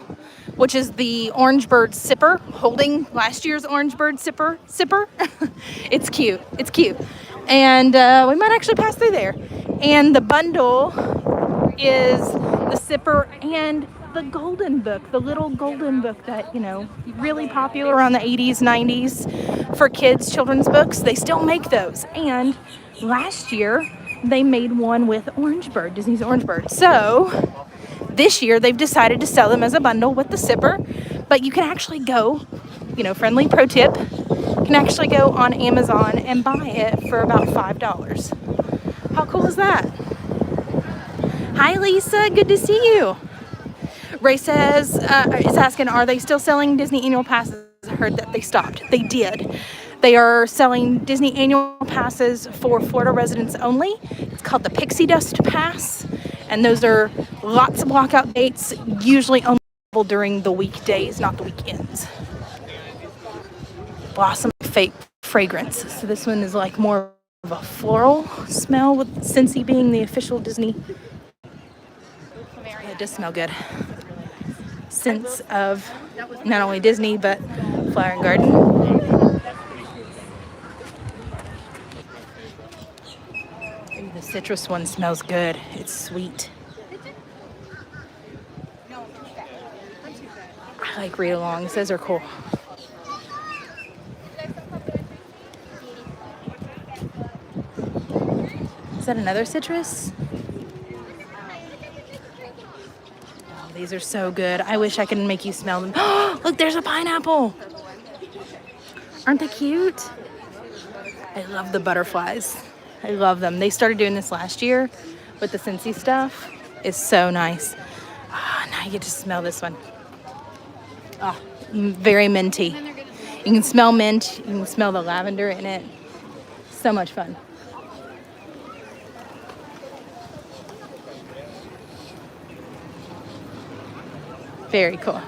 which is the Orangebird sipper, holding last year's Orangebird sipper. It's cute. It's cute. And we might actually pass through there. And the bundle is the sipper and the golden book, the little golden book that, you know, really popular around the 80s, 90s for kids, children's books. They still make those. And last year, they made one with Orangebird, Disney's Orangebird. So this year, they've decided to sell them as a bundle with the sipper. But you can actually go, you know, friendly pro tip, you can actually go on Amazon and buy it for about $5. How cool is that? Hi, Lisa. Good to see you. Ray says, is asking, are they still selling Disney annual passes? I heard that they stopped. They did. They are selling Disney annual passes for Florida residents only. It's called the Pixie Dust Pass. And those are lots of blockout dates, usually only available during the weekdays, not the weekends. Blossom Fake Fragrance. So this one is like more of a floral smell, with Scentsy being the official Disney. It does smell good. Scents of not only Disney but Flower and Garden. Ooh, the citrus one smells good. It's sweet. I like read-alongs. Those are cool. Is that another citrus? Oh, these are so good. I wish I could make you smell them. Oh, look, there's a pineapple. Aren't they cute? I love the butterflies. I love them. They started doing this last year with the Scentsy stuff. It's so nice. Oh, now you get to smell this one. Oh, very minty. You can smell mint. You can smell the lavender in it. So much fun. Very cool.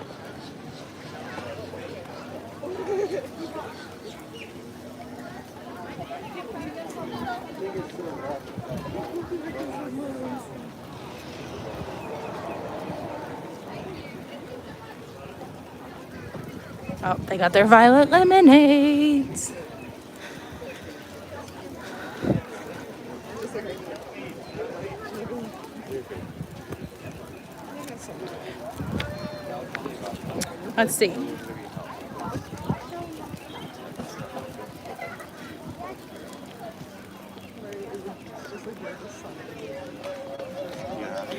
Oh, they got their violet lemonades. Let's see.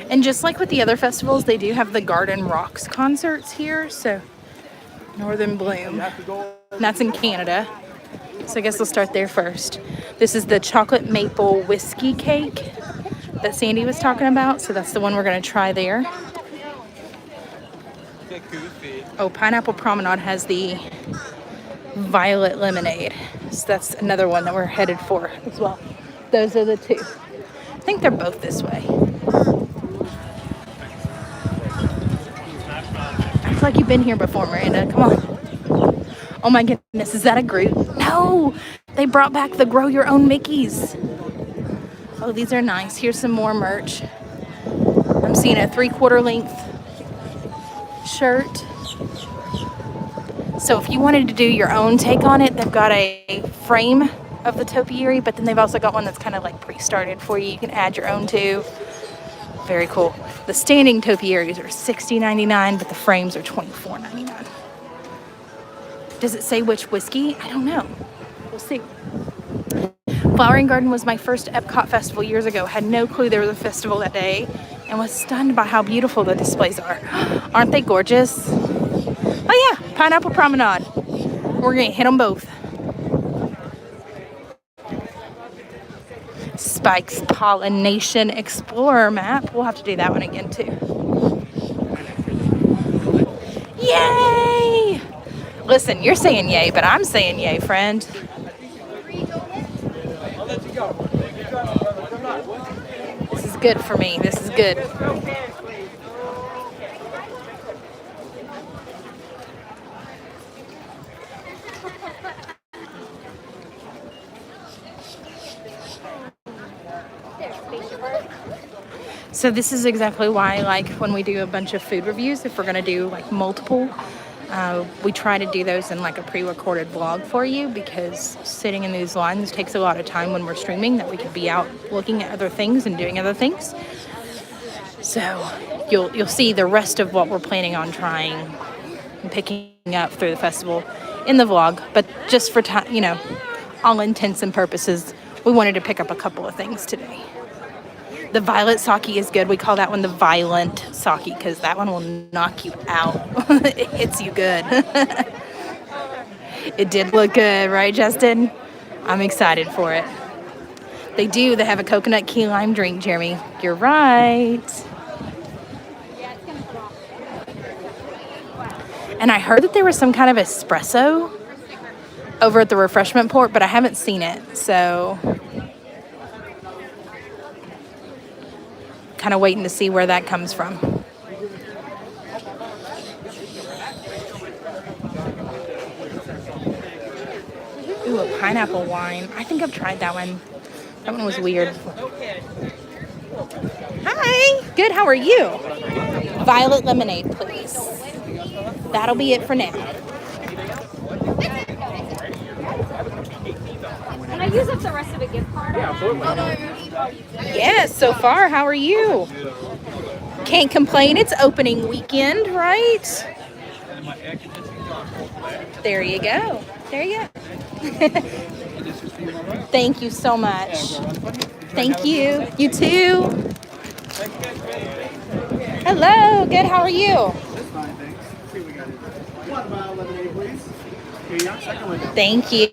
And just like with the other festivals, they do have the Garden Rocks concerts here. So Northern Bloom. And that's in Canada. So I guess we'll start there first. This is the chocolate maple whiskey cake that Sandy was talking about. So that's the one we're going to try there. Oh, Pineapple Promenade has the violet lemonade. So that's another one that we're headed for as well. Those are the two. I think they're both this way. I feel like you've been here before, Miranda. Come on. Oh my goodness, is that a Groot? No! They brought back the Grow Your Own Mickeys. Oh, these are nice. Here's some more merch. I'm seeing a 3/4 length shirt. So if you wanted to do your own take on it, they've got a frame of the topiary, but then they've also got one that's kind of like pre-started for you. You can add your own to. Very cool. The standing topiaries are $60.99, but the frames are $24.99. Does it say which whiskey? I don't know. We'll see. Flower and Garden was my first Epcot festival years ago. Had no clue there was a festival that day and was stunned by how beautiful the displays are. Aren't they gorgeous? Oh yeah, Pineapple Promenade. We're gonna hit them both. Spike's Pollination Explorer map. We'll have to do that one again too. Yay! Listen, you're saying yay, but I'm saying yay, friend. This is good for me. This is good. So this is exactly why, like, when we do a bunch of food reviews, if we're going to do like multiple, we try to do those in like a pre-recorded vlog for you, because sitting in these lines takes a lot of time when we're streaming that we could be out looking at other things and doing other things. So you'll see the rest of what we're planning on trying and picking up through the festival in the vlog. But just for time, you know, all intents and purposes, we wanted to pick up a couple of things today. The violet sake is good. We call that one the violent sake because that one will knock you out. It hits you good. It did look good, right, Justin? I'm excited for it. They have a coconut key lime drink, Jeremy. You're right. And I heard that there was some kind of espresso over at the refreshment port, but I haven't seen it, so kind of waiting to see where that comes from. Ooh, a pineapple wine. I think I've tried that one. That one was weird. Hi. Good, how are you? Violet lemonade, please. That'll be it for now. Can I use up the rest of the gift card? Yeah, absolutely. Yes, so far, how are you? Can't complain, it's opening weekend, right? There you go. There you go. Thank you so much. Thank you. You too. Hello, good, how are you? Thank you.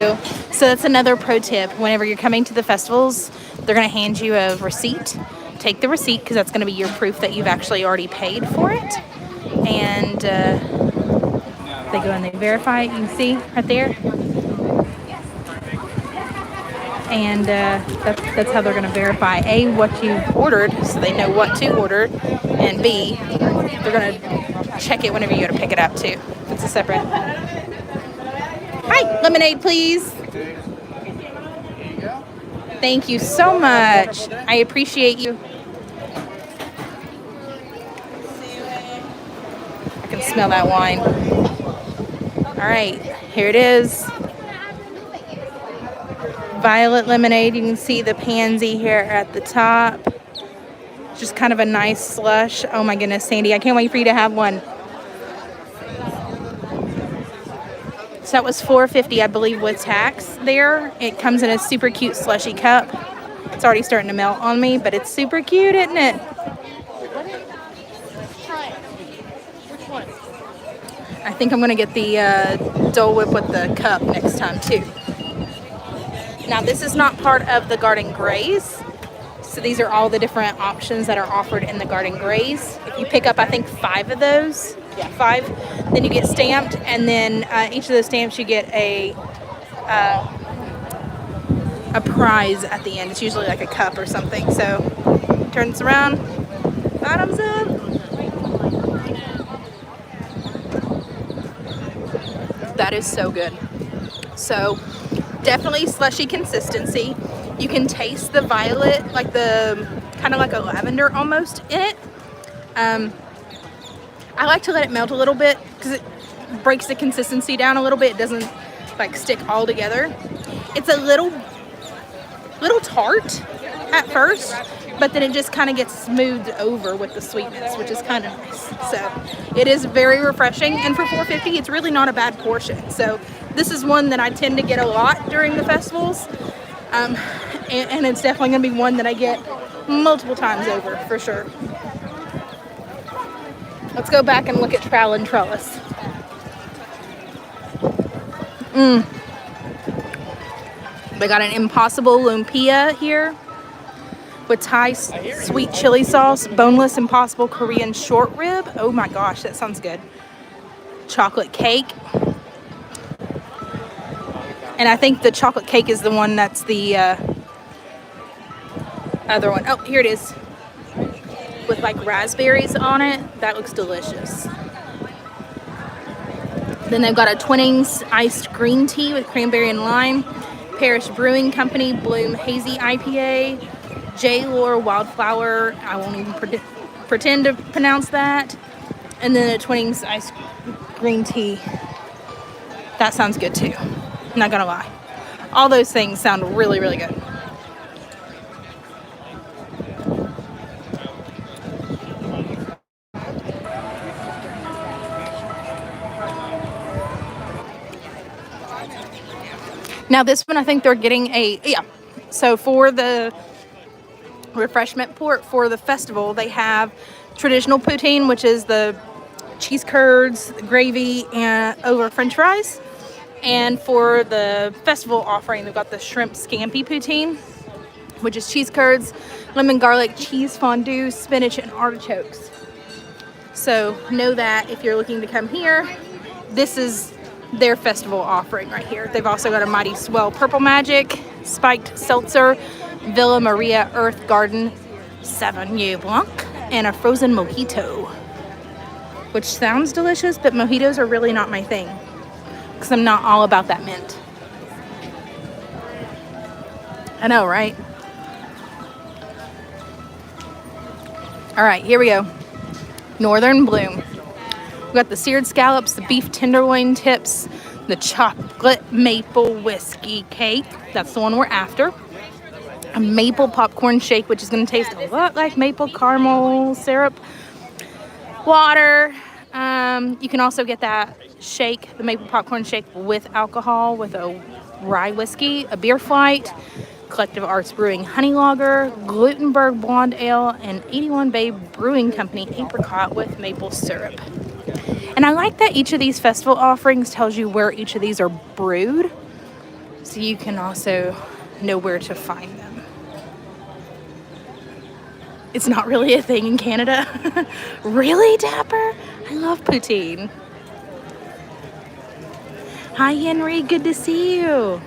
So that's another pro tip. Whenever you're coming to the festivals, they're going to hand you a receipt. Take the receipt because that's going to be your proof that you've actually already paid for it. And they go and they verify it. You can see right there. And that's how they're going to verify, A, what you've ordered, so they know what to order, and B, they're going to check it whenever you go to pick it up too. It's a separate. Hi, lemonade, please. Thank you so much. I appreciate you. I can smell that wine. All right, here it is. Violet lemonade. You can see the pansy here at the top. Just kind of a nice slush. Oh my goodness, Sandy, I can't wait for you to have one. So that was $4.50, I believe, with tax there. It comes in a super cute slushy cup. It's already starting to melt on me, but it's super cute, isn't it? I think I'm going to get the Dole Whip with the cup next time, too. Now, this is not part of the Garden Grays. So these are all the different options that are offered in the Garden Grays. If you pick up, I think, 5 of those, yeah, 5, then you get stamped, and then each of those stamps you get a prize at the end. It's usually like a cup or something. So turn this around, bottoms up. That is so good. So definitely slushy consistency. You can taste the violet, like the kind of like a lavender almost in it. I like to let it melt a little bit because it breaks the consistency down a little bit. It doesn't like stick all together. It's a little tart at first, but then it just kind of gets smoothed over with the sweetness, which is kind of nice. So it is very refreshing, and for $4.50 it's really not a bad portion. So this is one that I tend to get a lot during the festivals. And it's definitely going to be one that I get multiple times over, for sure. Let's go back and look at Trowel and Trellis. They got an Impossible Lumpia here with Thai sweet chili sauce, boneless Impossible Korean short rib. Oh my gosh, that sounds good. Chocolate cake. And I think the chocolate cake is the one that's the other one. Oh, here it is. With like raspberries on it. That looks delicious. Then they've got a Twinings iced green tea with cranberry and lime. Parish Brewing Company Bloom Hazy IPA. J. Lore Wildflower. I won't even pretend to pronounce that. And then a Twinings iced green tea. That sounds good too. Not gonna lie. All those things sound really, really good. Now this one, I think they're getting so for the refreshment port for the festival, they have traditional poutine, which is the cheese curds, gravy, and over French fries. And for the festival offering, they've got the shrimp scampi poutine, which is cheese curds, lemon garlic, cheese fondue, spinach, and artichokes. So know that if you're looking to come here, this is their festival offering right here. They've also got a Mighty Swell Purple Magic, Spiked Seltzer, Villa Maria Earth Garden Sauvignon Blanc, and a frozen mojito, which sounds delicious, but mojitos are really not my thing because I'm not all about that mint. I know, right? All right, here we go. Northern Bloom. We got the seared scallops, the beef tenderloin tips, the chocolate maple whiskey cake. That's the one we're after. A maple popcorn shake, which is going to taste a lot like maple caramel syrup. Water. You can also get that shake, the maple popcorn shake with alcohol with a rye whiskey, a beer flight, Collective Arts Brewing Honey Lager, Glutenberg Blonde Ale, and 81 Bay Brewing Company Apricot with maple syrup. And I like that each of these festival offerings tells you where each of these are brewed, so you can also know where to find them. It's not really a thing in Canada. Really, Dapper? I love poutine. Hi, Henry. Good to see you.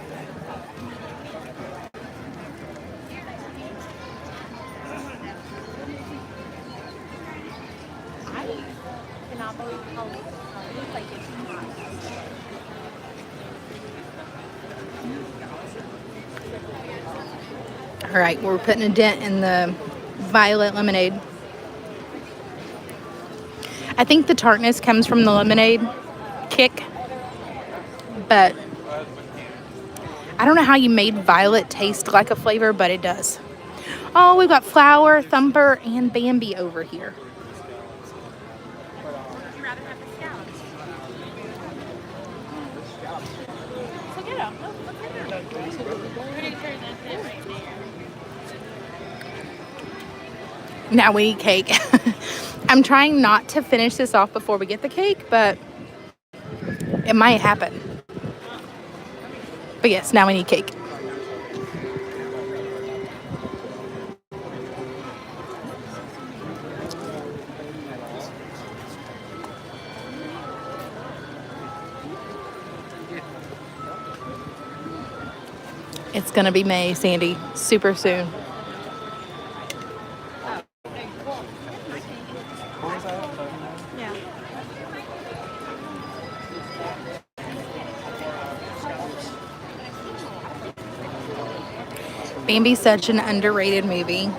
All right, we're putting a dent in the violet lemonade. I think the tartness comes from the lemonade kick, but I don't know how you made violet taste like a flavor, but it does. Oh, we've got Flower, Thumper, and Bambi over here. Now we eat cake. I'm trying not to finish this off before we get the cake, but it might happen. But yes, now we need cake. It's gonna be May, Sandy, super soon. Bambi's such an underrated movie.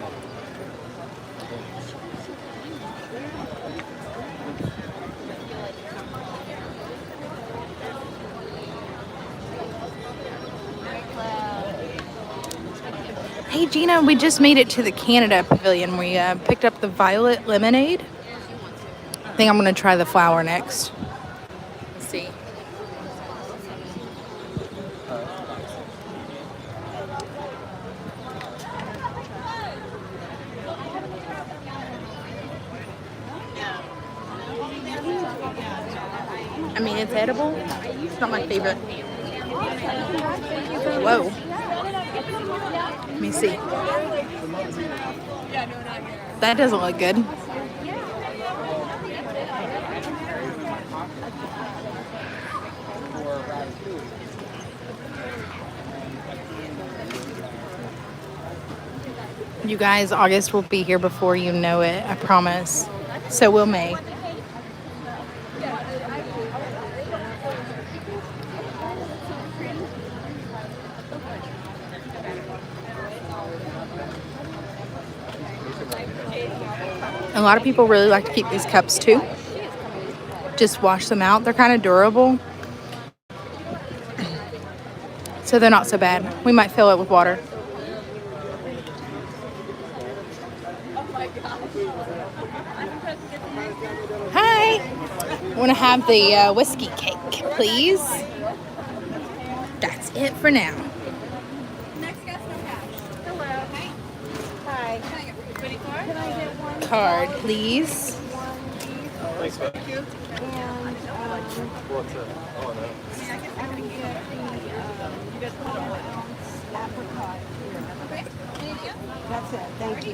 Hey Gina, we just made it to the Canada Pavilion. We picked up the violet lemonade. I think I'm gonna try the flower next. Let's see. I mean, it's edible. It's not my favorite. Whoa. Let me see. That doesn't look good. You guys, August will be here before you know it, I promise. So will May. A lot of people really like to keep these cups too. Just wash them out. They're kind of durable. So they're not so bad. We might fill it with water. Hi. I want to have the whiskey cake, please. That's it for now. Hi. Can I get one Card, please. Thanks, man. and What's that? Oh, no. I can get the apricot here. Okay. That's it. Thank you.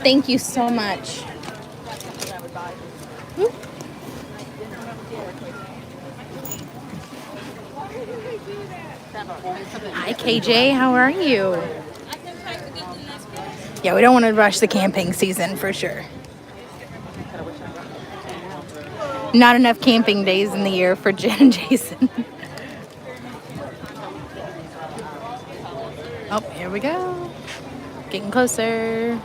Thank you so much. Woo. Hi KJ, how are you? Yeah, we don't want to rush the camping season for sure. Not enough camping days in the year for Jen and Jason. Oh, here we go. Getting closer.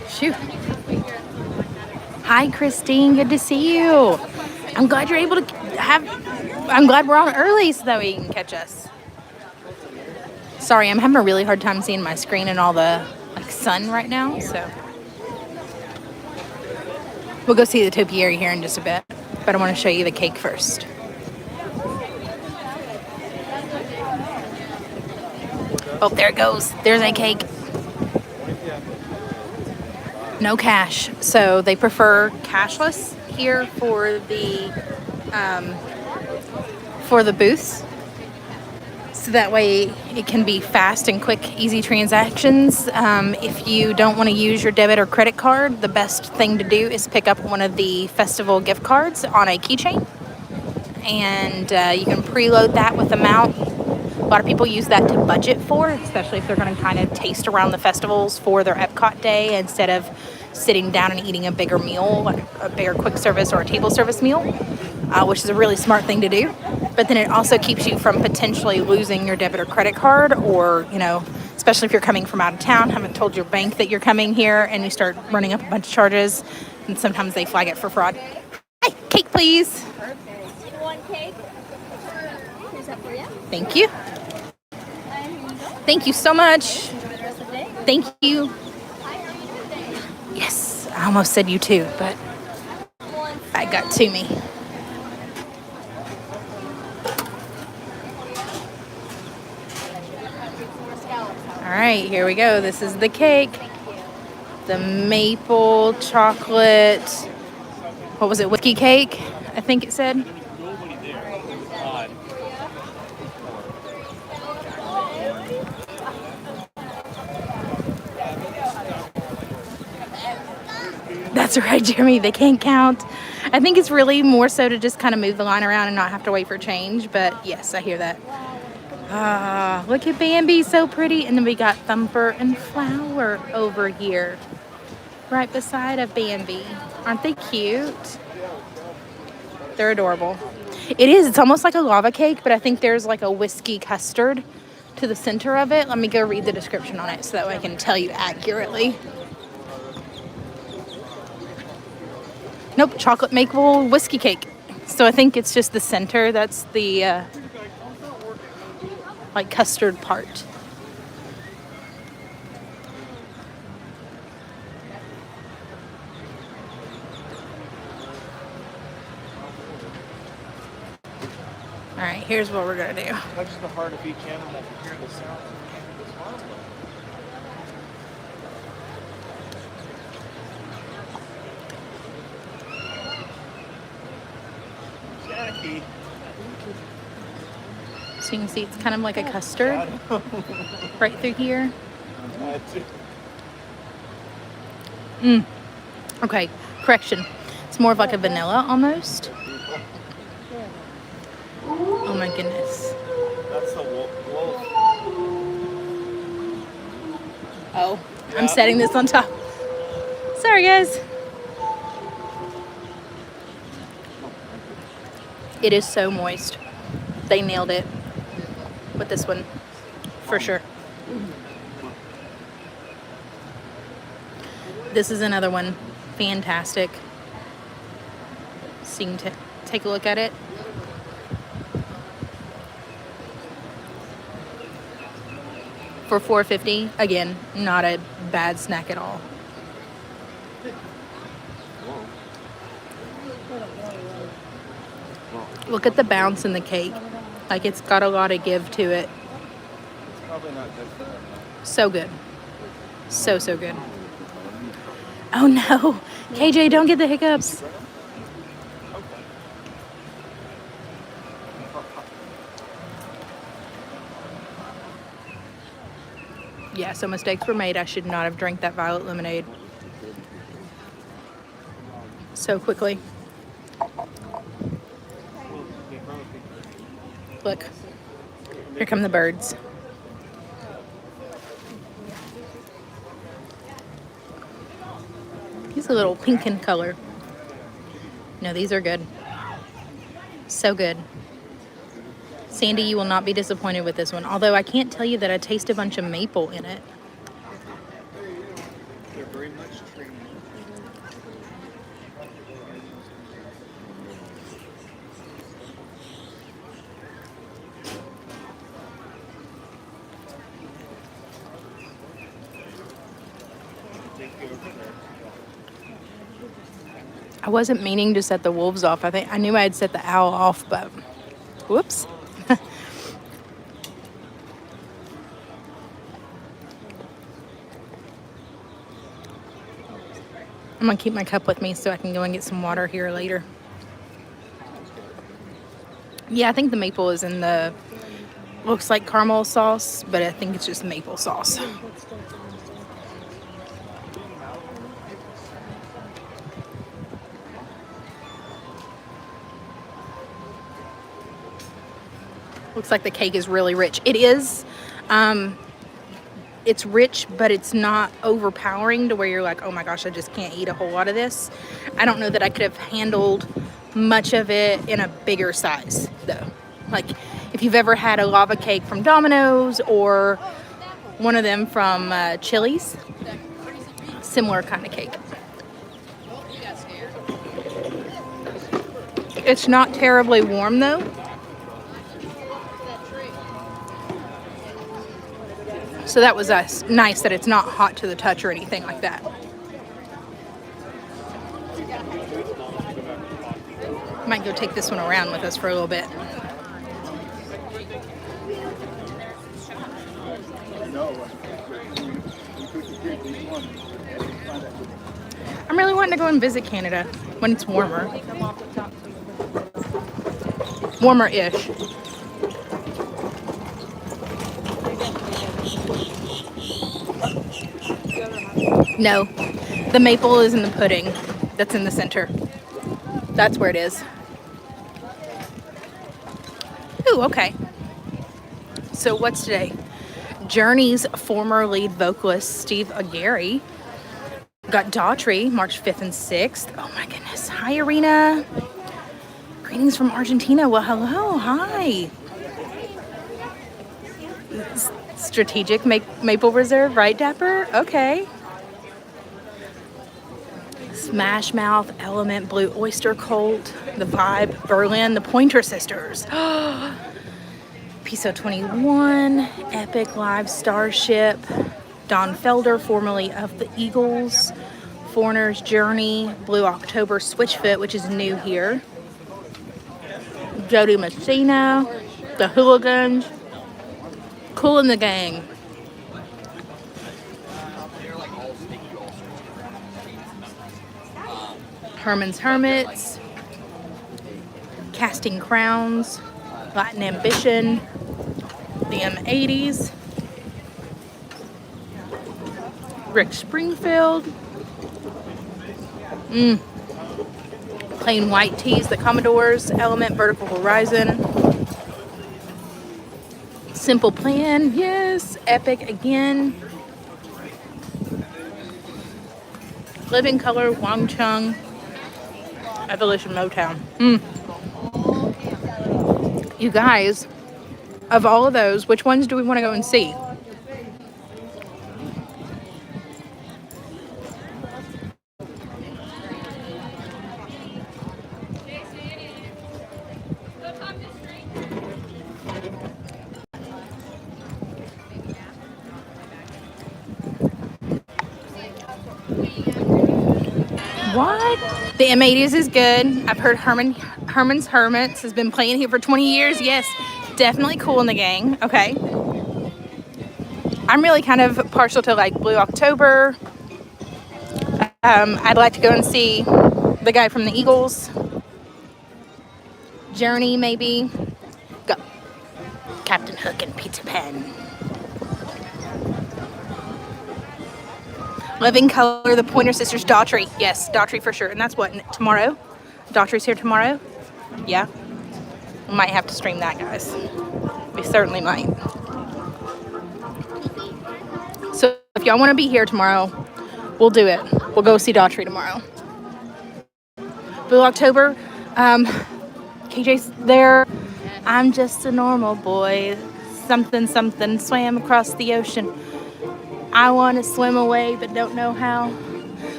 Shoot. Hi, Christine. Good to see you. I'm glad you're able to I'm glad we're on early so that we can catch us. Sorry, I'm having a really hard time seeing my screen and all the sun right now, so. We'll go see the topiary here in just a bit, but I want to show you the cake first. Oh, there it goes. There's a cake. No cash, so they prefer cashless here for the booths, so that way it can be fast and quick, easy transactions. If you don't want to use your debit or credit card, the best thing to do is pick up one of the festival gift cards on a keychain, and you can preload that with amount. A lot of people use that to budget for, especially if they're going to kind of taste around the festivals for their Epcot day instead of sitting down and eating a bigger meal, like a bigger quick service or a table service meal, which is a really smart thing to do. But then it also keeps you from potentially losing your debit or credit card, or, you know, especially if you're coming from out of town, haven't told your bank that you're coming here, and you start running up a bunch of charges, and sometimes they flag it for fraud. Hey, cake, please. Perfect. One cake. Here's that for you. Thank you. Thank you so much. Thank you. Yes, I almost said you too, but that got to me. All right, here we go. This is the cake. The maple chocolate, what was it, whiskey cake, I think it said. That's right, Jeremy, they can't count. I think it's really more so to just kind of move the line around and not have to wait for change, but yes, I hear that. Ah, look at Bambi, so pretty. And then we got Thumper and Flower over here, right beside of Bambi. Aren't they cute? They're adorable. It is. It's almost like a lava cake, but I think there's like a whiskey custard to the center of it. Let me go read the description on it so that way I can tell you accurately. Nope, chocolate maple whiskey cake. So I think it's just the center that's the like custard part. All right, here's what we're gonna do. Touch the heart of each animal to hear the sound of its heart. Jackie. So you can see it's kind of like a custard right through here. Okay, correction. It's more of like a vanilla almost. Oh my goodness. That's the wolf. Oh, I'm setting this on top. Sorry, guys. It is so moist. They nailed it with this one, for sure. This is another one. Fantastic. So you can take a look at it. For $4.50, again, not a bad snack at all. Look at the bounce in the cake. Like it's got a lot of give to it. It's probably not good for them. So good. So good. Oh no. KJ, don't get the hiccups. Yeah, so mistakes were made. I should not have drank that violet lemonade so quickly. Look, here come the birds. He's a little pink in color. No, these are good. So good. Sandy, you will not be disappointed with this one. Although I can't tell you that I taste a bunch of maple in it. They're very much creamy. I wasn't meaning to set the wolves off. I knew I had set the owl off, but whoops. I'm gonna keep my cup with me so I can go and get some water here later. Yeah, I think the maple is in the, looks like caramel sauce, but I think it's just maple sauce. Looks like the cake is really rich. It is. It's rich, but it's not overpowering to where you're like, oh my gosh, I just can't eat a whole lot of this. I don't know that I could have handled much of it in a bigger size, though. Like, if you've ever had a lava cake from Domino's or one of them from Chili's, similar kind of cake. It's not terribly warm, though. So that was nice that it's not hot to the touch or anything like that. Might go take this one around with us for a little bit. I'm really wanting to go and visit Canada when it's warmer. Warmer-ish. No, the maple is in the pudding that's in the center. That's where it is. Ooh, okay. So what's today? Journey's former lead vocalist Steve Aguirre. Got Daughtry, March 5th and 6th. Oh my goodness. Hi, Irina. Greetings from Argentina. Well, hello. Hi. Strategic Maple Reserve, right, Dapper? Okay. Smash Mouth, Element, Blue Oyster Cult, The Vibe, Berlin, The Pointer Sisters. Piso 21, Epic Live, Starship, Don Felder, formerly of the Eagles, Foreigners, Journey, Blue October, Switchfoot, which is new here, Jody Messina, The Hooligans, Cool in the Gang. Herman's Hermits, Casting Crowns, Latin Ambition, the M80s, Rick Springfield, Plain White Tees, the Commodores, Element, Vertical Horizon, Simple Plan, yes, Epic again, Living Color, Wang Chung, Evolution Motown. You guys, of all of those, which ones do we want to go and see? What? The M80s is good. I've heard Herman's Hermits has been playing here for 20 years. Yes, definitely Cool in the Gang. Okay. I'm really kind of partial to like Blue October. I'd like to go and see the guy from the Eagles. Journey, maybe. Go. Captain Hook and Peter Pan. Living Color, the Pointer Sisters, Daughtry. Yes, Daughtry for sure. And that's what, tomorrow? Daughtry's here tomorrow? Yeah. We might have to stream that, guys. We certainly might. So if y'all want to be here tomorrow, we'll do it. We'll go see Daughtry tomorrow. Blue October, KJ's there. I'm just a normal boy. Something, something, swam across the ocean. I want to swim away, but don't know how.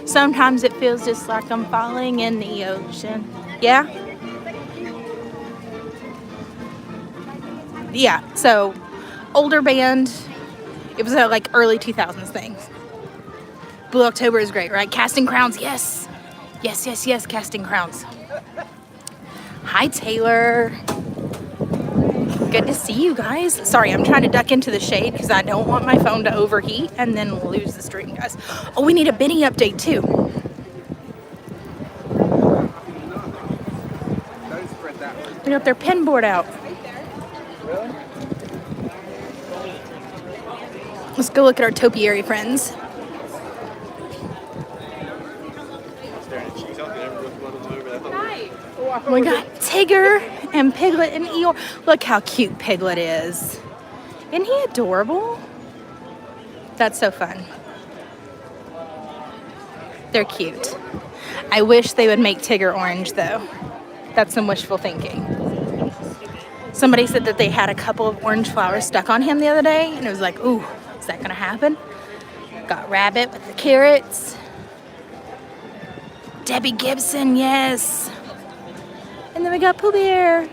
Sometimes it feels just like I'm falling in the ocean. Yeah? Yeah, so older band. It was a like early 2000s thing. Blue October is great, right? Casting Crowns, yes. Yes, yes, yes, Casting Crowns. Hi, Taylor. Good to see you guys. Sorry, I'm trying to duck into the shade because I don't want my phone to overheat and then lose the stream, guys. Oh, we need a Benny update too. We got their pin board out. Let's go look at our topiary friends. We got Tigger and Piglet and Eeyore. Look how cute Piglet is. Isn't he adorable? That's so fun. They're cute. I wish they would make Tigger orange though. That's some wishful thinking. Somebody said that they had a couple of orange flowers stuck on him the other day and it was like, ooh, is that gonna happen? Got Rabbit with the carrots. Debbie Gibson, yes. And then we got Pooh Bear.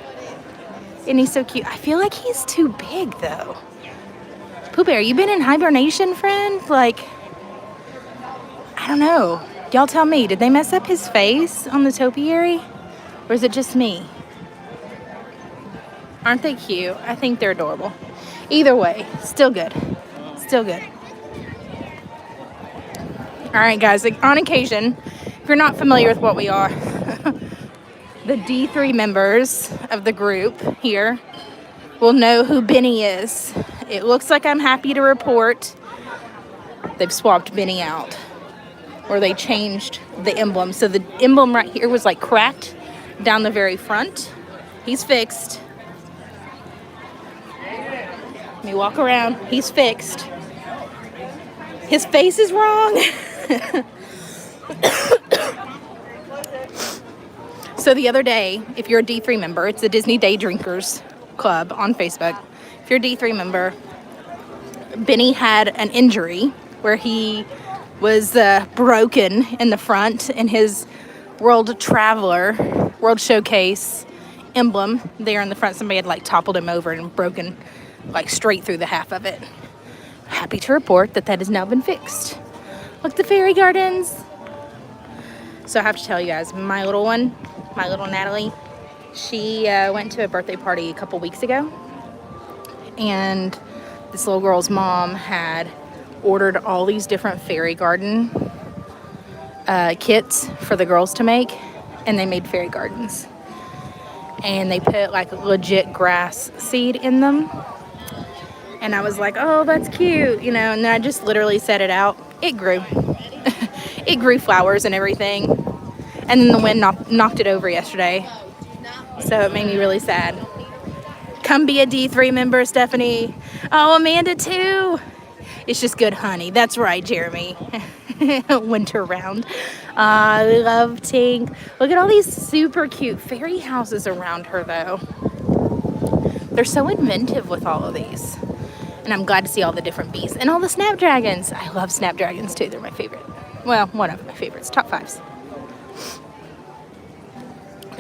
And he's so cute. I feel like he's too big though. Pooh Bear, you been in hibernation, friend? Like, I don't know. Y'all tell me, did they mess up his face on the topiary? Or is it just me? Aren't they cute? I think they're adorable. Either way, still good. Still good. All right, guys, like, on occasion, if you're not familiar with what we are, the D3 members of the group here will know who Benny is. It looks like I'm happy to report they've swapped Benny out. Or they changed the emblem. So the emblem right here was like cracked down the very front. He's fixed. Let me walk around. He's fixed. His face is wrong. So the other day, if you're a D3 member, it's the Disney Day Drinkers Club on Facebook. If you're a D3 member, Benny had an injury where he was broken in the front in his World Showcase emblem there in the front. Somebody had like toppled him over and broken like straight through the half of it. Happy to report that has now been fixed. Look, the fairy gardens. So I have to tell you guys, my little Natalie, she went to a birthday party a couple weeks ago, and this little girl's mom had ordered all these different fairy garden kits for the girls to make, and they made fairy gardens. And they put like legit grass seed in them. And I was like, oh, that's cute, you know, and then I just literally set it out. It grew. It grew flowers and everything. And then the wind knocked it over yesterday. So it made me really sad. Come be a D3 member, Stefanie. Oh, Amanda too. It's just good honey. That's right, Jeremy. Winter round. I love Tink. Look at all these super cute fairy houses around her, though. They're so inventive with all of these. And I'm glad to see all the different bees and all the snapdragons. I love snapdragons too. They're my favorite. Well, one of my favorites. Top 5s.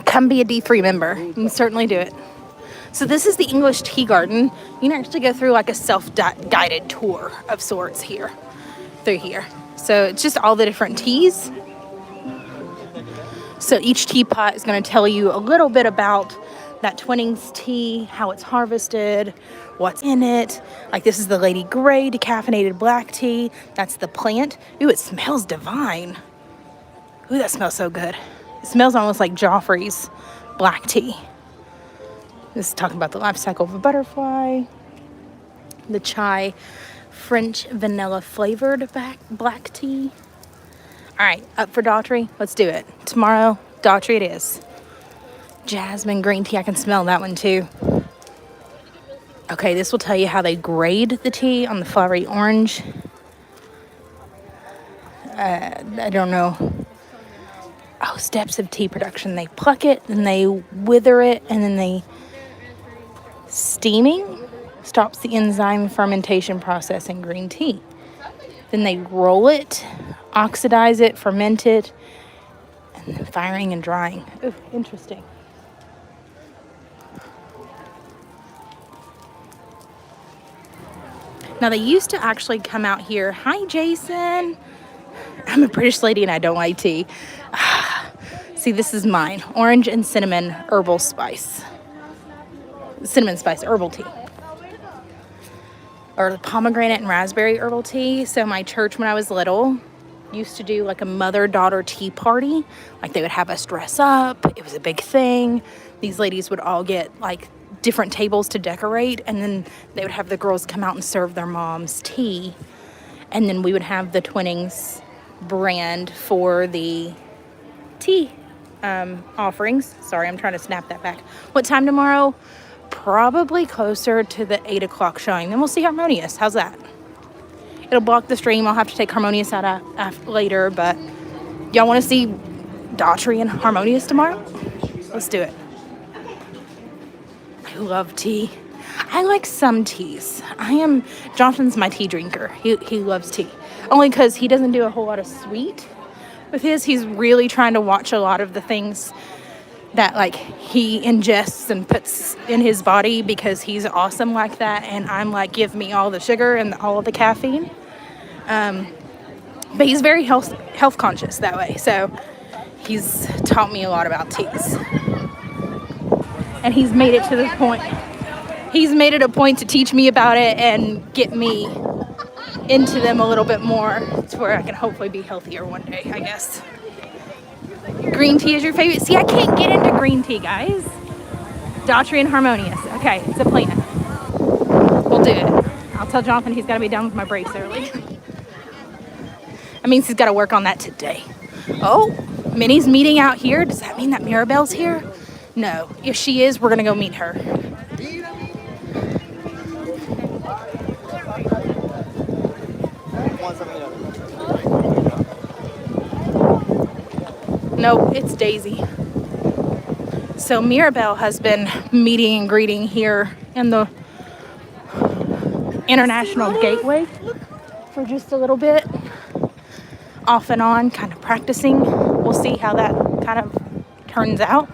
Come be a D3 member. You can certainly do it. So this is the English tea garden. You can actually go through like a self-guided tour of sorts here. Through here. So it's just all the different teas. So each teapot is going to tell you a little bit about that Twinings tea, how it's harvested, what's in it. Like this is the Lady Grey decaffeinated black tea. That's the plant. Ooh, it smells divine. Ooh, that smells so good. It smells almost like Joffrey's black tea. This is talking about the life cycle of a butterfly. The chai French vanilla flavored black tea. All right, up for Daughtry? Let's do it. Tomorrow, Daughtry it is. Jasmine green tea, I can smell that one too. Okay, this will tell you how they grade the tea on the flowery orange. I don't know. Oh, steps of tea production. They pluck it, then they wither it, and then they steaming stops the enzyme fermentation process in green tea. Then they roll it, oxidize it, ferment it, and then firing and drying. Ooh, interesting. Now, they used to actually come out here. Hi, Jason. I'm a British lady and I don't like tea. See, this is mine. Orange and cinnamon herbal spice. Cinnamon spice herbal tea. Or pomegranate and raspberry herbal tea. So my church when I was little used to do like a mother-daughter tea party. Like they would have us dress up. It was a big thing. These ladies would all get like different tables to decorate, and then they would have the girls come out and serve their moms tea, and then we would have the Twinings brand for the tea offerings. Sorry, I'm trying to snap that back. What time tomorrow? Probably closer to the 8 o'clock showing. Then we'll see Harmonious. How's that? It'll block the stream. I'll have to take Harmonious out later, but y'all want to see Daughtry and Harmonious tomorrow? Let's do it. I love tea. I like some teas. Jonathan's my tea drinker. He loves tea. Only because he doesn't do a whole lot of sweet with his. He's really trying to watch a lot of the things that like he ingests and puts in his body because he's awesome like that. And I'm like, give me all the sugar and all of the caffeine. But he's very health conscious that way. So he's taught me a lot about teas. And he's made it to the point. He's made it a point to teach me about it and get me into them a little bit more to where I can hopefully be healthier one day, I guess. Green tea is your favorite? See, I can't get into green tea, guys. Daughtry and Harmonious. Okay, it's a plan. We'll do it. I'll tell Jonathan he's got to be done with my brace early. That means he's got to work on that today. Oh, Minnie's meeting out here. Does that mean that Mirabelle's here? No. If she is, we're going to go meet her. Nope, it's Daisy. So Mirabelle has been meeting and greeting here in the International Gateway for just a little bit, off and on, kind of practicing. We'll see how that kind of turns out.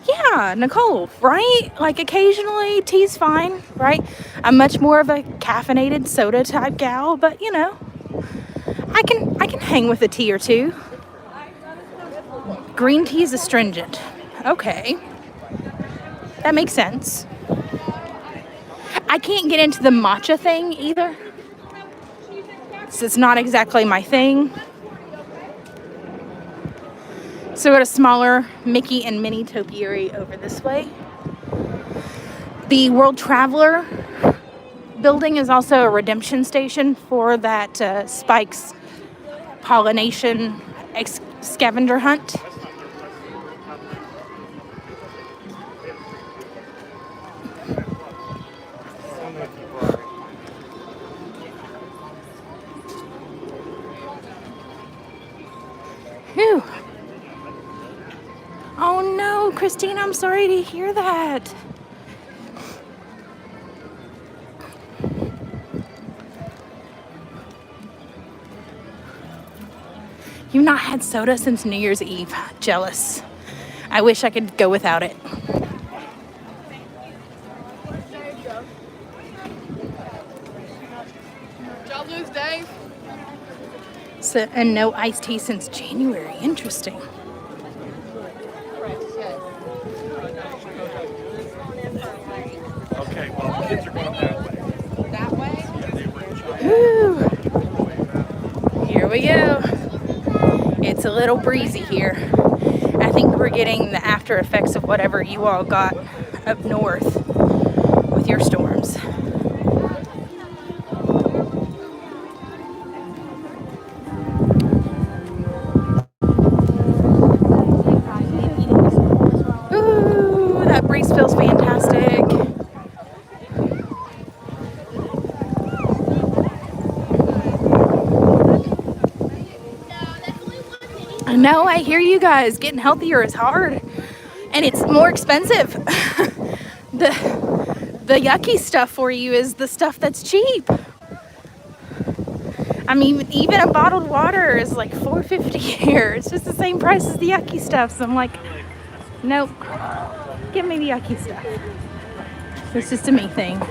Yeah, Nicole, right? Like occasionally tea's fine, right? I'm much more of a caffeinated soda type gal, but you know, I can hang with a tea or two. Green tea is astringent. Okay. That makes sense. I can't get into the matcha thing either. So it's not exactly my thing. So we got a smaller Mickey and Minnie topiary over this way. The World Traveler building is also a redemption station for that Spike's pollination scavenger hunt. Whew. Oh no, Christine, I'm sorry to hear that. You've not had soda since New Year's Eve. Jealous. I wish I could go without it. Job lose, Dave. So, and no iced tea since January. Interesting. Okay, well, kids are going that way. That way? Woo. Here we go. It's a little breezy here. I think we're getting the after effects of whatever you all got up north with your storms. Ooh, that breeze feels fantastic. I know, I hear you guys. Getting healthier is hard. And it's more expensive. The yucky stuff for you is the stuff that's cheap. I mean, even a bottled water is like $4.50 here. It's just the same price as the yucky stuff. So I'm like, nope. Give me the yucky stuff. It's just a me thing.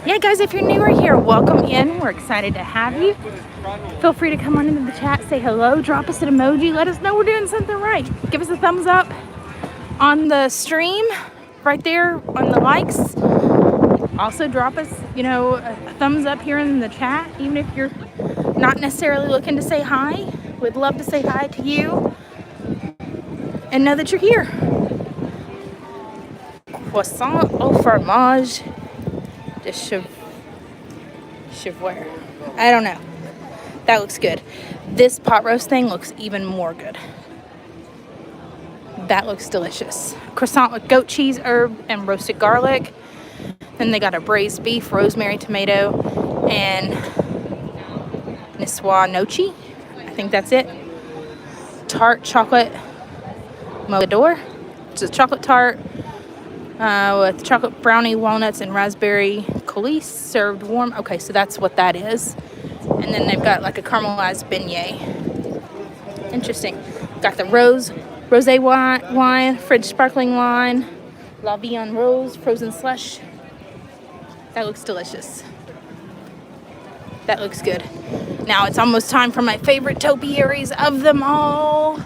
Yeah, guys, if you're newer here, welcome in. We're excited to have you. Feel free to come on into the chat, say hello, drop us an emoji, let us know we're doing something right. Give us a thumbs up on the stream right there on the likes. Also drop us, you know, a thumbs up here in the chat, even if you're not necessarily looking to say hi. We'd love to say hi to you and know that you're here. Croissant au fromage de chèvre. I don't know. That looks good. This pot roast thing looks even more good. That looks delicious. Croissant with goat cheese, herb, and roasted garlic. Then they got a braised beef, rosemary, tomato, and Niçoise noci. I think that's it. Tart chocolate Mogador. It's a chocolate tart with chocolate brownie, walnuts, and raspberry coulis served warm. Okay, so that's what that is. And then they've got like a caramelized beignet. Interesting. Got the rosé wine, fridge sparkling wine, La Vie en Rose, frozen slush. That looks delicious. That looks good. Now it's almost time for my favorite topiaries of them all.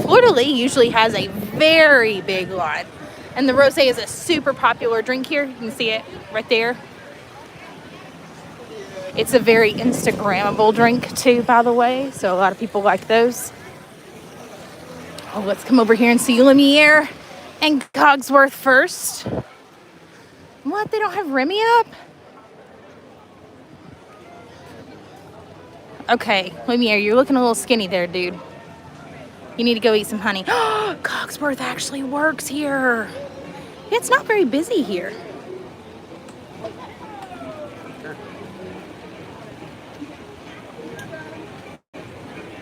Fleur-de-lis usually has a very big line. And the rosé is a super popular drink here. You can see it right there. It's a very Instagrammable drink too, by the way. So a lot of people like those. Oh, let's come over here and see Lumiere and Cogsworth first. What? They don't have Remy up? Okay, Lumiere, you're looking a little skinny there, dude. You need to go eat some honey. Cogsworth actually works here. It's not very busy here.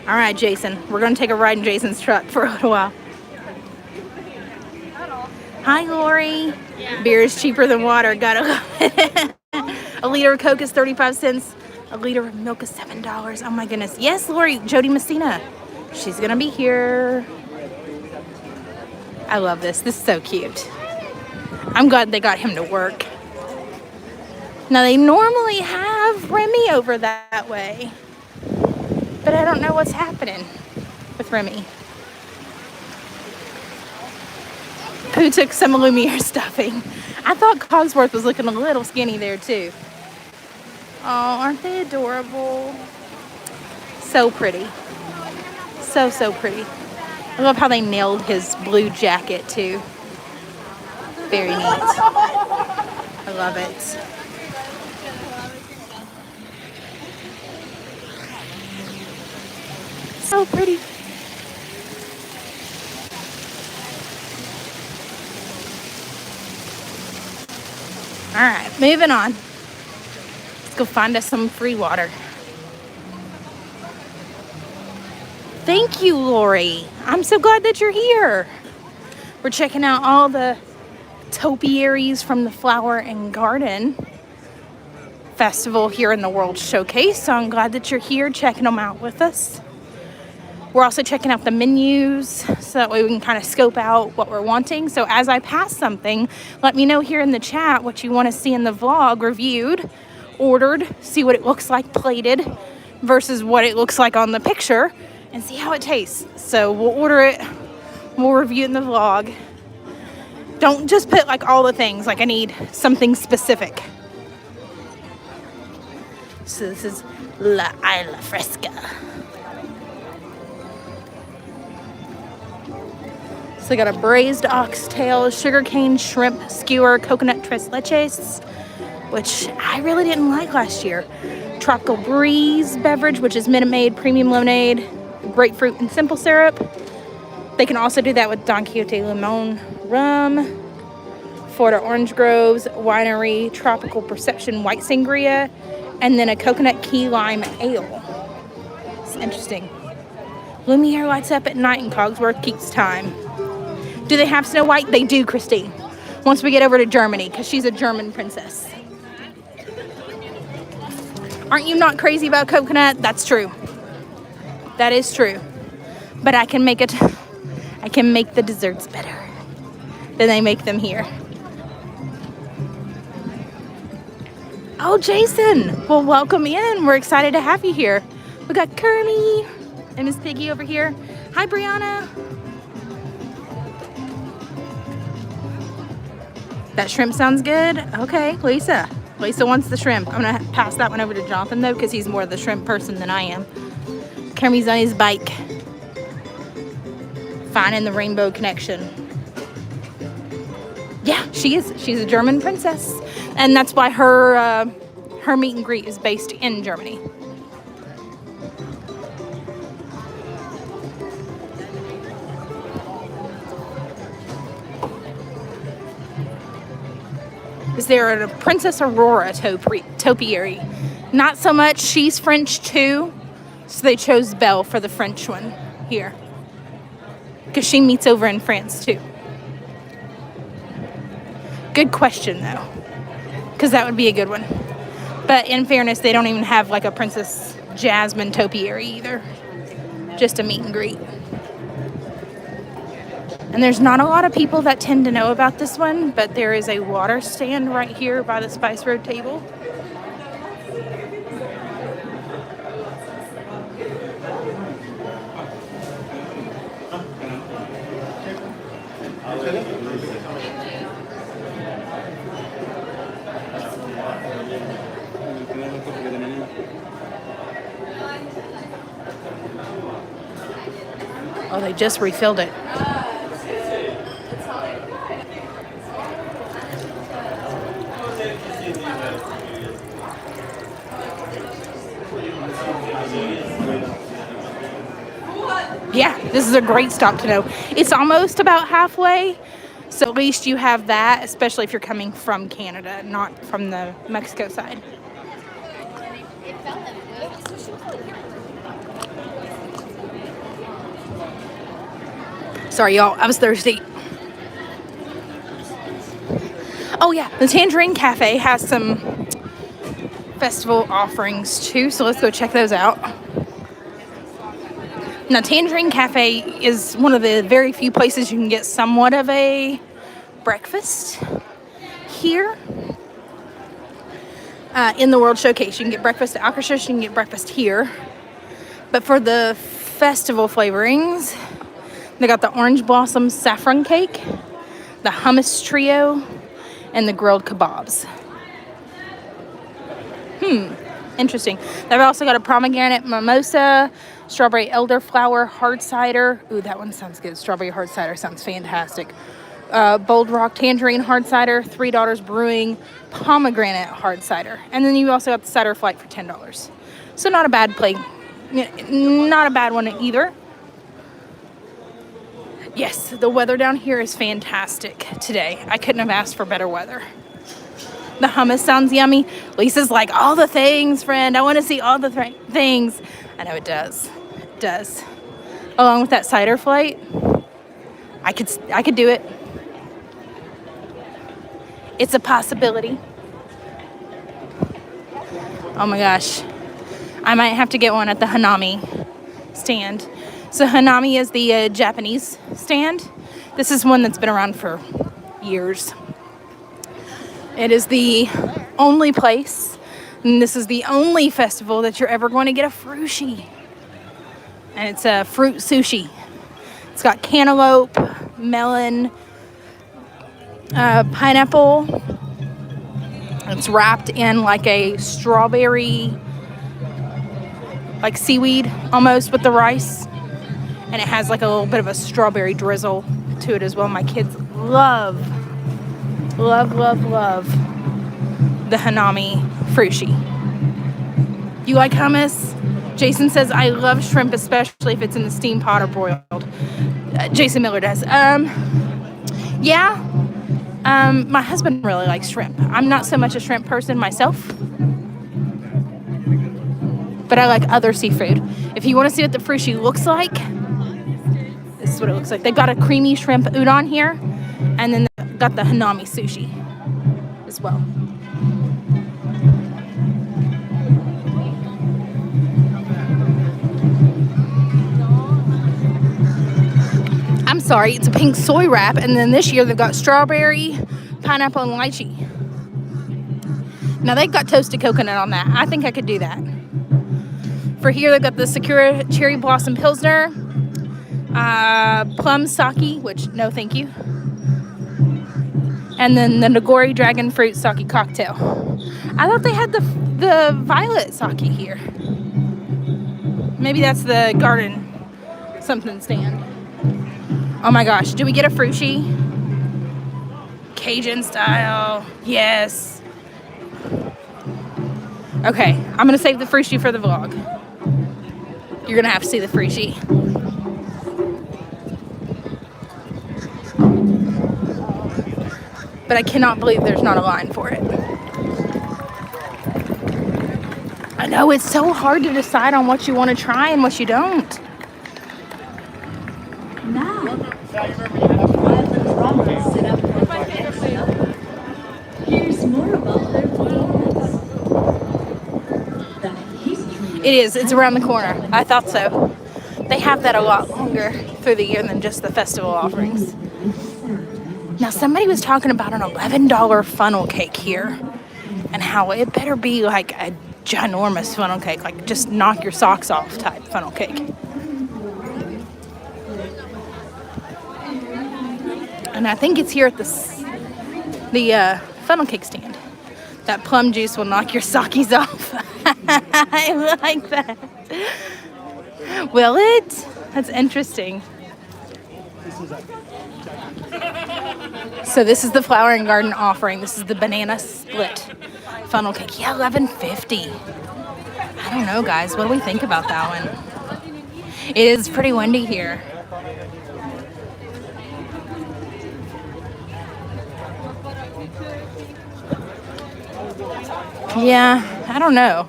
All right, Jason. We're going to take a ride in Jason's truck for a little while. Hi, Lori. Yeah. Beer is cheaper than water. Gotta love it. A liter of Coke is 35 cents. A liter of milk is $7. Oh my goodness. Yes, Lori. Jody Messina. She's going to be here. I love this. This is so cute. I'm glad they got him to work. Now, they normally have Remy over that way. But I don't know what's happening with Remy. Who took some Lumiere stuffing? I thought Cogsworth was looking a little skinny there too. Oh, aren't they adorable? So pretty. So, so pretty. I love how they nailed his blue jacket too. Very neat. I love it. So pretty. All right, moving on. Let's go find us some free water. Thank you, Lori. I'm so glad that you're here. We're checking out all the topiaries from the Flower and Garden Festival here in the World Showcase. So I'm glad that you're here checking them out with us. We're also checking out the menus so that way we can kind of scope out what we're wanting. So as I pass something, let me know here in the chat what you want to see in the vlog reviewed, ordered, see what it looks like plated versus what it looks like on the picture, and see how it tastes. So we'll order it, we'll review it in the vlog. Don't just put like all the things, like I need something specific. So this is La Isla Fresca. So we got a braised oxtail, sugarcane shrimp skewer, coconut tres leches, which I really didn't like last year. Tropical breeze beverage, which is Minute Maid premium lemonade, grapefruit and simple syrup. They can also do that with Don Quixote Limon rum, Florida Orange Groves Winery Tropical Perception white sangria, and then a coconut key lime ale. It's interesting. Lumiere lights up at night and Cogsworth keeps time. Do they have Snow White? They do, Christine. Once we get over to Germany, because she's a German princess. Aren't you not crazy about coconut? That's true. That is true. But I can make the desserts better than they make them here. Oh, Jason. Well, welcome in. We're excited to have you here. We got Kermie and Miss Piggy over here. Hi, Brianna. That shrimp sounds good. Okay, Lisa. Lisa wants the shrimp. I'm gonna pass that one over to Jonathan though, because he's more the shrimp person than I am. Kermie's on his bike, finding the rainbow connection. Yeah, she is. She's a German princess, and that's why her meet and greet is based in Germany. Is there a Princess Aurora topiary? Not so much. She's French too, so they chose Belle for the French one here, because she meets over in France too. Good question though, because that would be a good one. But in fairness, they don't even have like a Princess Jasmine topiary either. Just a meet and greet. And there's not a lot of people that tend to know about this one, but there is a water stand right here by the Spice Road table. Oh, they just refilled it. Yeah, this is a great stop to know. It's almost about halfway, so at least you have that, especially if you're coming from Canada, not from the Mexico side. Sorry, y'all, I was thirsty. Oh yeah, the Tangerine Cafe has some festival offerings too, so let's go check those out. Now, Tangerine Cafe is one of the very few places you can get somewhat of a breakfast here. In the World Showcase, you can get breakfast at Alcatraz, you can get breakfast here. But for the festival flavorings, they got the Orange Blossom Saffron Cake, the Hummus Trio, and the grilled kebabs. Interesting. They've also got a pomegranate mimosa, strawberry elderflower hard cider. Ooh, that one sounds good. Strawberry hard cider sounds fantastic. Bold Rock tangerine hard cider, Three Daughters Brewing pomegranate hard cider. And then you also got the cider flight for $10. So not a bad play. Not a bad one either. Yes, the weather down here is fantastic today. I couldn't have asked for better weather. The hummus sounds yummy. Lisa's like, all the things, friend. I want to see all the things. I know it does. It does. Along with that cider flight, I could do it. It's a possibility. Oh my gosh. I might have to get one at the Hanami stand. So Hanami is the Japanese stand. This is one that's been around for years. It is the only place, and this is the only festival that you're ever going to get a frushi. And it's a fruit sushi. It's got cantaloupe, melon, pineapple. It's wrapped in like a strawberry, like seaweed almost with the rice. And it has like a little bit of a strawberry drizzle to it as well. My kids love the Hanami frushi. You like hummus? Jason says, I love shrimp, especially if it's in the steamed pot or broiled. Jason Miller does. Yeah. My husband really likes shrimp. I'm not so much a shrimp person myself, but I like other seafood. If you want to see what the frushi looks like, this is what it looks like. They've got a creamy shrimp udon here, and then they've got the Hanami sushi as well. I'm sorry, it's a pink soy wrap, and then this year they've got strawberry, pineapple, and lychee. Now they've got toasted coconut on that. I think I could do that. For here, they've got the Sakura Cherry Blossom Pilsner, plum sake, which no thank you, and then the Nagori Dragon Fruit Sake Cocktail. I thought they had the violet sake here. Maybe that's the garden something stand. Oh my gosh, do we get a frushi? Cajun style, yes. Okay, I'm gonna save the frushi for the vlog. You're gonna have to see the frushi. But I cannot believe there's not a line for it. I know, it's so hard to decide on what you want to try and what you don't. Now, here's more about their performance. The history. It is. It's around the corner. I thought so. They have that a lot longer through the year than just the festival offerings. Now, somebody was talking about an $11 funnel cake here, and how it better be like a ginormous funnel cake, like just knock your socks off type funnel cake. And I think it's here at the funnel cake stand. That plum juice will knock your sockies off. I like that. Will it? That's interesting. So this is the Flower and Garden offering. This is the banana split funnel cake. Yeah, $11.50. I don't know, guys. What do we think about that one? It is pretty windy here. Yeah, I don't know.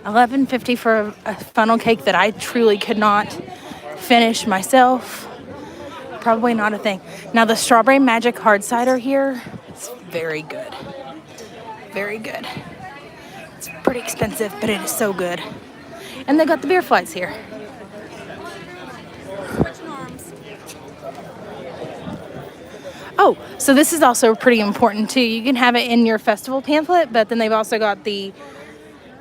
$11.50 for a funnel cake that I truly could not finish myself. Probably not a thing. Now the strawberry magic hard cider here is very good. Very good. It's pretty expensive, but it is so good. And they got the beer flights here. Oh, so this is also pretty important too. You can have it in your festival pamphlet, but then they've also got the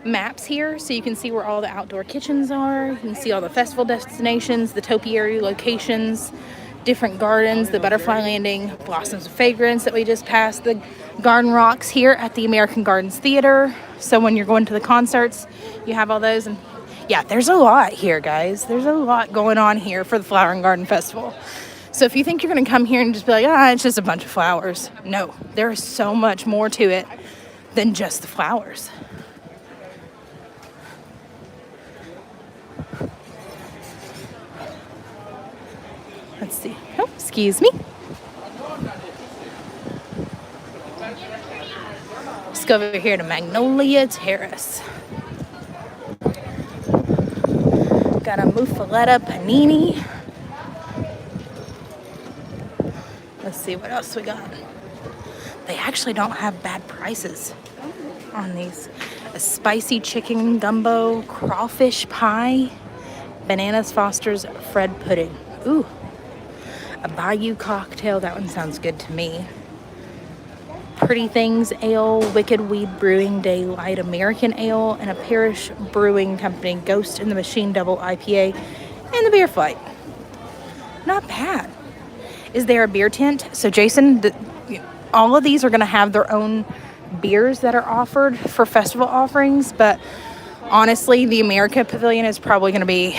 maps here so you can see where all the outdoor kitchens are. You can see all the festival destinations, the topiary locations, different gardens, the butterfly landing, blossoms of fragrance that we just passed, the garden rocks here at the American Gardens Theater. So when you're going to the concerts, you have all those. And yeah, there's a lot here, guys. There's a lot going on here for the Flower and Garden Festival. So if you think you're going to come here and just be like, it's just a bunch of flowers. No, there is so much more to it than just the flowers. Let's see. Oh, excuse me. Let's go over here to Magnolia Terrace. Got a muffaletta panini. Let's see what else we got. They actually don't have bad prices on these. A spicy chicken gumbo, crawfish pie, Bananas Foster's Fred pudding. Ooh. A Bayou cocktail, that one sounds good to me. Pretty Things Ale, Wicked Weed Brewing Day Light American Ale, and a Parish Brewing Company Ghost in the Machine Double IPA, and the beer flight. Not bad. Is there a beer tent? So Jason, all of these are going to have their own beers that are offered for festival offerings, but honestly, the America Pavilion is probably going to be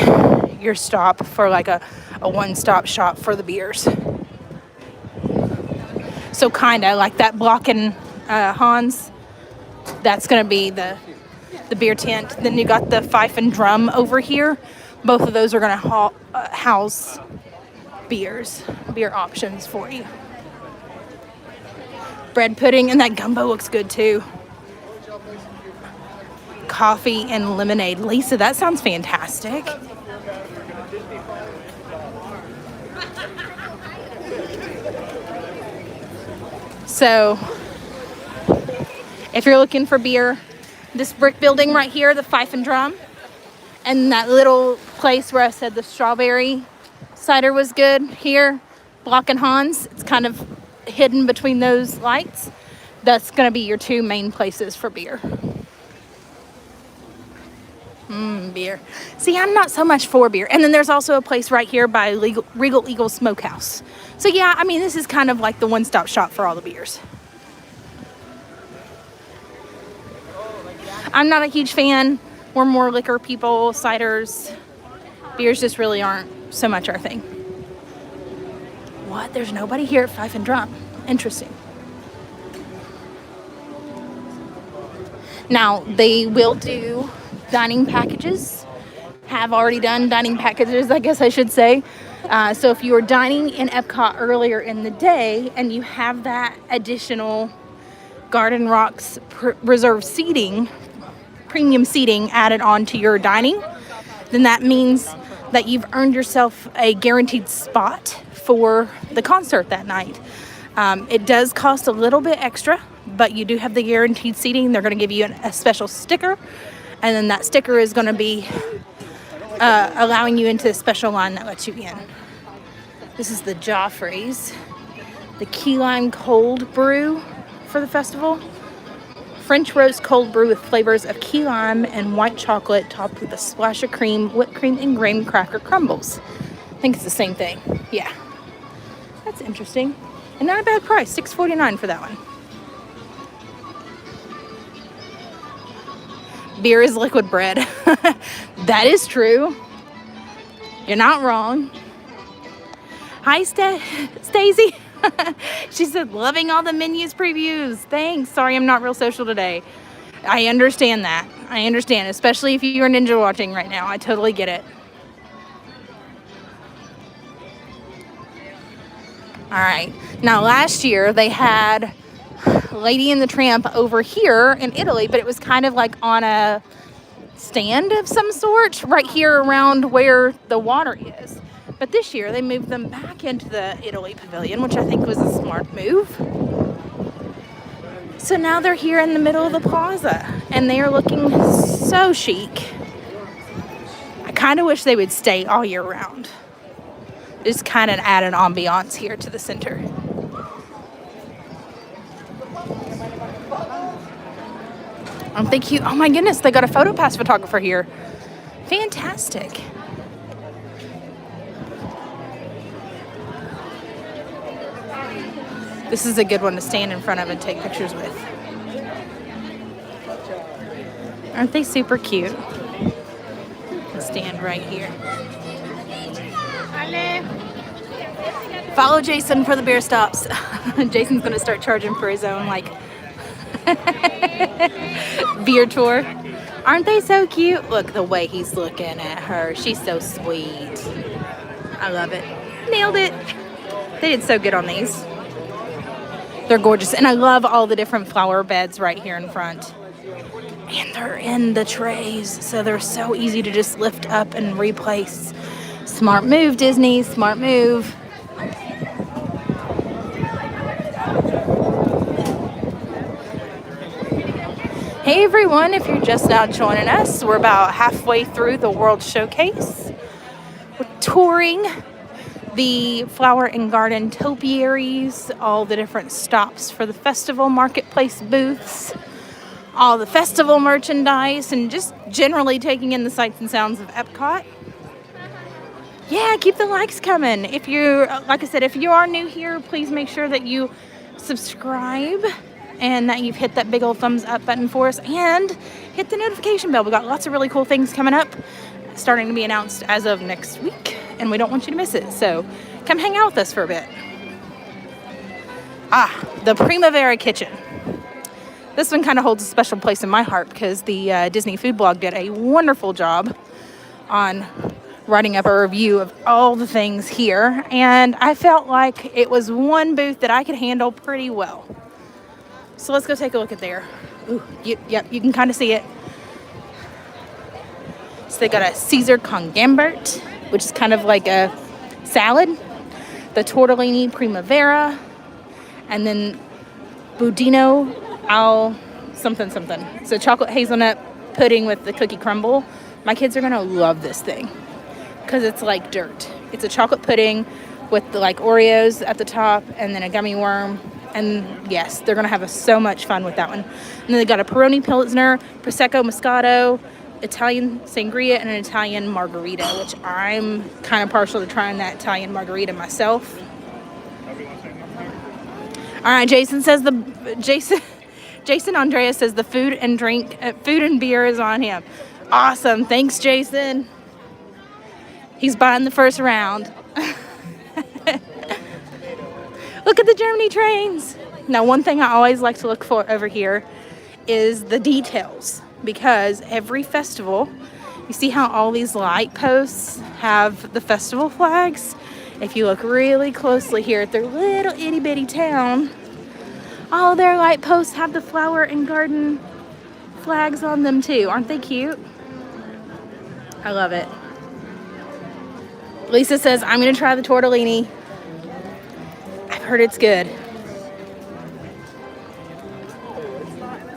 your stop for like a one-stop shop for the beers. So kind of like that Block and Hans, that's going to be the beer tent. Then you got the Fife and Drum over here. Both of those are going to house beer options for you. Bread pudding, and that gumbo looks good too. Coffee and lemonade. Lisa, that sounds fantastic. So, if you're looking for beer, this brick building right here, the Fife and Drum, and that little place where I said the strawberry cider was good here, Block and Hans, it's kind of hidden between those lights. That's going to be your two main places for beer. Beer. See, I'm not so much for beer. And then there's also a place right here by Regal Eagle Smokehouse. So yeah, I mean, this is kind of like the one-stop shop for all the beers. I'm not a huge fan. We're more liquor people, ciders. Beers just really aren't so much our thing. What? There's nobody here at Fife and Drum. Interesting. Now, they will do dining packages. Have already done dining packages, I guess I should say. So if you were dining in Epcot earlier in the day and you have that additional Garden Rocks reserved seating, premium seating added on to your dining, then that means that you've earned yourself a guaranteed spot for the concert that night. It does cost a little bit extra, but you do have the guaranteed seating. They're going to give you a special sticker, and then that sticker is going to be allowing you into a special line that lets you in. This is the Joffrey's, the key lime cold brew for the festival. French roast cold brew with flavors of key lime and white chocolate, topped with a splash of cream, whipped cream, and graham cracker crumbles. I think it's the same thing. Yeah, that's interesting. And not a bad price, $6.49 for that one. Beer is liquid bread. That is true. You're not wrong. Hi, Stacey. She said, loving all the menus previews. Thanks. Sorry, I'm not real social today. I understand that. I understand, especially if you're ninja watching right now. I totally get it. All right. Now, last year they had Lady and the Tramp over here in Italy, but it was kind of like on a stand of some sort right here around where the water is. But this year they moved them back into the Italy pavilion, which I think was a smart move. So now they're here in the middle of the plaza and they are looking so chic. I kind of wish they would stay all year round. Just kind of add an ambiance here to the center. Thank you. Oh my goodness, they got a PhotoPass photographer here. Fantastic. This is a good one to stand in front of and take pictures with. Aren't they super cute? Stand right here. Follow Jason for the beer stops. Jason's gonna start charging for his own like beer tour. Aren't they so cute? Look the way he's looking at her. She's so sweet. I love it. Nailed it. They did so good on these. They're gorgeous. And I love all the different flower beds right here in front. And they're in the trays, so they're so easy to just lift up and replace. Smart move, Disney. Smart move. Hey everyone, if you're just now joining us, we're about halfway through the World Showcase. We're touring the flower and garden topiaries, all the different stops for the festival marketplace booths, all the festival merchandise, and just generally taking in the sights and sounds of Epcot. Yeah, keep the likes coming. If you're, like I said, if you are new here, please make sure that you subscribe and that you've hit that big old thumbs up button for us and hit the notification bell. We got lots of really cool things coming up, starting to be announced as of next week, and we don't want you to miss it. So come hang out with us for a bit. The Primavera Kitchen. This one kind of holds a special place in my heart because the Disney Food Blog did a wonderful job on writing up a review of all the things here, and I felt like it was one booth that I could handle pretty well. So let's go take a look at there. Ooh, yep, you can kind of see it. So they got a Caesar con Gambert, which is kind of like a salad, the tortellini primavera, and then budino al something. So chocolate hazelnut pudding with the cookie crumble. My kids are gonna love this thing because it's like dirt. It's a chocolate pudding with the like Oreos at the top and then a gummy worm. And yes, they're gonna have so much fun with that one. And then they got a Peroni Pilsner, Prosecco Moscato, Italian sangria, and an Italian margarita, which I'm kind of partial to trying that Italian margarita myself. All right, Jason Andrea says the food and beer is on him. Awesome, thanks, Jason. He's buying the first round. Look at the Germany trains. Now, one thing I always like to look for over here is the details, because every festival, you see how all these light posts have the festival flags? If you look really closely here at their little itty bitty town, all their light posts have the flower and garden flags on them too. Aren't they cute? I love it. Lisa says, I'm gonna try the tortellini. I've heard it's good.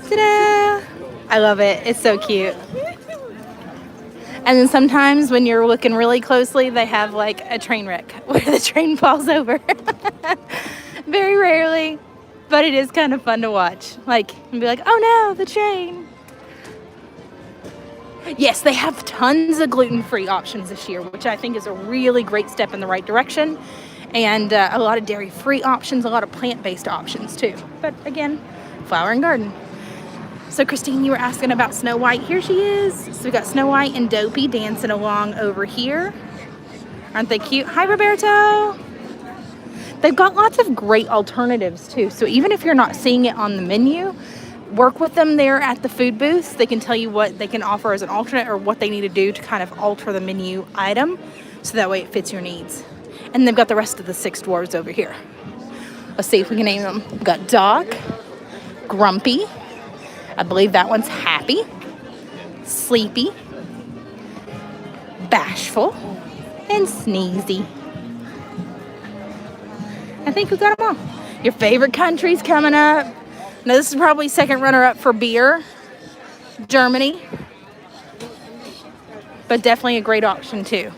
Ta-da! I love it. It's so cute. And then sometimes when you're looking really closely, they have like a train wreck where the train falls over. Very rarely, but it is kind of fun to watch. Like, and be like, oh no, the train. Yes, they have tons of gluten-free options this year, which I think is a really great step in the right direction. And a lot of dairy-free options, a lot of plant-based options too. But again, flower and garden. So Christine, you were asking about Snow White. Here she is. So we got Snow White and Dopey dancing along over here. Aren't they cute? Hi, Roberto. They've got lots of great alternatives too. So even if you're not seeing it on the menu, work with them there at the food booths. They can tell you what they can offer as an alternate or what they need to do to kind of alter the menu item so that way it fits your needs. And they've got the rest of the 6 dwarves over here. Let's see if we can name them. We've got Doc, Grumpy, I believe that one's Happy, Sleepy, Bashful, and Sneezy. I think we got them all. Your favorite country's coming up. Now this is probably second runner-up for beer, Germany, but definitely a great auction too.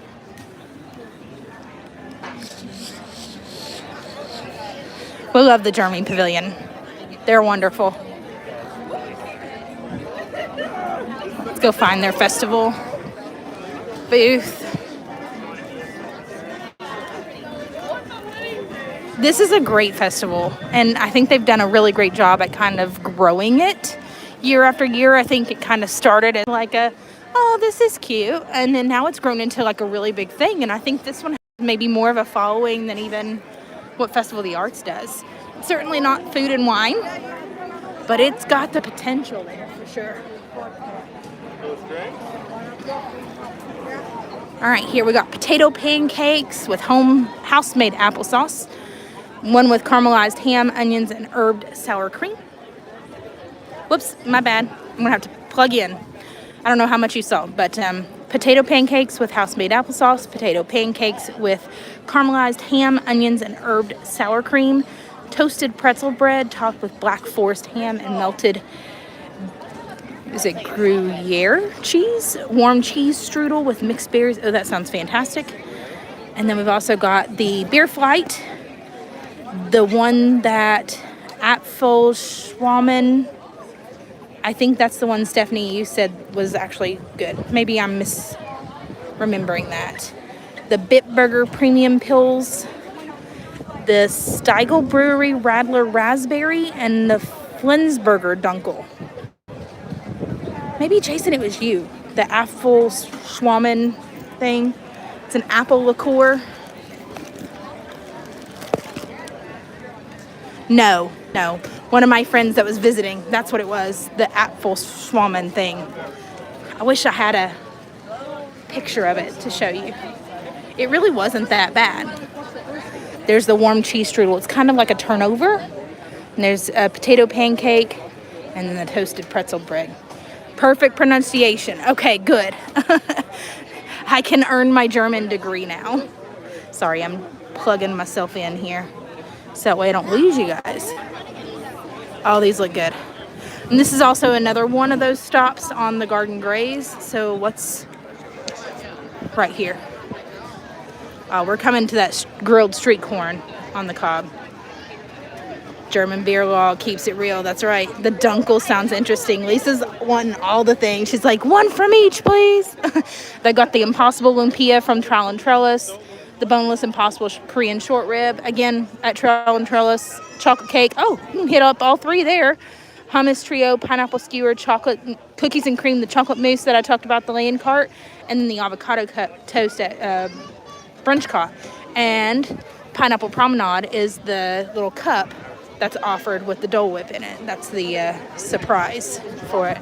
We love the Germany Pavilion. They're wonderful. Let's go find their festival booth. This is a great festival, and I think they've done a really great job at kind of growing it year after year. I think it kind of started as like a, oh, this is cute, and then now it's grown into like a really big thing, and I think this one has maybe more of a following than even what Festival of the Arts does. It's certainly not food and wine, but it's got the potential there for sure. All right, here we got potato pancakes with house-made applesauce. One with caramelized ham, onions, and herbed sour cream. Whoops, my bad. I'm gonna have to plug in. I don't know how much you saw, but potato pancakes with house-made applesauce, potato pancakes with caramelized ham, onions, and herbed sour cream, toasted pretzel bread topped with black forest ham and melted, is it Gruyere cheese? Warm cheese strudel with mixed berries. Oh, that sounds fantastic. And then we've also got the beer flight, the one that Apfelschwammen, I think that's the one, Stefanie, you said was actually good. Maybe I'm misremembering that. The Bitburger Premium Pills, the Steigl Brewery Radler Raspberry, and the Flensburger Dunkel. Maybe, Jason, it was you. The Apfelschwammen thing. It's an apple liqueur. No. One of my friends that was visiting, that's what it was. The Apfelschwammen thing. I wish I had a picture of it to show you. It really wasn't that bad. There's the warm cheese strudel. It's kind of like a turnover. And there's a potato pancake and then the toasted pretzel bread. Perfect pronunciation. Okay, good. I can earn my German degree now. Sorry, I'm plugging myself in here so that way I don't lose you guys. Oh, these look good. And this is also another one of those stops on the Garden Graze. So what's right here? We're coming to that grilled street corn on the cob. German beer law keeps it real. That's right. The Dunkel sounds interesting. Lisa's won all the things. She's like, one from each, please. They got the Impossible Lumpia from Trowel and Trellis, the Boneless Impossible Korean Short Rib, again at Trowel and Trellis, chocolate cake. Oh, you can hit up all three there. Hummus Trio, pineapple skewer, chocolate cookies and cream, the chocolate mousse that I talked about, the laying cart, and then the avocado toast at Brunch Car. And Pineapple Promenade is the little cup that's offered with the Dole Whip in it. That's the surprise for it.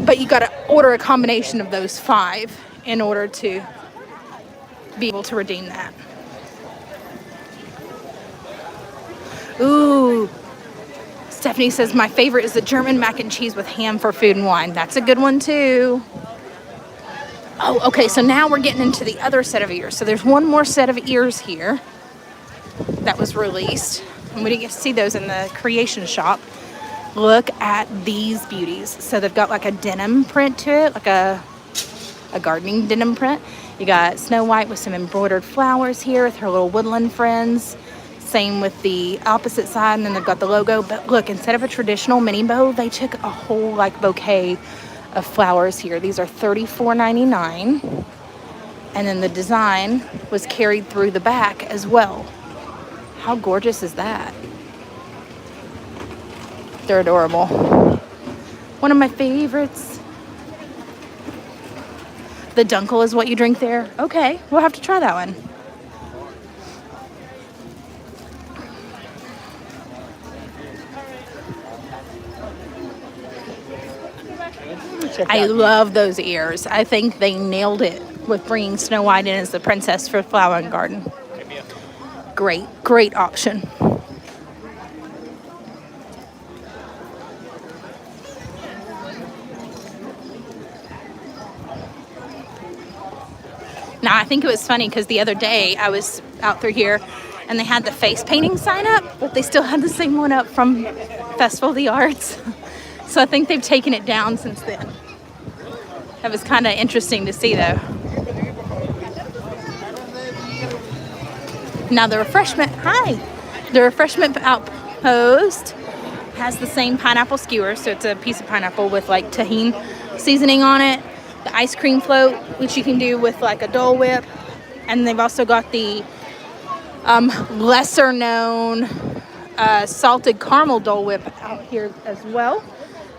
But you got to order a combination of those 5 in order to be able to redeem that. Ooh. Stefanie says, my favorite is the German mac and cheese with ham for food and wine. That's a good one too. Oh, okay, so now we're getting into the other set of ears. So there's one more set of ears here that was released. And we didn't get to see those in the creation shop. Look at these beauties. So they've got like a denim print to it, like a gardening denim print. You got Snow White with some embroidered flowers here with her little woodland friends. Same with the opposite side, and then they've got the logo. But look, instead of a traditional mini bow, they took a whole like bouquet of flowers here. These are $34.99. And then the design was carried through the back as well. How gorgeous is that? They're adorable. One of my favorites. The Dunkel is what you drink there? Okay, we'll have to try that one. I love those ears. I think they nailed it with bringing Snow White in as the princess for Flower and Garden. Great option. Now, I think it was funny because the other day I was out through here and they had the face painting sign up, but they still had the same one up from Festival of the Arts. So I think they've taken it down since then. That was kind of interesting to see, though. Now the refreshment outpost has the same pineapple skewer, so it's a piece of pineapple with like tahini seasoning on it. The ice cream float, which you can do with like a Dole Whip, and they've also got the lesser known salted caramel Dole Whip out here as well.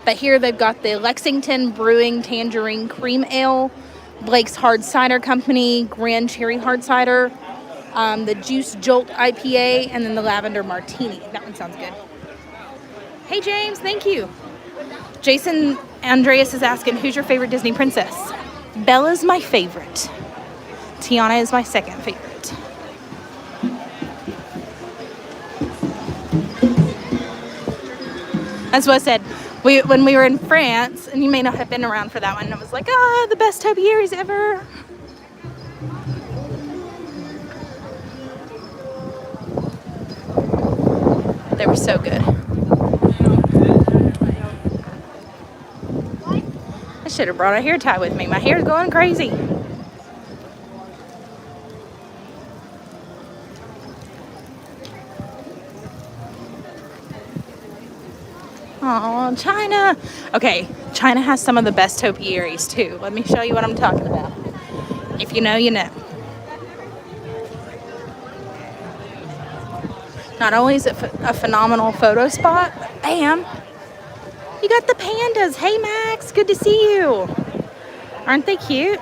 But here they've got the Lexington Brewing Tangerine Cream Ale, Blake's Hard Cider Company Grand Cherry Hard Cider, the Juice Jolt IPA, and then the Lavender Martini. That one sounds good. Hey James, thank you. Jason Andreas is asking, who's your favorite Disney princess? Bella's my favorite. Tiana is my second favorite. That's what I said. When we were in France, and you may not have been around for that one, I was like, the best topiaries ever. They were so good. I should have brought a hair tie with me. My hair's going crazy. Oh, China. Okay, China has some of the best topiaries too. Let me show you what I'm talking about. If you know, you know. Not only is it a phenomenal photo spot, but bam, you got the pandas. Hey Max, good to see you. Aren't they cute?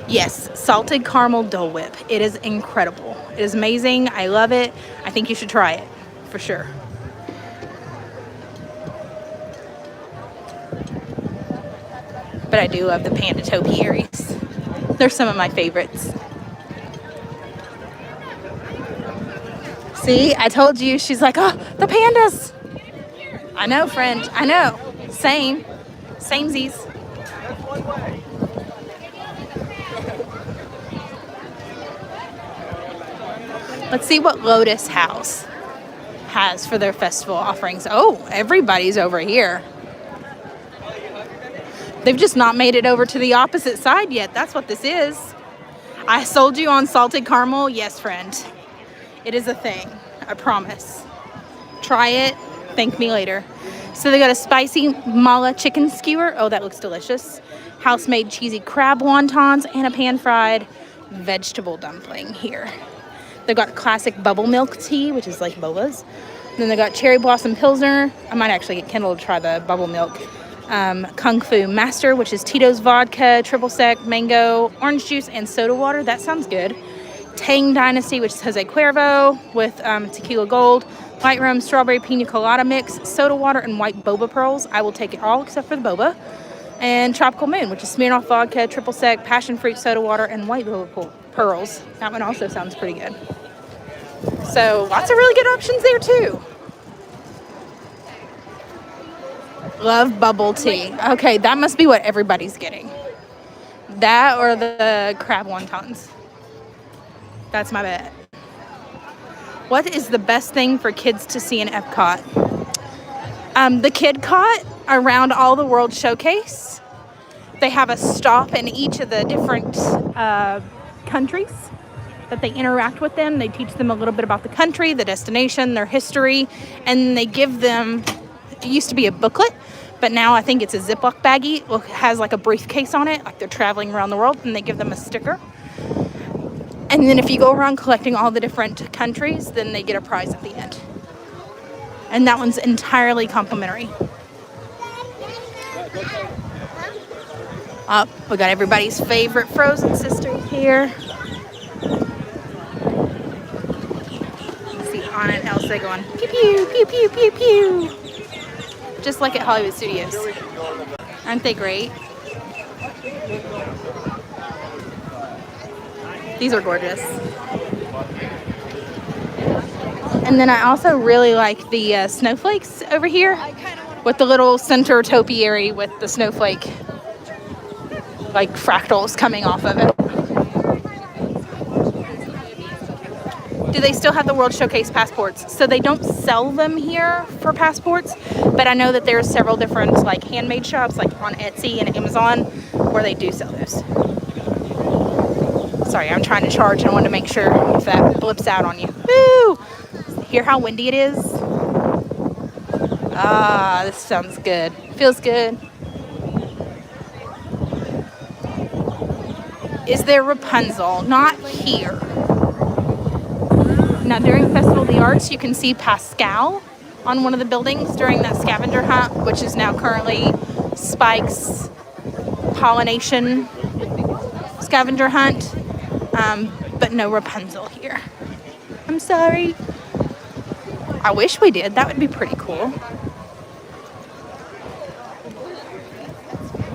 Yes, salted caramel Dole Whip. It is incredible. It is amazing. I love it. I think you should try it for sure. But I do love the panda topiaries. They're some of my favorites. See, I told you. She's like, oh, the pandas. I know, friend. I know. Samesies. Let's see what Lotus House has for their festival offerings. Oh, everybody's over here. They've just not made it over to the opposite side yet. That's what this is. I sold you on salted caramel. Yes, friend. It is a thing. I promise. Try it. Thank me later. So they got a spicy mala chicken skewer. Oh, that looks delicious. House-made cheesy crab wontons and a pan-fried vegetable dumpling here. They've got classic bubble milk tea, which is like boba's. Then they got cherry blossom pilsner. I might actually get Kendall to try the bubble milk. Kung Fu Master, which is Tito's vodka, triple sec, mango, orange juice, and soda water. That sounds good. Tang Dynasty, which is Jose Cuervo with tequila gold, white rum, strawberry pina colada mix, soda water, and white boba pearls. I will take it all except for the boba. And Tropical Moon, which is Smirnoff vodka, triple sec, passion fruit, soda water, and white boba pearls. That one also sounds pretty good. So lots of really good options there too. Love bubble tea. Okay, that must be what everybody's getting. That or the crab wontons. That's my bet. What is the best thing for kids to see in Epcot? The Kid Cot around all the World Showcase. They have a stop in each of the different countries that they interact with them. They teach them a little bit about the country, the destination, their history, and they give them, it used to be a booklet, but now I think it's a Ziploc baggie. It has like a briefcase on it, like they're traveling around the world, and they give them a sticker. And then if you go around collecting all the different countries, then they get a prize at the end. And that one's entirely complimentary. We got everybody's favorite Frozen sister here. See Anna and Elsa going pew pew pew pew pew pew, just like at Hollywood Studios. Aren't they great? These are gorgeous. And then I also really like the snowflakes over here with the little center topiary with the snowflake like fractals coming off of it. Do they still have the World Showcase passports? So they don't sell them here for passports, but I know that there's several different like handmade shops like on Etsy and Amazon where they do sell those. Sorry, I'm trying to charge and I want to make sure if that blips out on you. Woo! Hear how windy it is? Ah, this sounds good. Feels good. Is there Rapunzel? Not here. Now, during Festival of the Arts, you can see Pascal on one of the buildings during that scavenger hunt, which is now currently Spike's pollination scavenger hunt. But no Rapunzel here. I'm sorry. I wish we did. That would be pretty cool.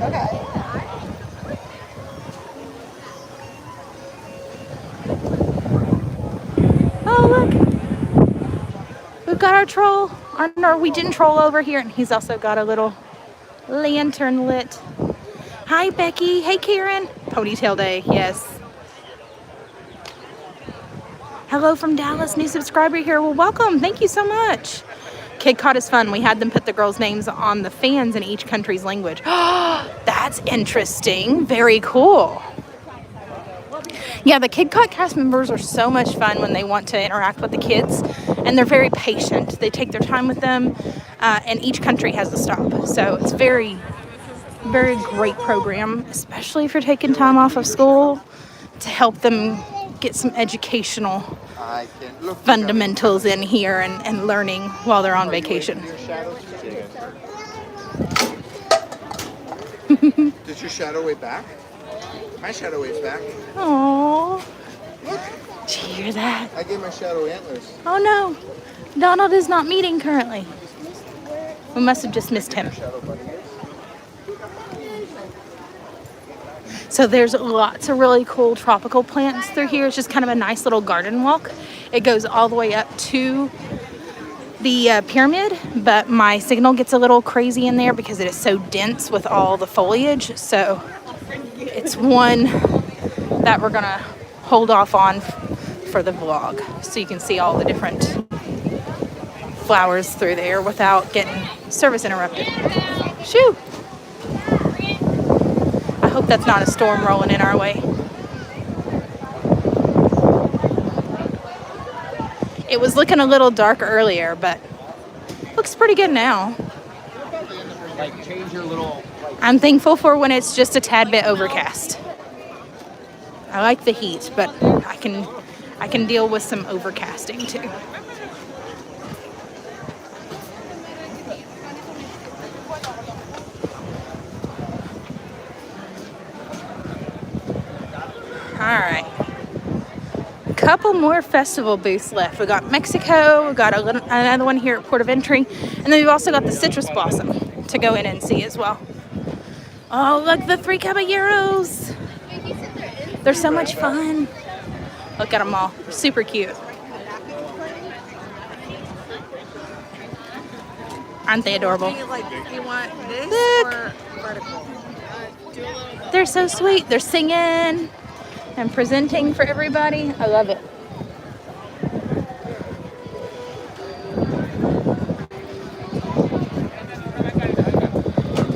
Okay. Oh, look. We've got our troll, our Norwegian troll over here, and he's also got a little lantern lit. Hi, Becky. Hey, Karen. Ponytail day, yes. Hello from Dallas, new subscriber here. Well, welcome. Thank you so much. KidCot is fun. We had them put the girls' names on the fans in each country's language. That's interesting. Very cool. Yeah, the KidCot cast members are so much fun when they want to interact with the kids, and they're very patient. They take their time with them, and each country has a stop. So it's very, very great program, especially if you're taking time off of school to help them get some educational fundamentals in here and learning while they're on vacation. Does your shadow way back? My shadow way's back. Aww. Did you hear that? I gave my shadow antlers. Oh no. Donald is not meeting currently. We must have just missed him. So there's lots of really cool tropical plants through here. It's just kind of a nice little garden walk. It goes all the way up to the pyramid, but my signal gets a little crazy in there because it is so dense with all the foliage. So it's one that we're gonna hold off on for the vlog so you can see all the different flowers through there without getting service interrupted. Shoo! I hope that's not a storm rolling in our way. It was looking a little dark earlier, but looks pretty good now. Like change your little. I'm thankful for when it's just a tad bit overcast. I like the heat, but I can deal with some overcasting too. All right, a couple more festival booths left. We got Mexico, we got another one here at Port of Entry, and then we've also got the citrus blossom to go in and see as well. Oh, look, the three caballeros. They're so much fun. Look at them all, they're super cute. Aren't they adorable? Do you want this look. or vertical? They're so sweet. They're singing and presenting for everybody. I love it.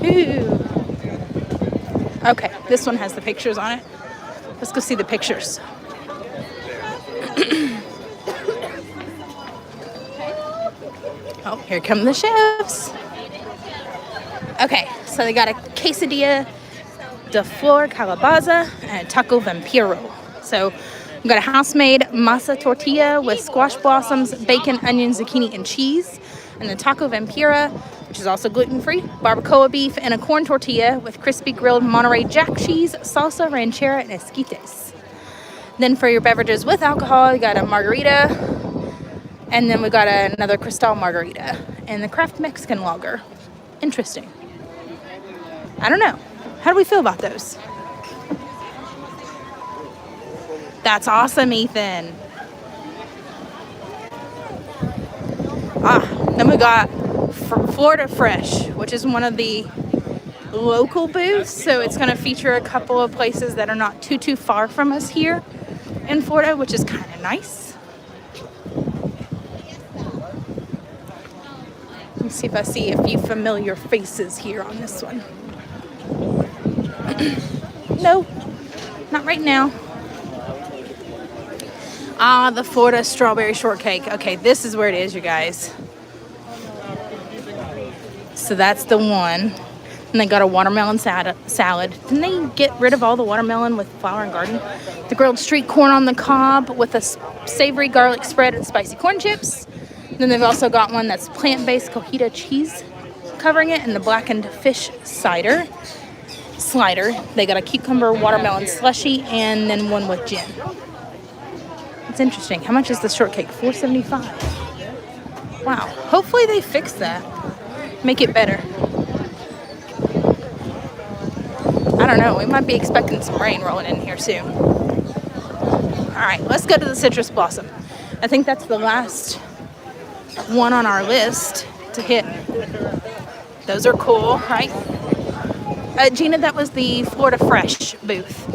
Ooh. Okay, this one has the pictures on it. Let's go see the pictures. Oh, here come the chefs. Okay, so they got a quesadilla de flor calabaza and taco vampiro. So we've got a house-made masa tortilla with squash blossoms, bacon, onion, zucchini, and cheese. And the taco vampira, which is also gluten-free, barbacoa beef, and a corn tortilla with crispy grilled Monterey Jack cheese, salsa, ranchera, and esquites. Then for your beverages with alcohol, you got a margarita, and then we got another Cristal margarita, and the craft Mexican lager. Interesting. I don't know. How do we feel about those? That's awesome, Ethan. Then we got Florida Fresh, which is one of the local booths. So it's going to feature a couple of places that are not too far from us here in Florida, which is kind of nice. Let me see if I see a few familiar faces here on this one. No, not right now. The Florida Strawberry Shortcake. Okay, this is where it is, you guys. So that's the one. And they got a watermelon salad. Didn't they get rid of all the watermelon with Flower and Garden? The grilled street corn on the cob with a savory garlic spread and spicy corn chips. Then they've also got one that's plant-based cojita cheese covering it, and the blackened fish slider. They got a cucumber watermelon slushy, and then one with gin. It's interesting. How much is the shortcake? $4.75. Wow. Hopefully they fix that. Make it better. I don't know. We might be expecting some rain rolling in here soon. All right, let's go to the Citrus Blossom. I think that's the last one on our list to hit. Those are cool, right? Gina, that was the Florida Fresh booth.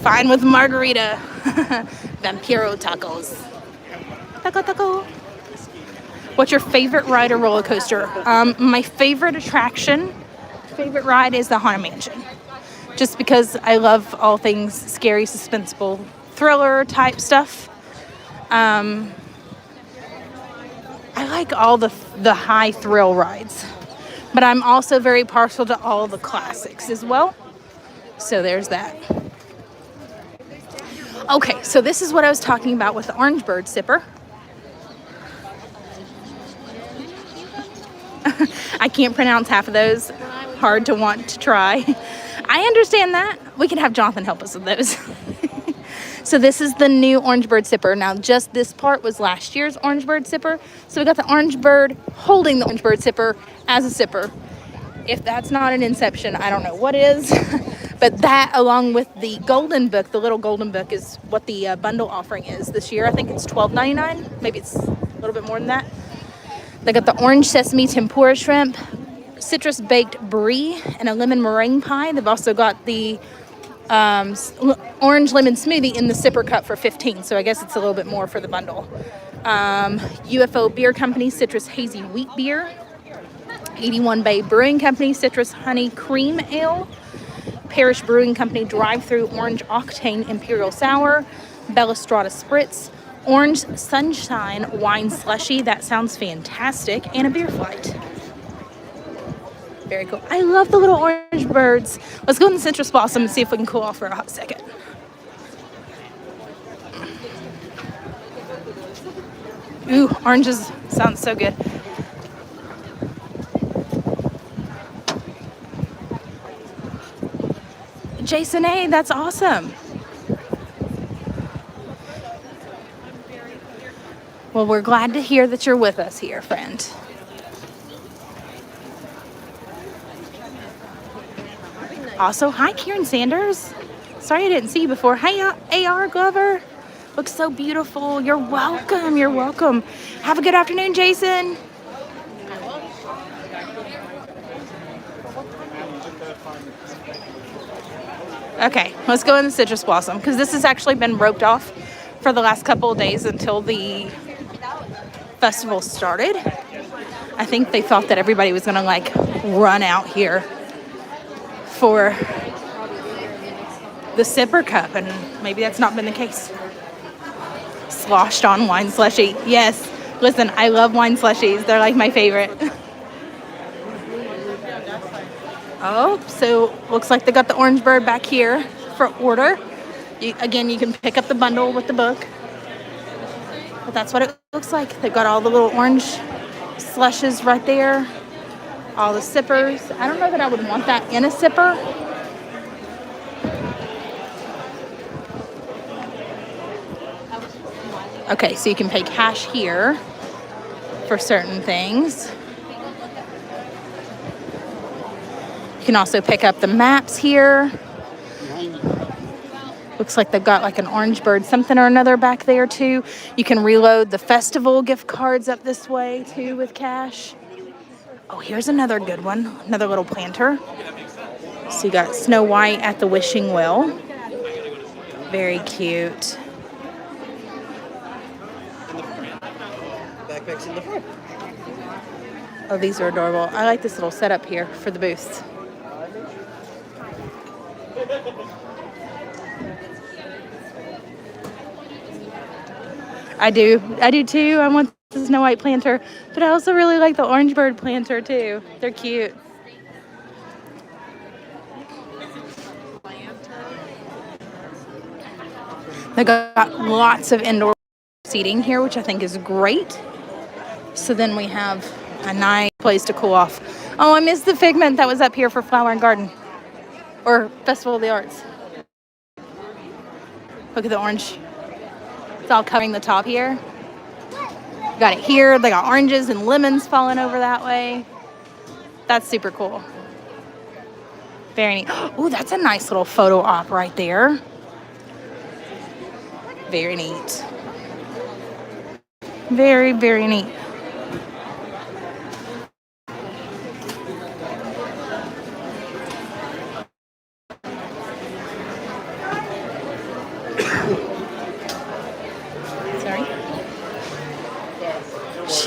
Fine with margarita. Vampiro tacos. Taco. What's your favorite ride or roller coaster? My favorite favorite ride is the Haunted Mansion. Just because I love all things scary, suspenseful, thriller type stuff. I like all the high thrill rides, but I'm also very partial to all the classics as well. So there's that. Okay, so this is what I was talking about with the Orange Bird Sipper. I can't pronounce half of those. Hard to want to try. I understand that. We can have Jonathan help us with those. So this is the new Orange Bird Sipper. Now, just this part was last year's Orange Bird Sipper. So we got the Orange Bird holding the Orange Bird Sipper as a sipper. If that's not an inception, I don't know what is. But that, along with the Golden Book, the little Golden Book, is what the bundle offering is this year. I think it's $12.99. Maybe it's a little bit more than that. They got the orange sesame tempura shrimp, citrus baked brie, and a lemon meringue pie. They've also got the orange lemon smoothie in the sipper cup for $15. So I guess it's a little bit more for the bundle. UFO Beer Company Citrus Hazy Wheat Beer. 81 Bay Brewing Company Citrus Honey Cream Ale. Parish Brewing Company Drive-Thru Orange Octane Imperial Sour. Bella Strata Spritz. Orange Sunshine Wine Slushy. That sounds fantastic. And a beer flight. Very cool. I love the little orange birds. Let's go in the Citrus Blossom and see if we can cool off for a hot second. Ooh, oranges sounds so good. Jason A, that's awesome. Well, we're glad to hear that you're with us here, friend. Also, hi, Karen Sanders. Sorry I didn't see you before. Hi, AR Glover. Looks so beautiful. You're welcome. You're welcome. Have a good afternoon, Jason. Okay, let's go in the Citrus Blossom because this has actually been roped off for the last couple of days until the festival started. I think they thought that everybody was gonna like run out here for the sipper cup, and maybe that's not been the case. Sloshed on wine slushy. Yes, listen, I love wine slushies. They're like my favorite. Oh, so looks like they got the Orange Bird back here for order. Again, you can pick up the bundle with the book. But that's what it looks like. They've got all the little orange slushes right there. All the sippers. I don't know that I would want that in a sipper. Okay, so you can pay cash here for certain things. You can also pick up the maps here. Looks like they've got like an orange bird something or another back there too. You can reload the festival gift cards up this way too with cash. Oh, here's another good one. Another little planter. So you got Snow White at the wishing well. Very cute. Backpacks in the front. Oh, these are adorable. I like this little setup here for the booths. I do too. I want the Snow White planter, but I also really like the orange bird planter too. They're cute. They got lots of indoor seating here, which I think is great. So then we have a nice place to cool off. Oh, I missed the figment that was up here for Flower and Garden or Festival of the Arts. Look at the orange. It's all covering the top here. Got it here. They got oranges and lemons falling over that way. That's super cool. Very neat. Oh, that's a nice little photo op right there. Very neat. Very, very neat.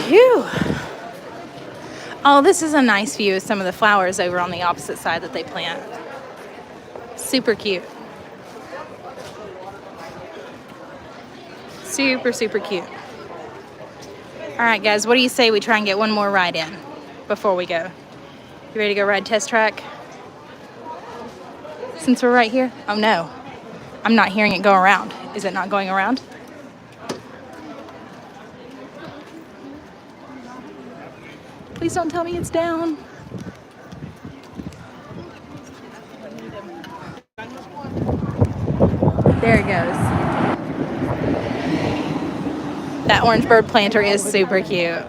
Phew. Oh, this is a nice view of some of the flowers over on the opposite side that they plant. Super cute. Super, super cute. All right, guys, what do you say we try and get one more ride in before we go? You ready to go ride Test Track? Since we're right here? Oh, no. I'm not hearing it go around. Is it not going around? Please don't tell me it's down. There it goes. That orange bird planter is super cute.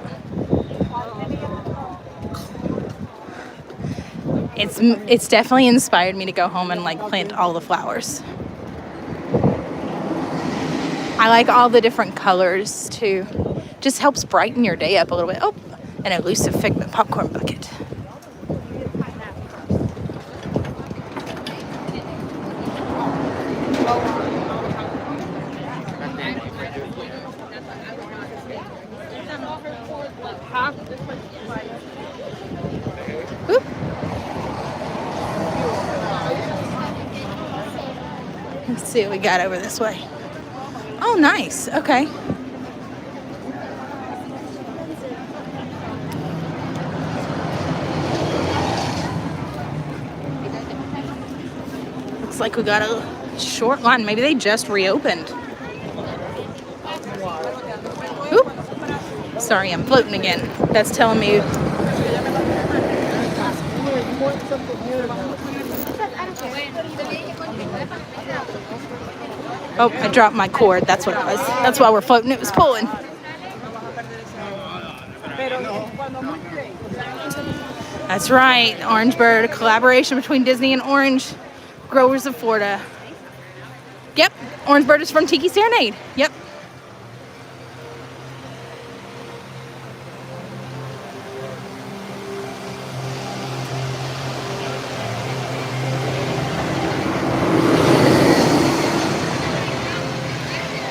It's definitely inspired me to go home and like plant all the flowers. I like all the different colors too. Just helps brighten your day up a little bit. Oh, an elusive figment popcorn bucket. Oop. Let's see what we got over this way. Oh, nice. Okay. Looks like we got a short line. Maybe they just reopened. Oop. Sorry, I'm floating again. That's telling me. Oh, I dropped my cord. That's what it was. That's why we're floating. It was pulling. That's right. Orange Bird, a collaboration between Disney and Orange Growers of Florida. Yep. Orange Bird is from Tiki Serenade. Yep.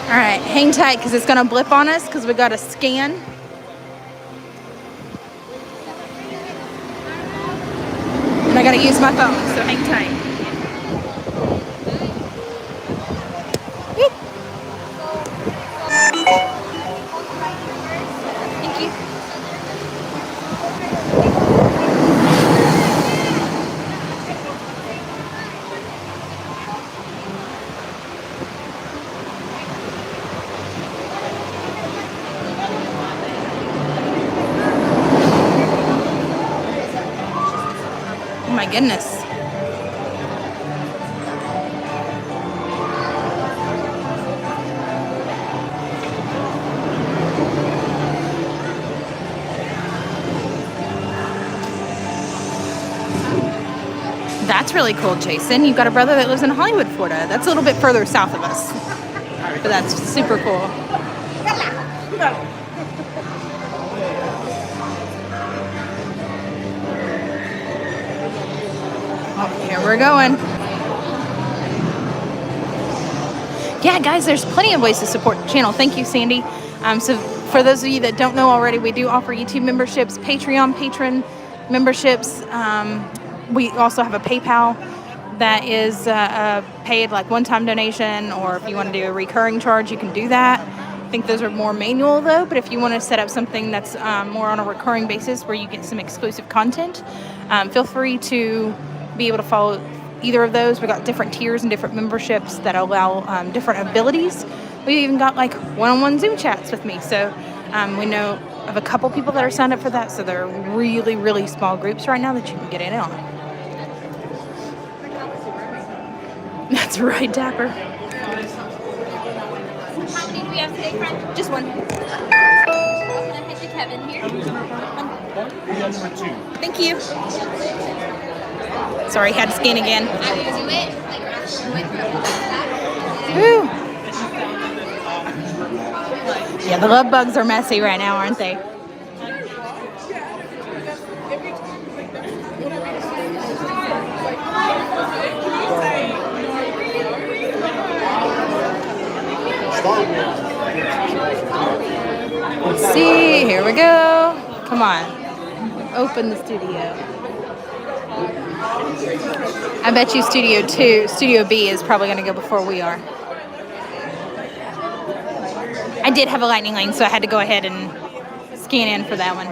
All right, hang tight because it's going to blip on us because we got to scan. And I got to use my phone, so hang tight. Whoop. Thank you. Oh my goodness. That's really cool, Jason. You've got a brother that lives in Hollywood, Florida. That's a little bit further south of us. But that's super cool. Oh, here we're going. Yeah, guys, there's plenty of ways to support the channel. Thank you, Sandy. So for those of you that don't know already, we do offer YouTube memberships, Patreon patron memberships. We also have a PayPal that is paid like one-time donation, or if you want to do a recurring charge, you can do that. I think those are more manual though, but if you want to set up something that's more on a recurring basis where you get some exclusive content, feel free to be able to follow either of those. We've got different tiers and different memberships that allow different abilities. We've even got like one-on-one Zoom chats with me. So we know of a couple people that are signed up for that. So they're really, really small groups right now that you can get in on. That's right, Dapper. How many do we have today, friend? Just one. I'm gonna head to Kevin here. Number 2. Thank you. Sorry, had to scan again. I will do it. Woo. Yeah, the love bugs are messy right now, aren't they? Let's see, here we go. Come on, open the studio. I bet you Studio B is probably going to go before we are. I did have a lightning lane, so I had to go ahead and scan in for that one.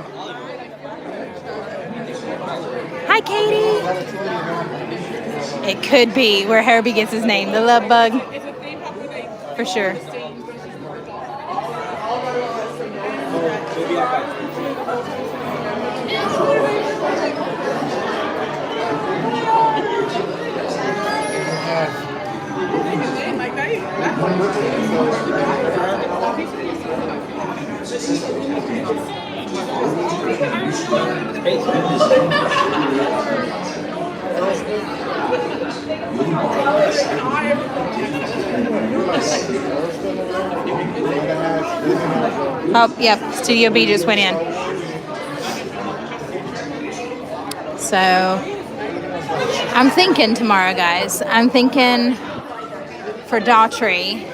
Hi, Katie. It could be where Herbie gets his name, the love bug. For sure. Oh, yep, Studio B just went in. So, I'm thinking tomorrow, guys. I'm thinking for Daughtry.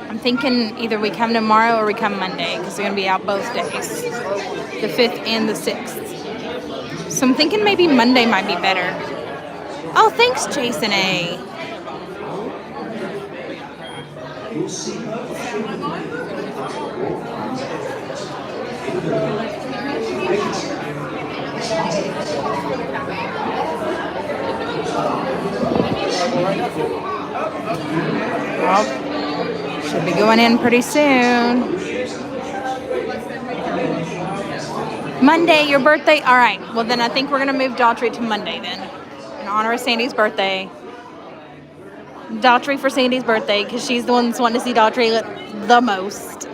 I'm thinking either we come tomorrow or we come Monday, because we're going to be out both days, the 5th and the 6th. So I'm thinking maybe Monday might be better. Oh, thanks, Jason A. Well, should be going in pretty soon. Monday, your birthday? All right. Well, then I think we're going to move Daughtry to Monday then, in honor of Sandy's birthday. Daughtry for Sandy's birthday, because she's the one that's wanting to see Daughtry the most.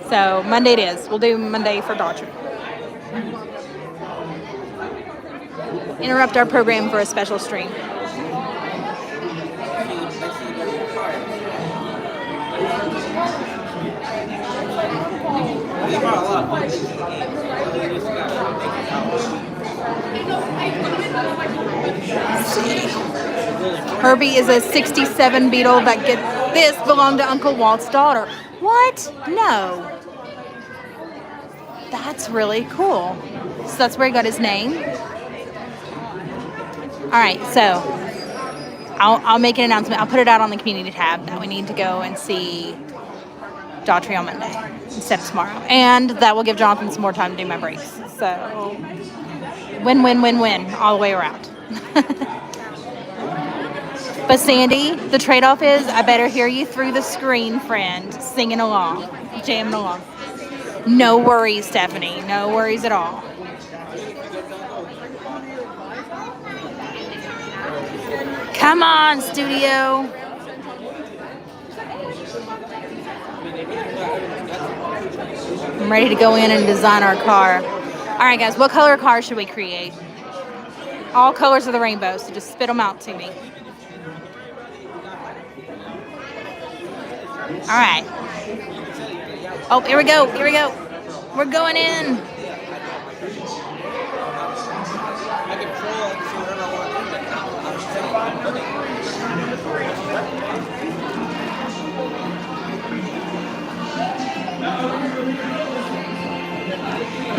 So Monday it is. We'll do Monday for Daughtry. Interrupt our program for a special stream. Herbie is a 67 Beetle that belonged to Uncle Walt's daughter. What? No. That's really cool. So that's where he got his name. All right, so I'll make an announcement. I'll put it out on the community tab that we need to go and see Daughtry on Monday instead of tomorrow. And that will give Jonathan some more time to do my breaks. So win, win, win, win all the way around. But Sandy, the trade-off is I better hear you through the screen, friend, singing along, jamming along. No worries, Stefanie. No worries at all. Come on, studio. I'm ready to go in and design our car. All right, guys, what color car should we create? All colors of the rainbow, so just spit them out to me. All right. Oh, here we go. Here we go. We're going in.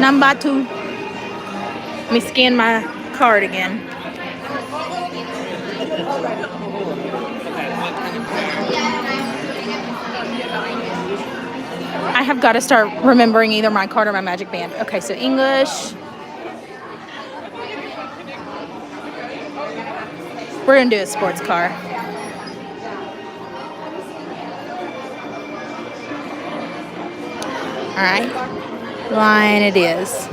Number 2. Let me scan my card again. I have got to start remembering either my card or my magic band. Okay, so English. We're going to do a sports car. All right. Line it is.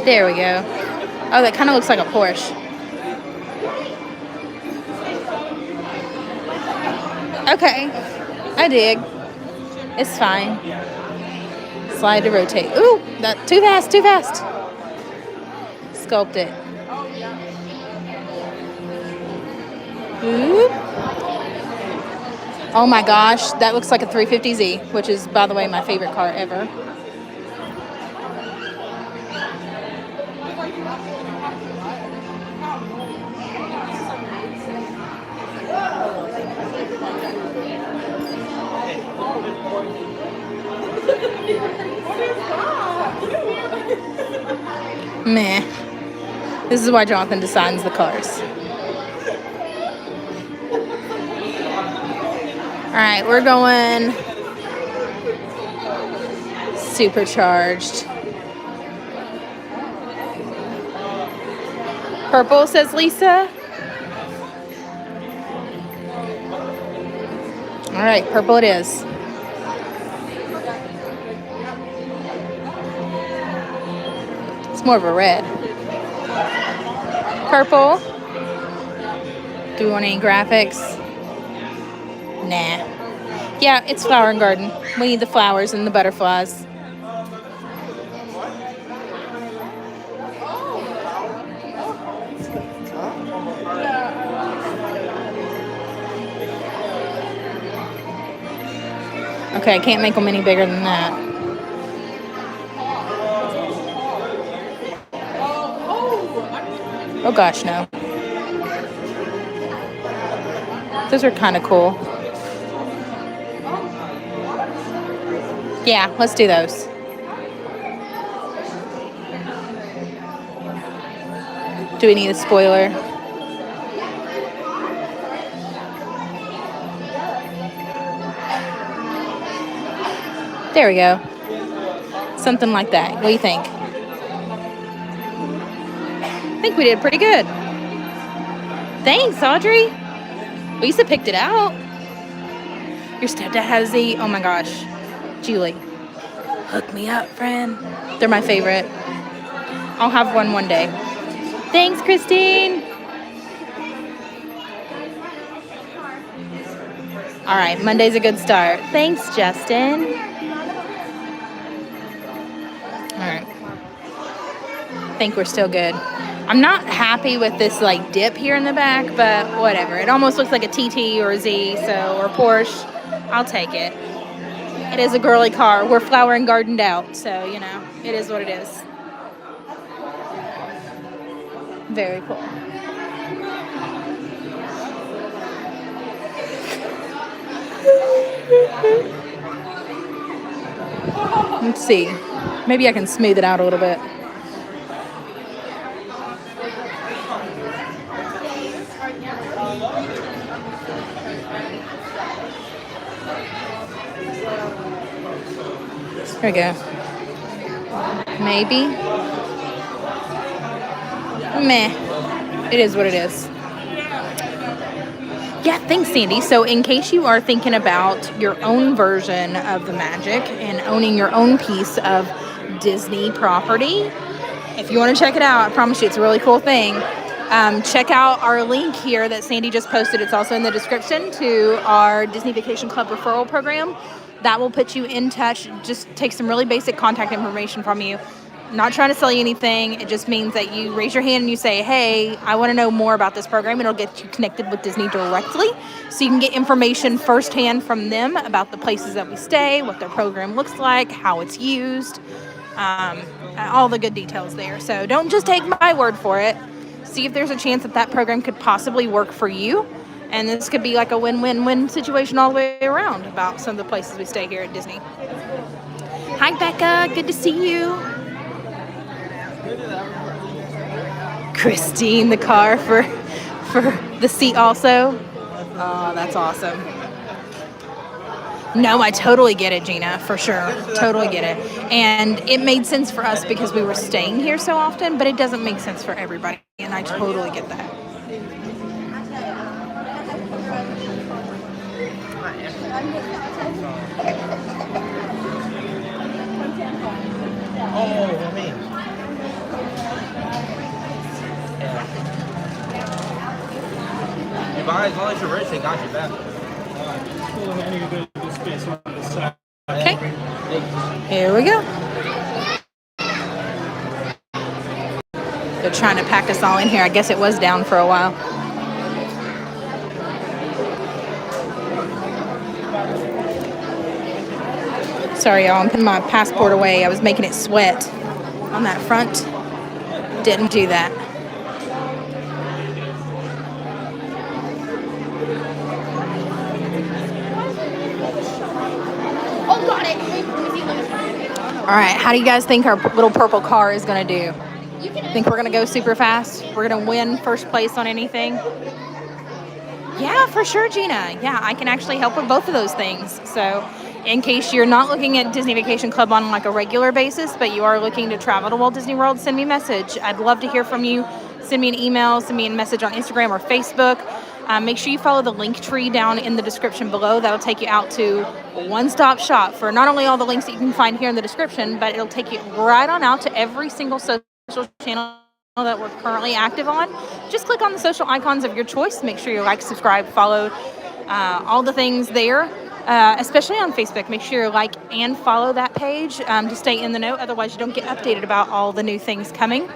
There we go. Oh, that kind of looks like a Porsche. Okay, I dig. It's fine. Slide to rotate. Ooh, that too fast, too fast. Sculpt it. Ooh. Oh my gosh, that looks like a 350Z, which is, by the way, my favorite car ever. Meh. This is why Jonathan designs the cars. All right, we're going supercharged. Purple, says Lisa. All right, purple it is. It's more of a red. Purple. Do we want any graphics? Nah. Yeah, it's flower and garden. We need the flowers and the butterflies. Okay, I can't make them any bigger than that. Oh gosh, no. Those are kind of cool. Yeah, let's do those. Do we need a spoiler? There we go. Something like that. What do you think? I think we did pretty good. Thanks, Audrey. Lisa picked it out. Your stepdad has the, oh my gosh. Julie. Hook me up, friend. They're my favorite. I'll have one day. Thanks, Christine. All right, Monday's a good start. Thanks, Justin. All right. I think we're still good. I'm not happy with this like dip here in the back, but whatever. It almost looks like a TT or a Z, so, or Porsche. I'll take it. It is a girly car. We're flower and gardened out, so, you know, it is what it is. Very cool. Let's see. Maybe I can smooth it out a little bit. There we go. Maybe. Meh. It is what it is. Yeah, thanks, Sandy. So in case you are thinking about your own version of the magic and owning your own piece of Disney property, if you want to check it out, I promise you it's a really cool thing. Check out our link here that Sandy just posted. It's also in the description to our Disney Vacation Club referral program. That will put you in touch. Just take some really basic contact information from you. Not trying to sell you anything. It just means that you raise your hand and you say, hey, I want to know more about this program. It'll get you connected with Disney directly so you can get information firsthand from them about the places that we stay, what their program looks like, how it's used, all the good details there. So don't just take my word for it. See if there's a chance that that program could possibly work for you. And this could be like a win-win-win situation all the way around about some of the places we stay here at Disney. Hi, Becca. Good to see you. Christine, the car for the seat also. Oh, that's awesome. No, I totally get it, Gina, for sure. Totally get it. And it made sense for us because we were staying here so often, but it doesn't make sense for everybody. And I totally get that. Oh, man. As long as you're rich, they got your back. Okay. Here we go. They're trying to pack us all in here. I guess it was down for a while. Sorry, y'all. I'm putting my passport away. I was making it sweat on that front. Didn't do that. All right, how do you guys think our little purple car is going to do? Think we're going to go super fast? We're going to win first place on anything? Yeah, for sure, Gina. Yeah, I can actually help with both of those things. So in case you're not looking at Disney Vacation Club on like a regular basis, but you are looking to travel to Walt Disney World, send me a message. I'd love to hear from you. Send me an email, send me a message on Instagram or Facebook. Make sure you follow the link tree down in the description below. That'll take you out to a one-stop shop for not only all the links that you can find here in the description, but it'll take you right on out to every single social channel that we're currently active on. Just click on the social icons of your choice. Make sure you like, subscribe, follow, all the things there, especially on Facebook. Make sure you like and follow that page to stay in the know. Otherwise, you don't get updated about all the new things coming.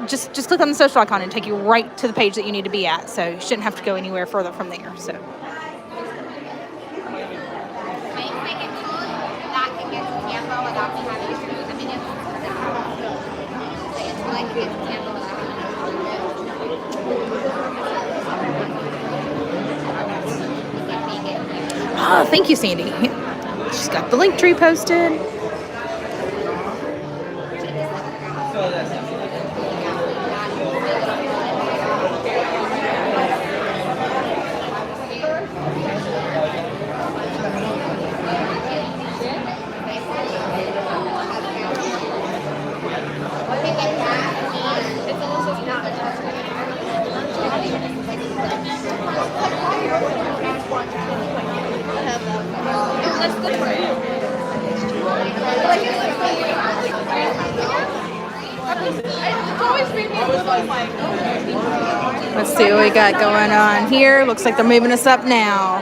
Just click on the social icon and take you right to the page that you need to be at. So you shouldn't have to go anywhere further from there. So. Oh, thank you, Sandy. She's got the link tree posted. Let's see what we got going on here. Looks like they're moving us up now.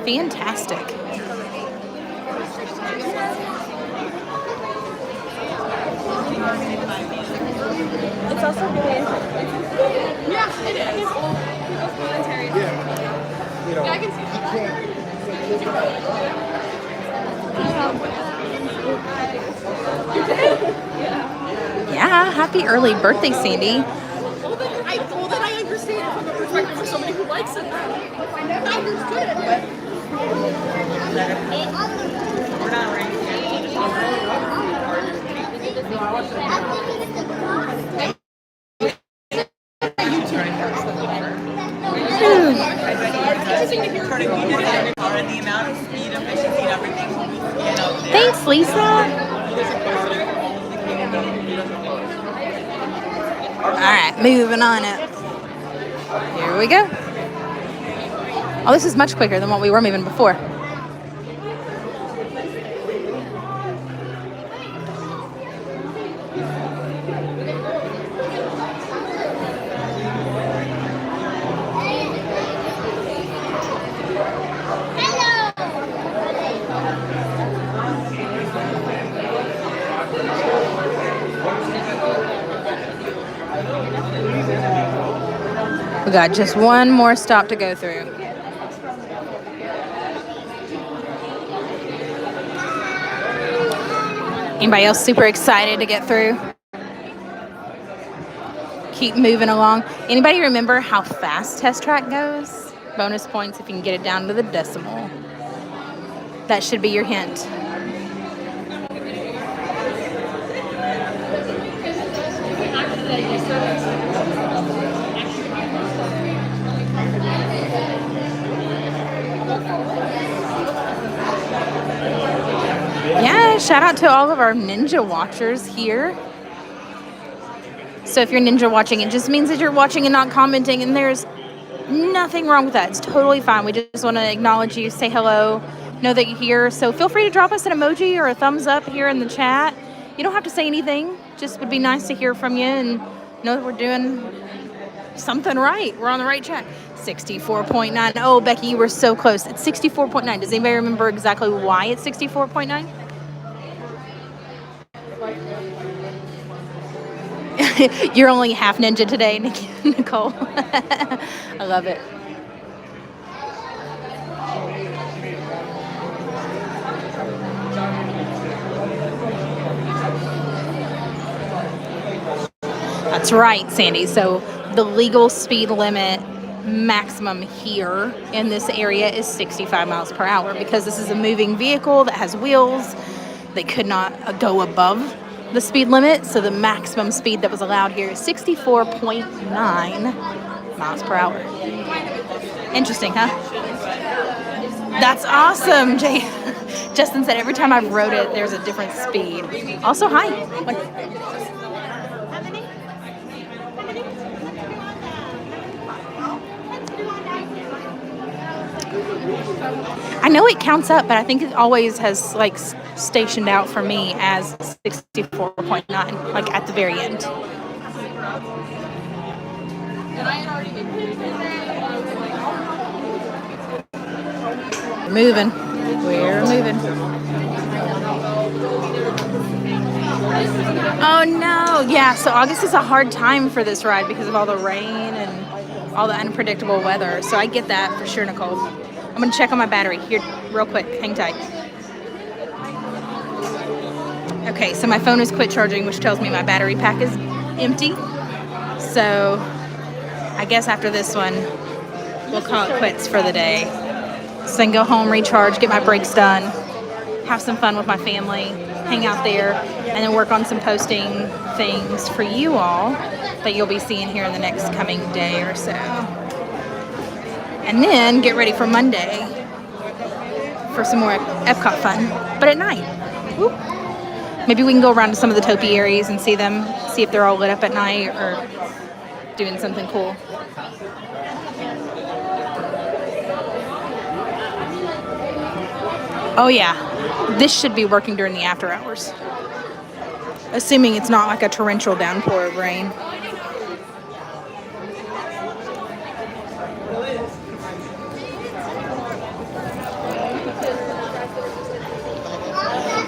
Fantastic. It's also really interesting. Yeah, it is. People's military. Yeah, I can see Yeah, happy early birthday, Sandy. Well, then I understand from the perspective of somebody who likes it. I understood it, but... We're not ready. Thanks, Lisa. All right, moving on up. Here we go. Oh, this is much quicker than what we were moving before. We got just one more stop to go through. Anybody else super excited to get through? Keep moving along. Anybody remember how fast Test Track goes? Bonus points if you can get it down to the decimal. That should be your hint. Yeah, shout out to all of our Ninja watchers here. So if you're Ninja watching, it just means that you're watching and not commenting, and there's nothing wrong with that. It's totally fine. We just want to acknowledge you, say hello, know that you're here. So feel free to drop us an emoji or a thumbs up here in the chat. You don't have to say anything. Just would be nice to hear from you and know that we're doing something right. We're on the right track. 64.9. Oh, Becky, you were so close. It's 64.9. Does anybody remember exactly why it's 64.9? You're only half ninja today, Nicole. I love it. That's right, Sandy. So the legal speed limit maximum here in this area is 65 miles per hour because this is a moving vehicle that has wheels. They could not go above the speed limit, so the maximum speed that was allowed here is 64.9 miles per hour. Interesting, huh? That's awesome, Jay. Justin said every time I've rode it, there's a different speed. Also, hi. I know it counts up, but I think it always has like stationed out for me as 64.9, like at the very end. We're moving. Oh no, yeah, so August is a hard time for this ride because of all the rain and all the unpredictable weather. So I get that for sure, Nicole. I'm gonna check on my battery here real quick. Hang tight. Okay, so my phone is quit charging, which tells me my battery pack is empty. So I guess after this one, we'll call it quits for the day. So I can go home, recharge, get my breaks done, have some fun with my family, hang out there, and then work on some posting things for you all that you'll be seeing here in the next coming day or so. And then get ready for Monday for some more Epcot fun, but at night. Woo. Maybe we can go around to some of the topiaries and see them, see if they're all lit up at night or doing something cool. Oh yeah, this should be working during the after hours. Assuming it's not like a torrential downpour of rain.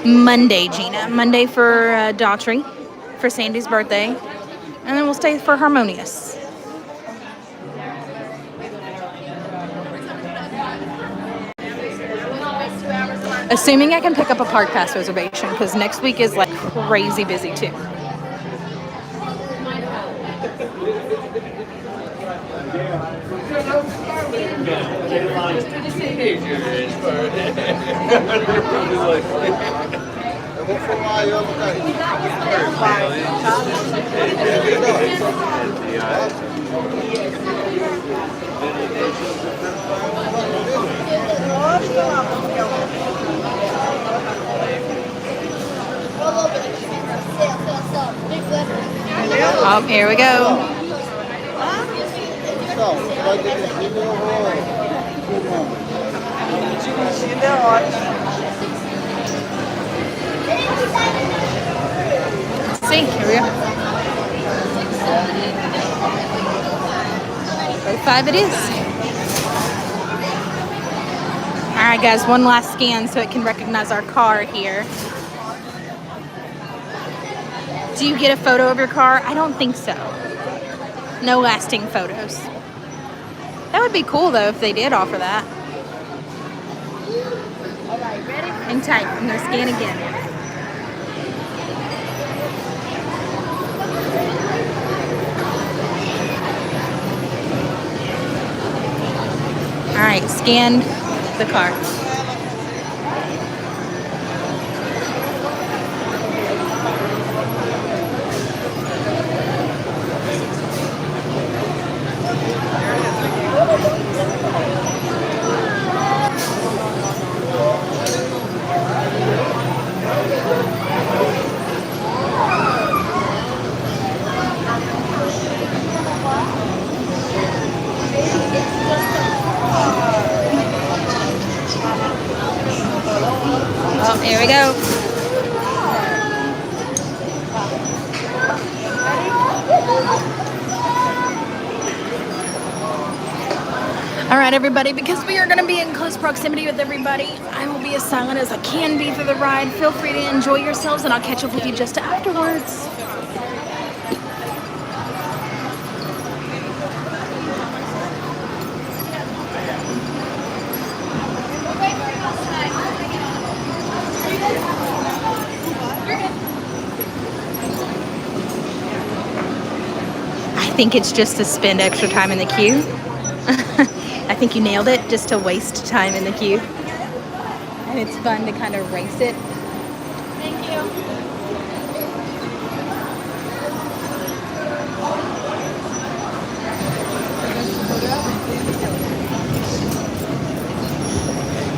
Monday, Gina. Monday for Daughtry, for Sandy's birthday. And then we'll stay for Harmonious. Assuming I can pick up a park pass reservation, because next week is like crazy busy too. Oh, here we go. Let's see, here we go. 05 it is. All right, guys, one last scan so it can recognize our car here. Do you get a photo of your car? I don't think so. No lasting photos. That would be cool though if they did offer that. All right, ready? Hang tight. I'm gonna scan again. All right, scanned the card. Oh, here we go. All right, everybody, because we are going to be in close proximity with everybody, I will be as silent as I can be for the ride. Feel free to enjoy yourselves, and I'll catch up with you just afterwards. I think it's just to spend extra time in the queue. I think you nailed it, just to waste time in the queue. And it's fun to kind of race it. Thank you.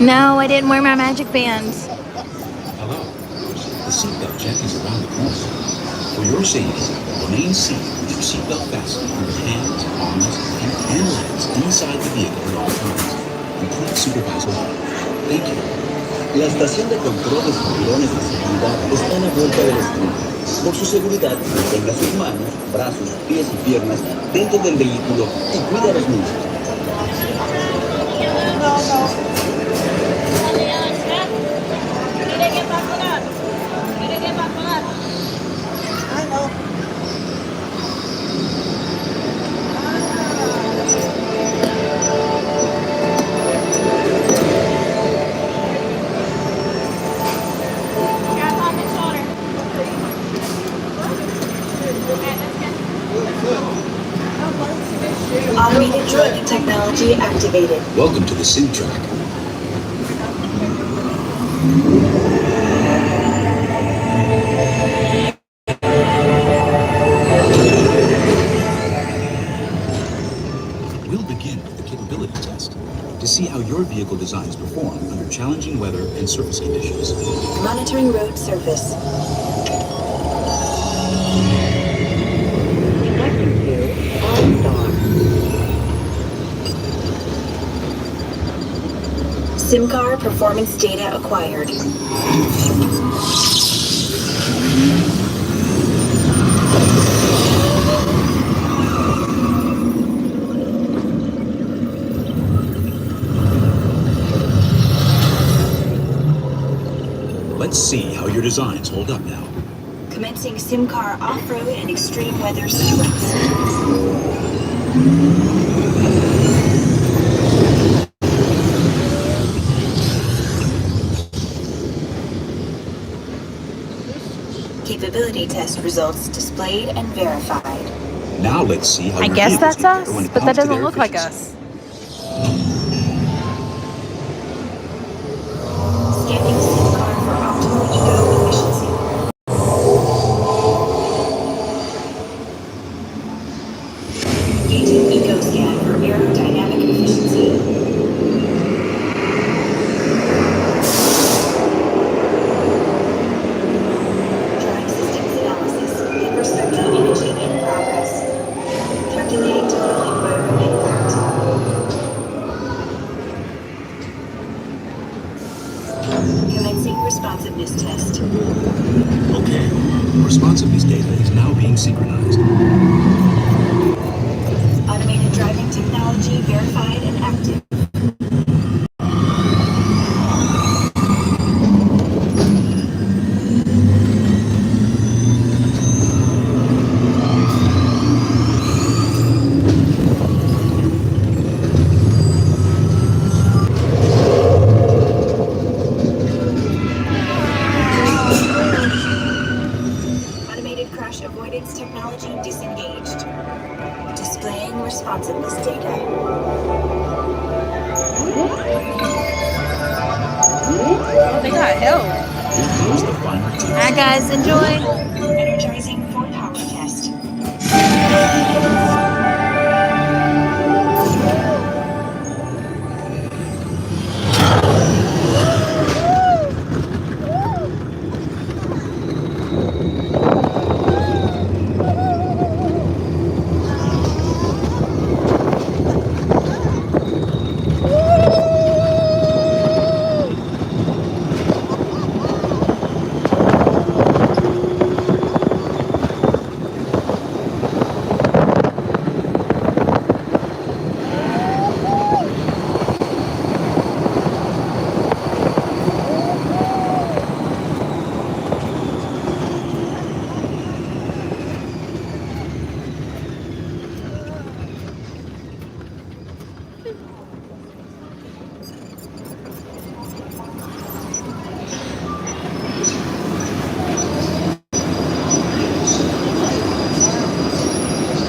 No, I didn't wear my magic bands. Hello. The seatbelt check is around the corner. For your safety, remain seated with your seatbelt fastened on your hands, arms, and legs inside the vehicle at all times. Complete supervisor. Thank you. La estación de control de cinturones de seguridad está en la vuelta de la esquina. Por su seguridad, mantenga sus manos, brazos, pies y piernas dentro del vehículo y cuida a los niños. I know. Automated driving technology activated. Welcome to the sim track. We'll begin with the capability test to see how your vehicle designs perform under challenging weather and surface conditions. Monitoring road surface. Connecting to OnStar. SIM card performance data acquired. Let's see how your designs hold up now. Commencing SIM car off-road and extreme weather sequence. Capability test results displayed and verified. Now let's see how I your guess vehicles that's us, compare when it but that comes to doesn't their look like efficiency. us. Scanning SIM card for optimal eco efficiency. Gating eco scan for aerodynamic efficiency. Drawing systems analysis. Hyperspectral imaging in progress. Calculating total environment impact. Commencing responsiveness test. Okay, responsiveness data is now being synchronized. Automated driving technology verified and active. crash avoidance technology disengaged. Displaying responsiveness data. Oh, they got help. Alright guys, enjoy. Energizing for power test.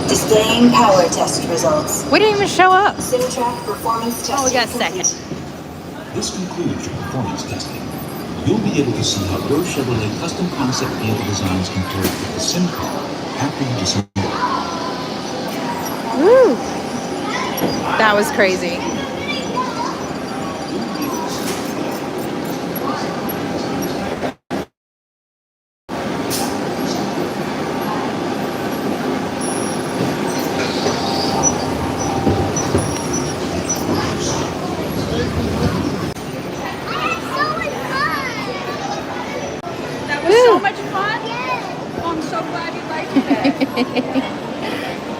Displaying power test results. We didn't even show up. SimTrack performance testing. Oh, we got a second. This concludes your performance testing. You'll be able to see how your Chevrolet custom concept vehicle designs compare with the sim car after you disassemble. Woo! That was crazy.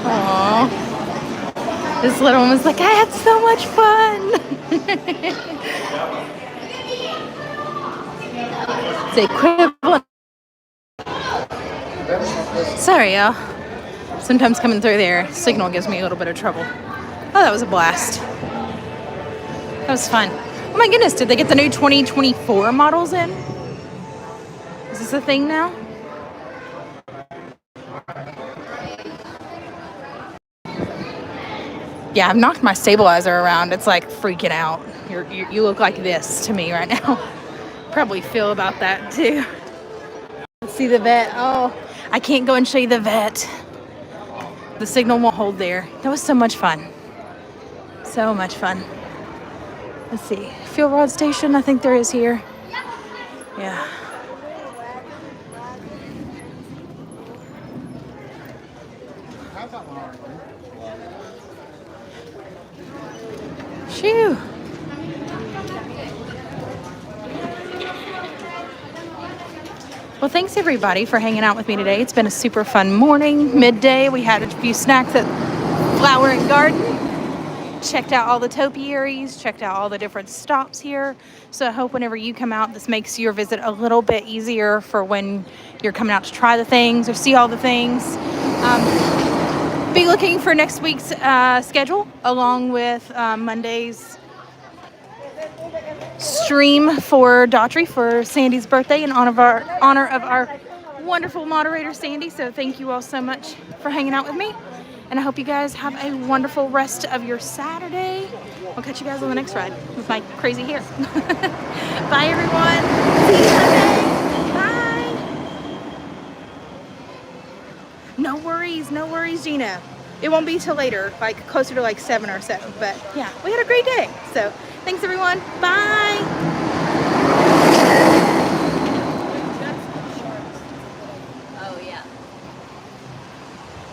Aww. This little one was like, I had so much fun. It's the equivalent. Sorry, y'all. Sometimes coming through there, signal gives me a little bit of trouble. Oh, that was a blast. That was fun. Oh my goodness, did they get the new 2024 models in? Is this a thing now? Yeah, I've knocked my stabilizer around. It's like freaking out. You look like this to me right now. Probably feel about that too. Let's see the vet. Oh, I can't go and show you the vet. The signal won't hold there. That was so much fun. So much fun. Let's see. Fuel rod station, I think there is here. Yeah. Phew. Well, thanks everybody for hanging out with me today. It's been a super fun morning. Midday, we had a few snacks at Flower and Garden. Checked out all the topiaries, checked out all the different stops here. So I hope whenever you come out, this makes your visit a little bit easier for when you're coming out to try the things or see all the things. Be looking for next week's schedule along with Monday's stream for Daughtry for Sandy's birthday in honor of our wonderful moderator Sandy. So thank you all so much for hanging out with me, and I hope you guys have a wonderful rest of your Saturday. I'll catch you guys on the next ride with my crazy hair. Bye everyone. See you Sunday. Bye. No worries, Gina. It won't be till later, like closer to like 7 or 7. But yeah, we had a great day. So thanks everyone. Bye.